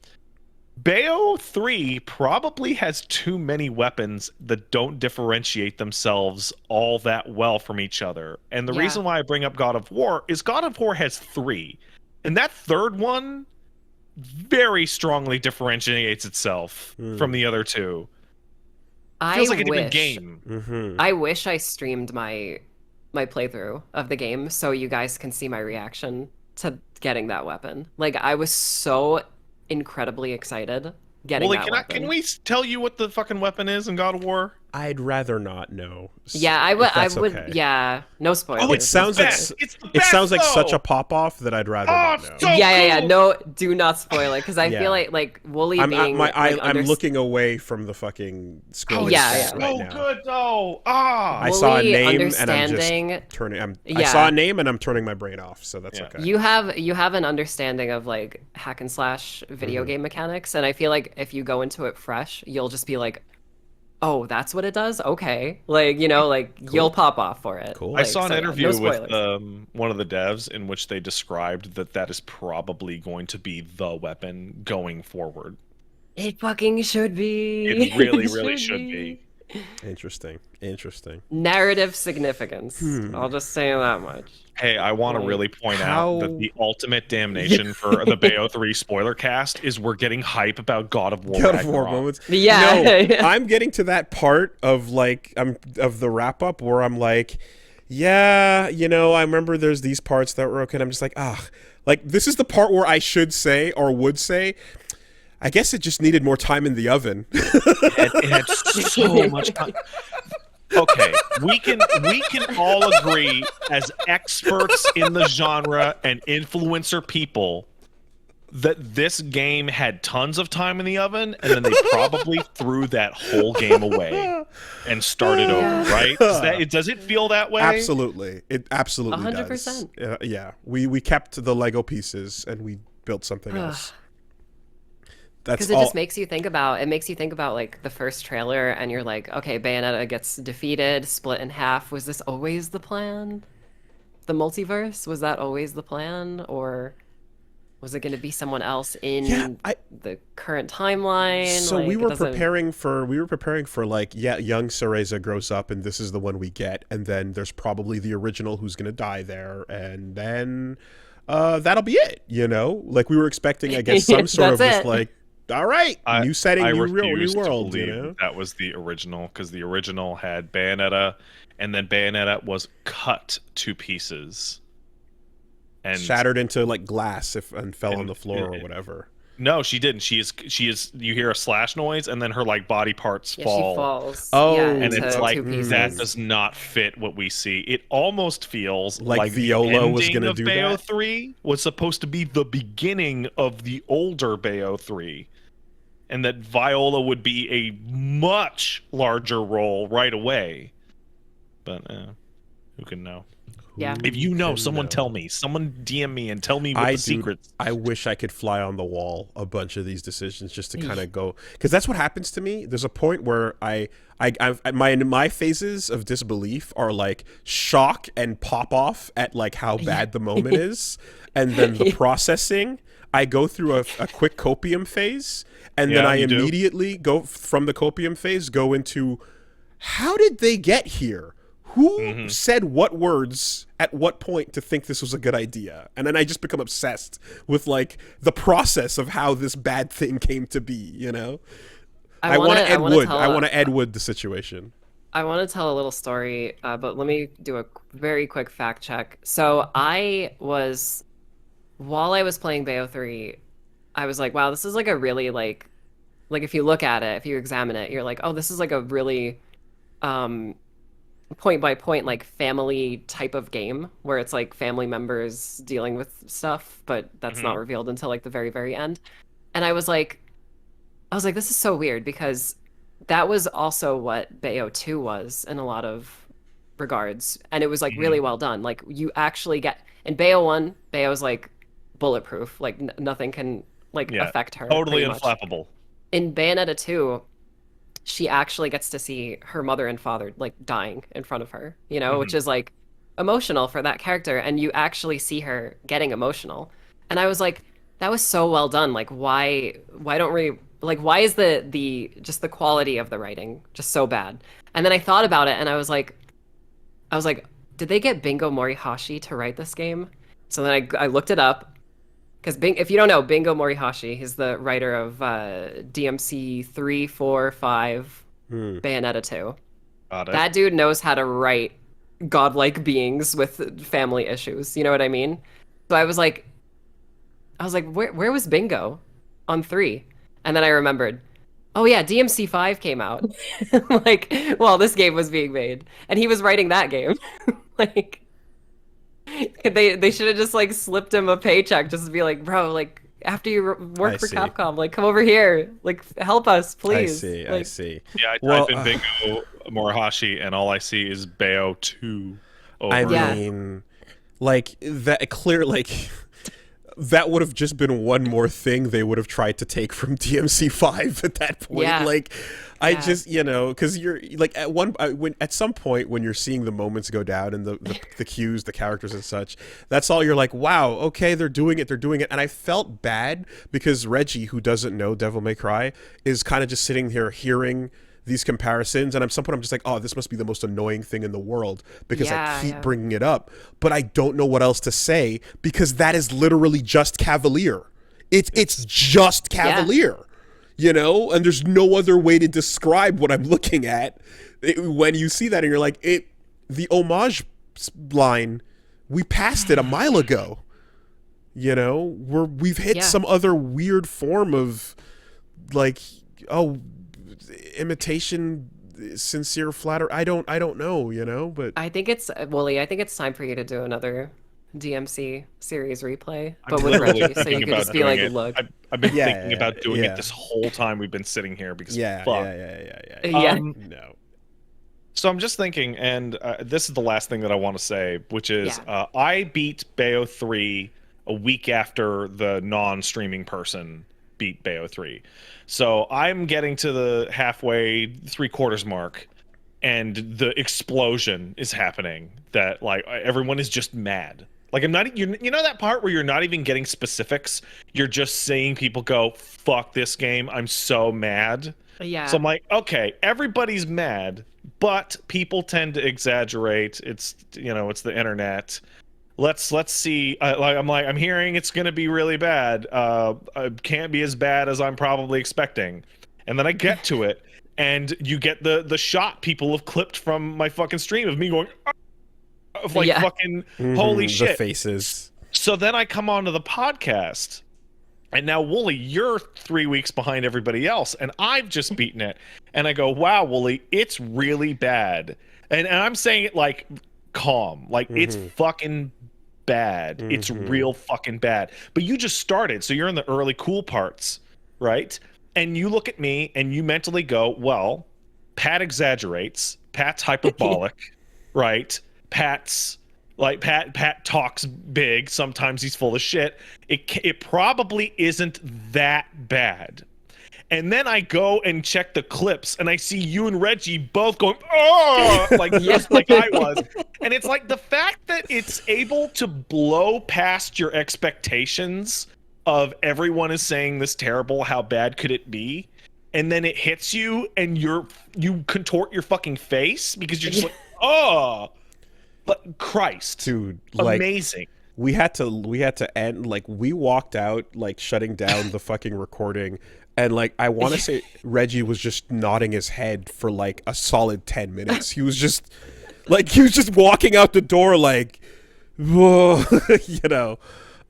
Bayo 3 probably has too many weapons that don't differentiate themselves all that well from each other. And the reason why I bring up God of War is God of War has 3. And that third one very strongly differentiates itself from the other two. Feels like a different game. I wish I streamed my playthrough of the game so you guys can see my reaction to getting that weapon. Like, I was so incredibly excited getting that weapon. Can we tell you what the fucking weapon is in God of War? I'd rather not know. Yeah, I would. Okay. Yeah, no spoilers. Oh, it sounds like such a pop off that I'd rather not know. So yeah. No, do not spoil it because I feel like Woolie I'm looking away from the fucking screen. Right now. Good though. I saw a name and I'm just turning. I saw a name and I'm turning my brain off. So that's okay. You have an understanding of like hack and slash video game mechanics, and I feel like if you go into it fresh, you'll just be like, oh, that's what it does? Okay. Like, you know, like you'll pop off for it. Cool. I Like, saw an so yeah, no interview with spoilers. one of the devs in which they described that that is probably going to be the weapon going forward. It fucking should It be. really, It really should should be. be. Interesting. Interesting. Narrative significance. Hmm. I'll just say that much. Hey, I want to Like, really point out that How the ultimate damnation for the Bayo 3 spoiler cast is we're getting hype about God of War God of War Ragnarok. moments. yeah. No, Yeah. I'm getting to that part of like of the wrap up where I'm like, yeah, you know, I remember there's these parts that were okay. And I'm just like, ah, like this is the part where I should say or would say, I guess it just needed more time in the oven. It had so much time. Okay, we can all agree as experts in the genre and influencer people that this game had tons of time in the oven, and then they probably threw that whole game away and started Yeah. over, right? Does it feel that way? Absolutely, it absolutely 100%. does. Yeah, we kept the Lego pieces and we built something else. That's Because it all. just makes you think about like the first trailer and you're like, okay, Bayonetta gets defeated, split in half. Was this always the plan? The multiverse? Was that always the plan? Or was it going to be someone else in Yeah, the current timeline? So Like, we it were doesn't- preparing for like, yeah, young Cereza grows up and this is the one we get, and then there's probably the original who's gonna die there, and then that'll be it, you know? Like we were expecting, I guess, some sort of That's just it. like, all right, new setting, I new refuse world, to you believe know? that was the original, because the original had Bayonetta, and then Bayonetta was cut to pieces and Shattered into like glass and fell on and- the floor or and- whatever. No, she didn't. She is. You hear a slash noise, and then her like body parts Yeah, fall. she falls. Oh, yeah, And into it's like two pieces. that does not fit what we see. It almost feels Like the Viola was ending gonna of do Bayo that? 3 was supposed to be the beginning of the older Bayo 3, and that Viola would be a much larger role right away. But who can know? Yeah. If you know, Can someone know. tell me. Someone DM me and tell me what the secrets. I wish I could fly on the wall a bunch of these decisions just to kind of go, because that's what happens to me. There's a point where my phases of disbelief are like shock and pop off at like how bad the moment is, and then the processing. I go through a quick copium phase, and then Yeah, I you do. immediately go from the copium phase go into how did they get here? Who said what words at what point to think this was a good idea? And then I just become obsessed with like the process of how this bad thing came to be, you know? I want to Ed Wood. I want to Ed Wood the situation. I want to tell a little story, but let me do a very quick fact check. So while I was playing Bayo 3, I was like, wow, this is like a really like if you look at it, if you examine it, you're like, oh, this is like a really point by point like family type of game where it's like family members dealing with stuff, but that's not revealed until like the very, very end. And I was like, this is so weird because that was also what Bayo 2 was in a lot of regards. And it was like really well done. Like you actually get in Bayo 1, Bayo's like bulletproof. Like nothing can like affect her. Totally pretty much. unflappable. In Bayonetta 2, she actually gets to see her mother and father like dying in front of her, you know, which is like emotional for that character. And you actually see her getting emotional. And I was like, that was so well done. Like, why don't we like, why is the just the quality of the writing just so bad? And then I thought about it and I was like, did they get Bingo Morihashi to write this game? So then I looked it up. Because if you don't know, Bingo Morihashi, he's the writer of DMC 3, 4, 5, Bayonetta 2. Got it. That dude knows how to write godlike beings with family issues. You know what I mean? So I was like, where was Bingo on 3? And then I remembered, oh yeah, DMC 5 came out. Like, well, this game was being made. And he was writing that game. Like... They should have just like slipped him a paycheck just to be like, bro, like after you work for Capcom, like come over here, like help us, please. I see. Yeah, I type in Bingo Morihashi, and all I see is Bayo 2. Over. I mean, like that clear, like that would have just been one more thing they would have tried to take from DMC5 at that point. Yeah. Like, I Yeah. just, because you're like at some point when you're seeing the moments go down and the cues, the characters and such, that's all you're like, wow, okay, they're doing it. And I felt bad because Reggie, who doesn't know Devil May Cry, is kind of just sitting here hearing these comparisons, and at some point I'm just like, oh, this must be the most annoying thing in the world because I keep bringing it up, but I don't know what else to say because that is literally just Cavalier. It's just Cavalier, and there's no other way to describe what I'm looking at when you see that, and you're like, the homage line, we passed it a mile ago. We've hit some other weird form of like, imitation, sincere flatter. I don't know, but I think it's Wooly. I think it's time for you to do another DMC series replay, I'm but with literally Reggie, so you thinking can about just be doing like, it. look, I've been thinking about doing yeah. it this whole time we've been sitting here because yeah. no. So I'm just thinking, and this is the last thing that I want to say, which is I beat Bayo 3 a week after the non-streaming person beat Bayo 3. So I'm getting to the halfway, 3/4 mark, and the explosion is happening that like everyone is just mad. Like I'm not, you know that part where you're not even getting specifics, you're just seeing people go, fuck this game, I'm so mad. Yeah. So I'm like, okay, everybody's mad, but people tend to exaggerate. It's it's the internet. Let's see. I'm hearing it's gonna be really bad. It can't be as bad as I'm probably expecting. And then I get to it, and you get the shot people have clipped from my fucking stream of me going, of like fucking holy shit. The faces. So then I come onto the podcast. And now, Wooly, you're 3 weeks behind everybody else, and I've just beaten it. And I go, wow, Wooly, it's really bad. And I'm saying it like calm, like it's fucking bad. It's real fucking bad. But you just started, so you're in the early cool parts, right? And you look at me and you mentally go, well, Pat exaggerates. Pat's hyperbolic, right? Pat talks big. Sometimes he's full of shit. It probably isn't that bad. And then I go and check the clips, and I see you and Reggie both going, oh, like just like I was. And it's like the fact that it's able to blow past your expectations of everyone is saying this terrible, how bad could it be? And then it hits you, and you contort your fucking face because you're just like, oh. But Christ, dude, like, amazing. We had to end, like, we walked out, like, shutting down the fucking recording, and like I want to say Reggie was just nodding his head for like a solid 10 minutes. He was just walking out the door like, whoa,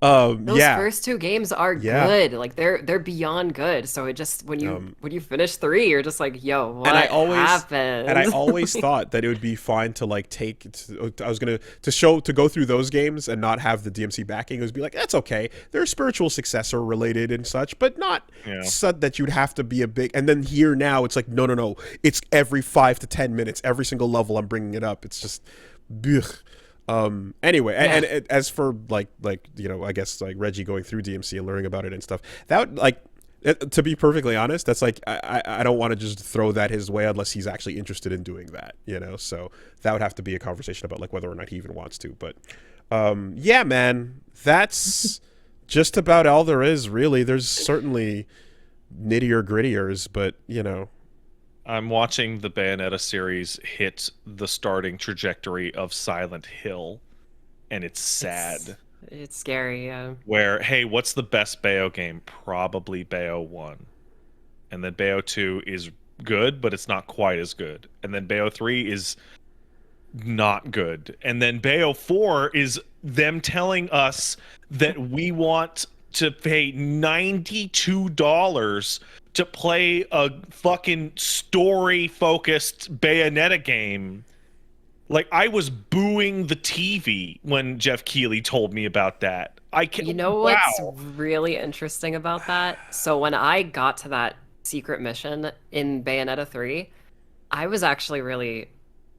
Those first two games are good. Like they're beyond good. So it just when you finish 3, you're just like, yo, what happened? And I always thought that it would be fine to like to go through those games and not have the DMC backing. It would be like, that's okay. They're spiritual successor related and such, but not so that you'd have to be a big. And then here now, it's like, no. It's every 5 to 10 minutes, every single level I'm bringing it up. It's just, ugh. Anyway, and as for like I guess like Reggie going through DMC and learning about it and stuff, that like, to be perfectly honest, that's like I don't want to just throw that his way unless he's actually interested in doing that, so that would have to be a conversation about like whether or not he even wants to. But yeah, man, that's just about all there is, really. There's certainly nittier grittiers, but I'm watching the Bayonetta series hit the starting trajectory of Silent Hill, and it's sad. It's scary, yeah. Where, hey, what's the best Bayo game? Probably Bayo 1. And then Bayo 2 is good, but it's not quite as good. And then Bayo 3 is not good. And then Bayo 4 is them telling us that we want to pay $92 to play a fucking story-focused Bayonetta game. Like, I was booing the TV when Jeff Keighley told me about that. You know what's really interesting about that? So when I got to that secret mission in Bayonetta 3, I was actually really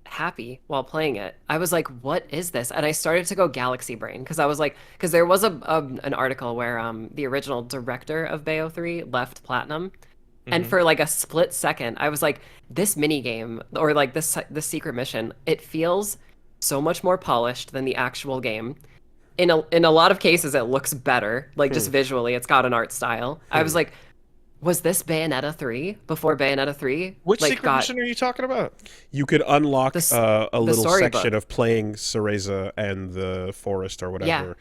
happy while playing it. I was like, "What is this?" And I started to go galaxy brain because I was like, because there was an article where the original director of Bayo 3 left Platinum, and Mhm. for like a split second, I was like, "This mini game or like this secret mission, it feels so much more polished than the actual game." In a lot of cases, it looks better, like just visually, it's got an art style. I was like, was this Bayonetta 3 before Bayonetta 3 Which like secret got mission are you talking about? You could unlock this a the little section storybook? of playing Cereza and the forest or Yeah, whatever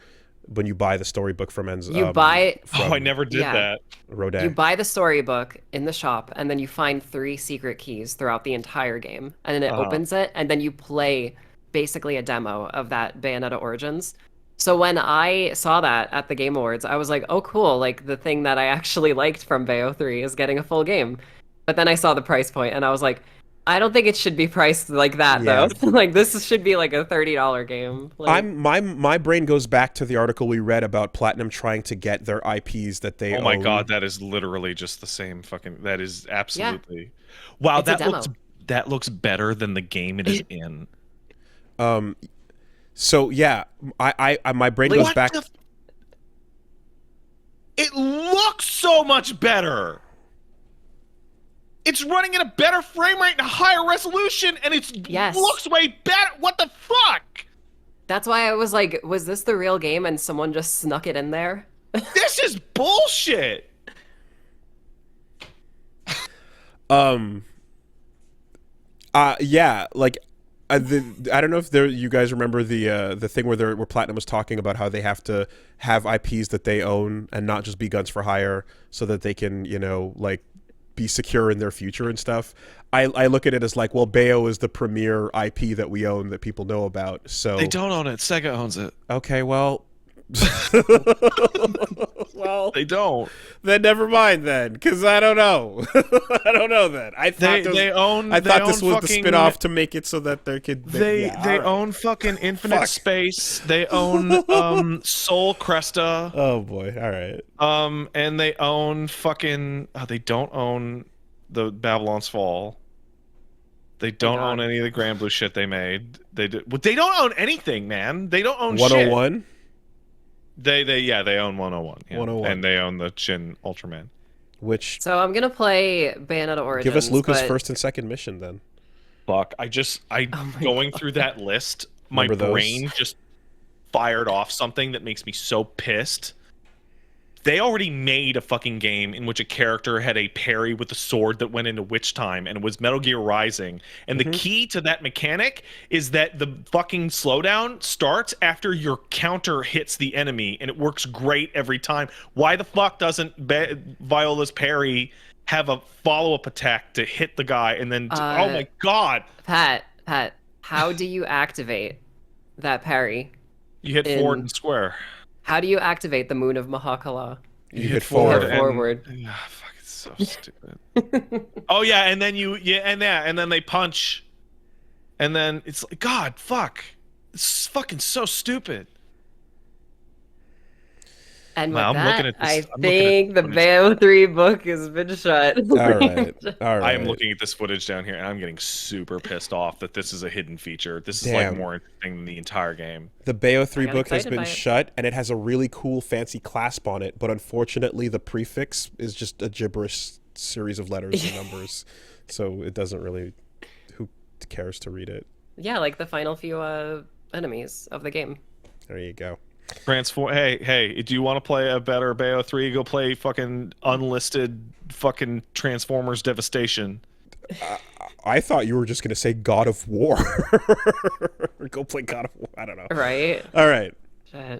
when you buy the storybook from you buy Oh, I from never did yeah, that. you Rodet. buy the storybook in the shop and then you find 3 secret keys throughout the entire game and then it Uh-huh. opens it and then you play basically a demo of that Bayonetta Origins. So when I saw that at the Game Awards, I was like, "Oh cool, like the thing that I actually liked from Bayo 3 is getting a full game." But then I saw the price point and I was like, "I don't think it should be priced like that though. Yeah. Like this should be like a $30 game." Like My brain goes back to the article we read about Platinum trying to get their IPs that they Oh my own. god, that is literally just the same fucking. That is yeah, absolutely. Wow, it's a demo. that looks better than the game it is in. Um so yeah, my brain goes What back. the? It looks so much better. It's running at a better frame rate and a higher resolution, and it Yes. looks way better. What the fuck? That's why I was like, was this the real game and someone just snuck it in there? This is bullshit. Um yeah, like I don't know if you guys remember the thing where Platinum was talking about how they have to have IPs that they own and not just be guns for hire so that they can, like be secure in their future and stuff. I look at it as like, well, Bayo is the premier IP that we own that people know about. So They don't own it. Sega owns it. okay, well, well, They don't. then never mind then, because I don't know. I don't know then. I thought They own. I they thought own this was the fucking- spin-off to make it so that there could. They yeah, they all right. own fucking Infinite Fuck. Space. They own Soul Cresta. Oh boy! All right. And they own fucking. They don't own the Babylon's Fall. They don't God. own any of the Grand Blue shit they made. They do. Well, they don't own anything, man. They don't own shit. 101. They own 101. Yeah. 101. And they own the Shin Ultraman. Which So I'm gonna play Bayonetta Origins. give us Luca's but first and second mission then. Fuck. Oh my Going through that list, my Remember those? brain just fired off something that makes me so pissed. They already made a fucking game in which a character had a parry with a sword that went into Witch Time, and it was Metal Gear Rising. And the key to that mechanic is that the fucking slowdown starts after your counter hits the enemy, and it works great every time. Why the fuck doesn't Viola's parry have a follow-up attack to hit the guy and then? Oh my god! Pat, how do you activate that parry? You hit forward and square. How do you activate the Moon of Mahakala? You hit forward. Hit forward. Fuck, it's so stupid. Oh yeah, and then and then they punch, and then it's like, God, fuck, it's fucking so stupid. And with Wow, I'm that, looking at this- I I'm looking at think the footage. Bayo 3 book has been shut. All right. All right. I am looking at this footage down here, and I'm getting super pissed off that this is a hidden feature. This is Damn. like more interesting than the entire game. The Bayo 3 got book has excited been by it. shut, and it has a really cool fancy clasp on it, but unfortunately the prefix is just a gibberish series of letters and numbers. So it doesn't really... Who cares to read it? Yeah, like the final few enemies of the game. There you go. Transform. Hey, do you want to play a better Bayo 3? Go play fucking unlisted fucking Transformers Devastation. I thought you were just going to say God of War. Go play God of War. I don't know. Right? All right. Shit.